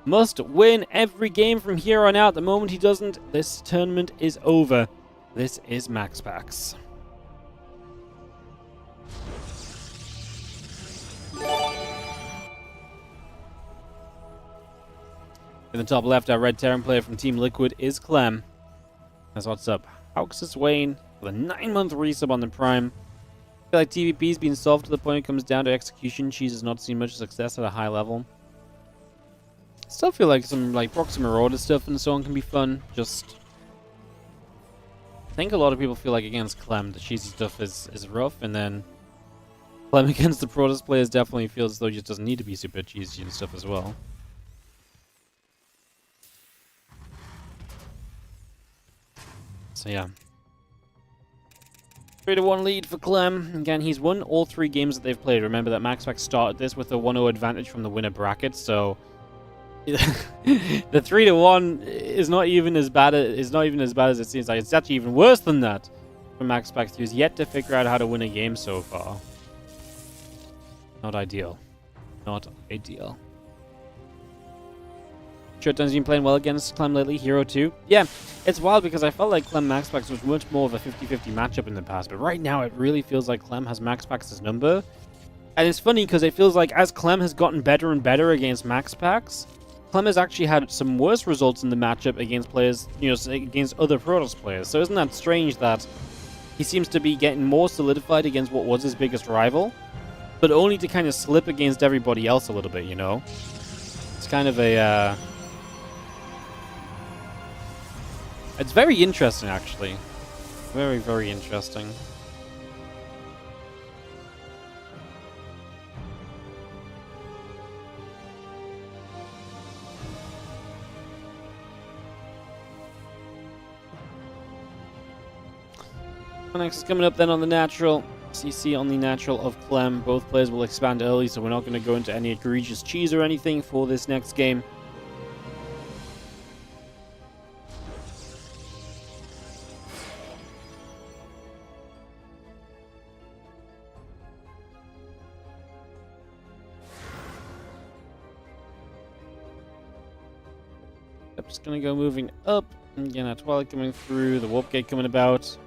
Must win every game from here on out. The moment he doesn't, this tournament is over. This is Maxpax. In the top left, our red Terran player from Team Liquid is Clem. That's what's up. Hauxus Wayne with a 9-month resub on the Prime. I feel like TVP's been solved to the point it comes down to execution. Cheese has not seen much success at a high level. Still feel like some Proxima Marauder stuff and so on can be fun. Just I think a lot of people feel like against Clem the cheesy stuff is rough, and then Clem against the Protoss players definitely feels as though he just doesn't need to be super cheesy and stuff as well. So yeah. 3-1 lead for Clem. Again, he's won all 3 games that they've played. Remember that Maxpax started this with a 1-0 advantage from the winner bracket, so the 3-1 is not even as bad as it seems. Like it's actually even worse than that for Maxpax, who's yet to figure out how to win a game so far. Not ideal. Not ideal. Shutdown's been playing well against Clem lately, Hero 2. Yeah, it's wild because I felt like Clem Maxpax was much more of a 50-50 matchup in the past, but right now it really feels like Clem has Maxpax's number. And it's funny because it feels like as Clem has gotten better and better against Maxpax, Clem has actually had some worse results in the matchup against players, against other Protoss players. So isn't that strange that he seems to be getting more solidified against what was his biggest rival, but only to kind of slip against everybody else a little bit, you know? It's kind of a, it's very interesting, actually. Very, very interesting. Next is coming up then on the natural. CC on the natural of Clem. Both players will expand early, so we're not going to go into any egregious cheese or anything for this next game. I'm just going to go moving up. Again, our Twilight coming through, the Warp Gate coming about.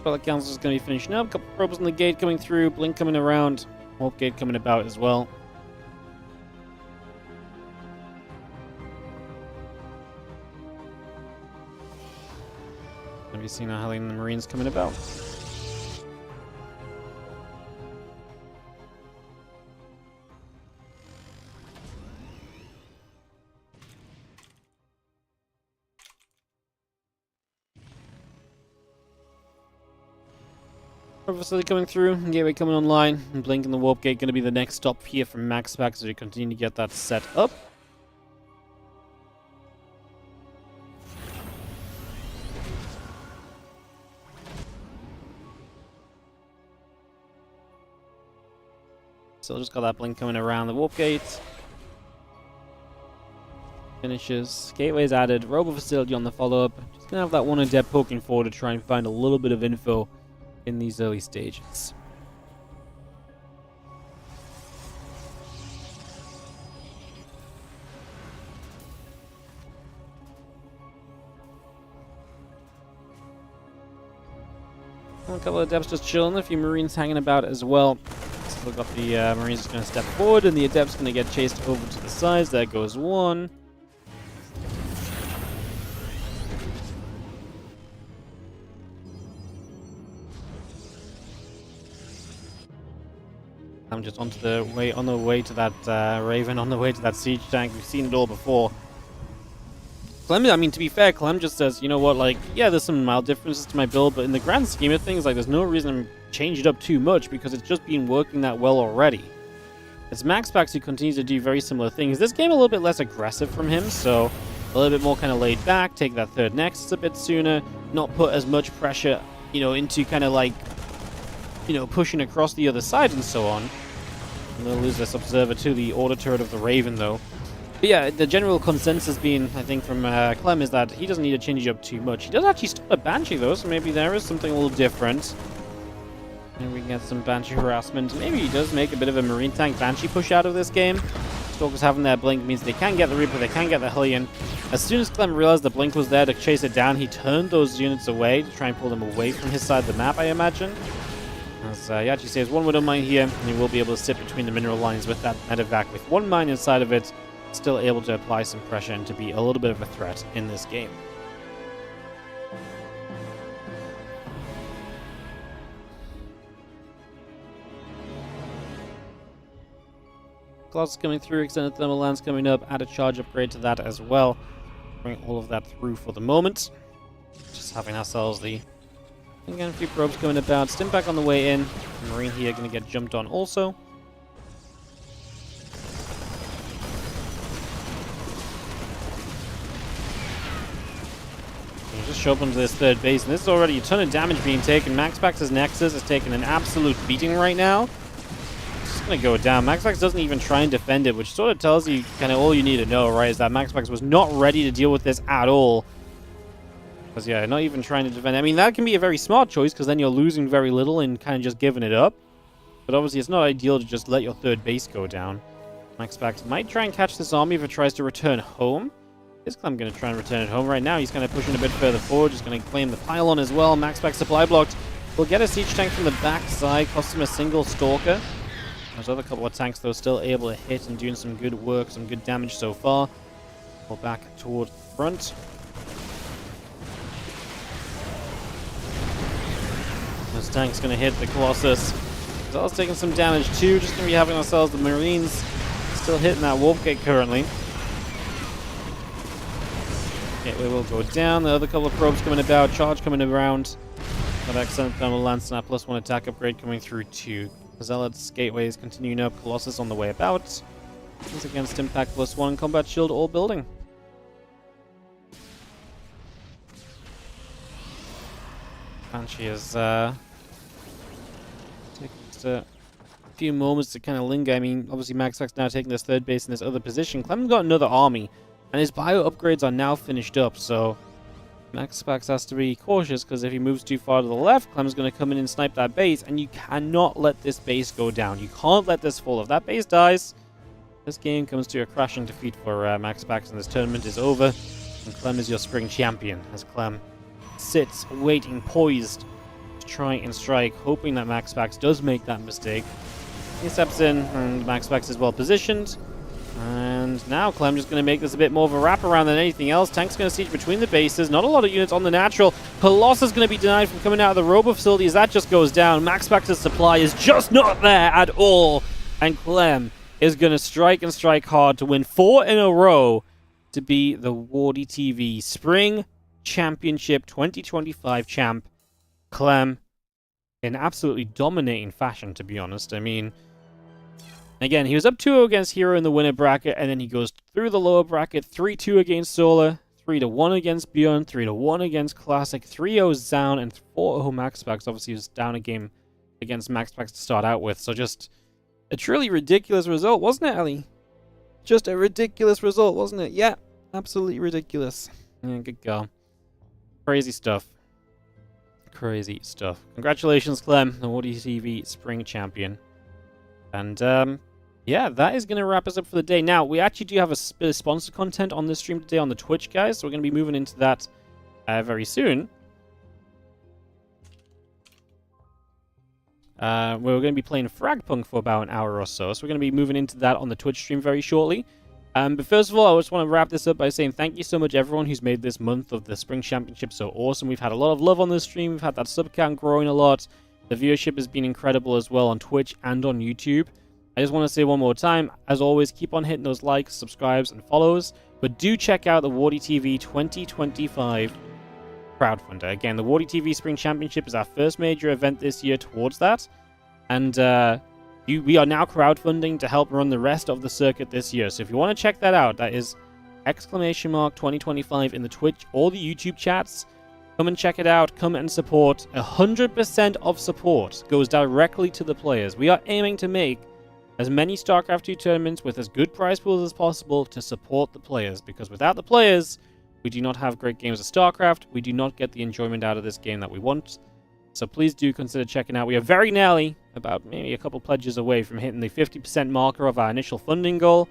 Twilight Council is going to be finishing up. A couple probes on the gate coming through, Blink coming around, Warp Gate coming about as well. Have you seen how the Marines coming about? Facility coming through, Gateway coming online, and Blink and the Warp Gate going to be the next stop here from Maxpax as we continue to get that set up. So just got that Blink coming around the Warp Gate. Finishes. Gateway's added. Robo Facility on the follow-up. Just going to have that one Adept poking forward to try and find a little bit of info in these early stages. A couple of Adepts just chilling. A few Marines hanging about as well. Still got the Marines just going to step forward, and the Adept's going to get chased over to the sides. There goes one. I'm just on the way to that Raven, on the way to that siege tank. We've seen it all before. Clem, I mean, to be fair, Clem just says, you know what, like, yeah, there's some mild differences to my build, but in the grand scheme of things, like, there's no reason to change it up too much because it's just been working that well already. It's Maxpax who continues to do very similar things. This game a little bit less aggressive from him, so a little bit more kind of laid back, take that third nexus a bit sooner, not put as much pressure, you know, into kind of like, you know, pushing across the other side and so on. I'm going to lose this observer to the order turret of the Raven, though. But yeah, the general consensus being, I think, from Clem is that he doesn't need to change it up too much. He does actually start a Banshee, though, so maybe there is something a little different. And we can get some Banshee harassment. Maybe he does make a bit of a Marine tank Banshee push out of this game. Stalkers having their blink means they can get the Reaper, they can get the Hellion. As soon as Clem realized the blink was there to chase it down, he turned those units away to try and pull them away from his side of the map, I imagine. As he actually saves one Widow Mine here, and he will be able to sit between the mineral lines with that medevac with one mine inside of it, still able to apply some pressure and to be a little bit of a threat in this game. Colossus coming through, extended thermal lance coming up, add a charge upgrade to that as well. Bring all of that through for the moment. Just having ourselves the... Again, a few probes coming about. Stim back on the way in. Marine here going to get jumped on also. Just show up onto this third base, and this is already a ton of damage being taken. Maxpax's Nexus is taking an absolute beating right now. It's just going to go down. Maxpax doesn't even try and defend it, which sort of tells you kind of all you need to know, right? Is that Maxpax was not ready to deal with this at all. Because, yeah, not even trying to defend it. I mean, that can be a very smart choice, because then you're losing very little and kind of just giving it up. But obviously, it's not ideal to just let your third base go down. Maxpax might try and catch this army if it tries to return home. Is Clem going to try and return it home right now? He's kind of pushing a bit further forward, just going to claim the pylon as well. Maxpax supply blocked. We'll get a siege tank from the back side, cost him a single stalker. There's other couple of tanks, though, still able to hit and doing some good work, some good damage so far. Pull back toward the front. This tank's going to hit the Colossus. Zell's taking some damage too. Just going to be having ourselves the Marines still hitting that warp gate currently. Gateway will go down. The other couple of probes coming about. Charge coming around. That excellent thermal lance and that +1 attack upgrade coming through too. Zealots, gateways continuing up. Colossus on the way about. Once against impact +1. Combat shield all building. Banshee is taking just a few moments to kind of linger. I mean, obviously Maxpax now taking this third base in this other position. Clem's got another army, and his bio upgrades are now finished up, so Maxpax has to be cautious, because if he moves too far to the left, Clem's going to come in and snipe that base, and you cannot let this base go down. You can't let this fall. If that base dies, this game comes to a crashing defeat for Maxpax, and this tournament is over, and Clem is your spring champion, as Clem sits, waiting, poised to try and strike, hoping that Maxpax does make that mistake. He steps in, and Maxpax is well positioned. And now Clem just going to make this a bit more of a wraparound than anything else. Tank's going to siege between the bases. Not a lot of units on the natural. Colossus is going to be denied from coming out of the robo facility as that just goes down. Maxpax's supply is just not there at all. And Clem is going to strike and strike hard to win 4 in a row to be the WardiTV Spring Championship 2025 champ. Clem in absolutely dominating fashion, to be honest. I mean, again, he was up 2-0 against Hero in the winner bracket, and then he goes through the lower bracket, 3-2 against Solar, 3-1 against Bjorn, 3-1 against Classic, 3-0 ZOUN, and 4-0 Maxpax. Obviously, he was down a game against Maxpax to start out with, so just a truly ridiculous result, wasn't it, Ali? Just a ridiculous result, wasn't it? Yeah, absolutely ridiculous. Yeah, good go. Crazy stuff. Crazy stuff. Congratulations, Clem, the WardiTV Spring Champion. And, yeah, that is going to wrap us up for the day. Now, we actually do have a bit of sponsored content on this stream today on the Twitch, guys, so we're going to be moving into that very soon. We're going to be playing Fragpunk for about an hour or so. So we're going to be moving into that on the Twitch stream very shortly. But first of all, I just want to wrap this up by saying thank you so much everyone who's made this month of the Spring Championship so awesome. We've had a lot of love on the stream. We've had that sub count growing a lot. The viewership has been incredible as well on Twitch and on YouTube. I just want to say one more time, as always, keep on hitting those likes, subscribes, and follows. But do check out the WardiTV 2025 crowdfunder. Again, the WardiTV Spring Championship is our first major event this year towards that. And we are now crowdfunding to help run the rest of the circuit this year. So if you want to check that out, that is !2025 in the Twitch or the YouTube chats. Come and check it out. Come and support. 100% of support goes directly to the players. We are aiming to make as many StarCraft 2 tournaments with as good prize pools as possible to support the players. Because without the players, we do not have great games of StarCraft. We do not get the enjoyment out of this game that we want. So please do consider checking out. We are very nearly, about maybe a couple pledges away from hitting the 50% marker of our initial funding goal.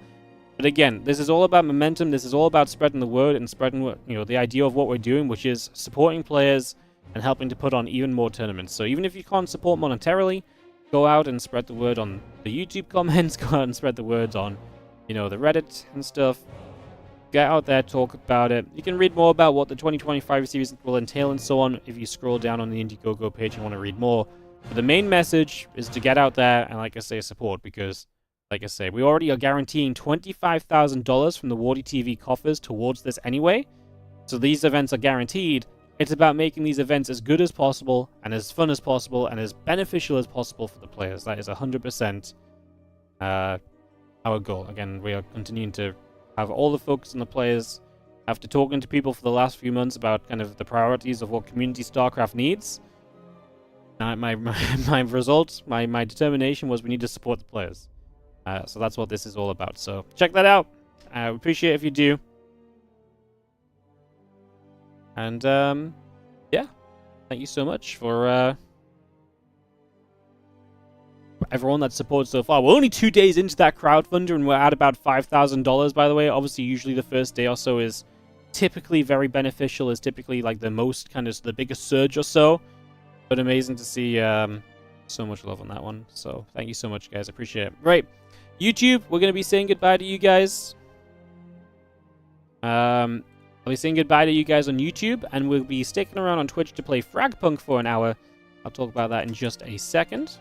But again, this is all about momentum. This is all about spreading the word and spreading, the idea of what we're doing, which is supporting players and helping to put on even more tournaments. So even if you can't support monetarily, go out and spread the word on the YouTube comments. Go out and spread the words on, the Reddit and stuff. Get out there, talk about it. You can read more about what the 2025 series will entail and so on if you scroll down on the Indiegogo page and want to read more. But the main message is to get out there and, like I say, support because, like I say, we already are guaranteeing $25,000 from the WardiTV coffers towards this anyway. So these events are guaranteed. It's about making these events as good as possible and as fun as possible and as beneficial as possible for the players. That is 100% our goal. Again, we are continuing to have all the focus on the players. After talking to people for the last few months about kind of the priorities of what community StarCraft needs, my result, my determination was we need to support the players. So that's what this is all about. So check that out. I appreciate it if you do. And yeah, thank you so much for everyone that supported so far. We're only 2 days into that crowdfunder and we're at about $5,000, by the way. Obviously, usually the first day or so is typically very beneficial, is typically like the most kind of the biggest surge or so. But amazing to see so much love on that one. So thank you so much, guys. I appreciate it. Right. YouTube, we're going to be saying goodbye to you guys. I'll be saying goodbye to you guys on YouTube, and we'll be sticking around on Twitch to play Fragpunk for an hour. I'll talk about that in just a second.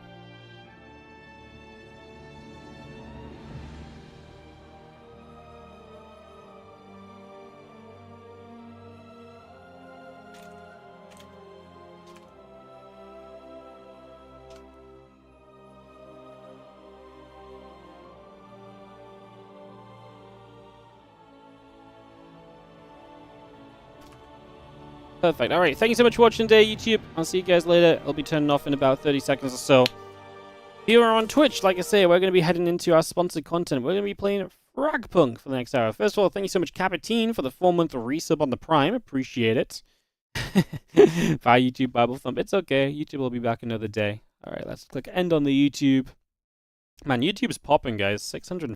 Perfect. All right. Thank you so much for watching today, YouTube. I'll see you guys later. I'll be turning off in about 30 seconds or so. If you are on Twitch, like I say, we're going to be heading into our sponsored content. We're going to be playing Fragpunk for the next hour. First of all, thank you so much, Capitine, for the 4-month resub on the Prime. Appreciate it. Bye, YouTube Bible Thump. It's okay. YouTube will be back another day. All right, let's click end on the YouTube. Man, YouTube's popping, guys. 600.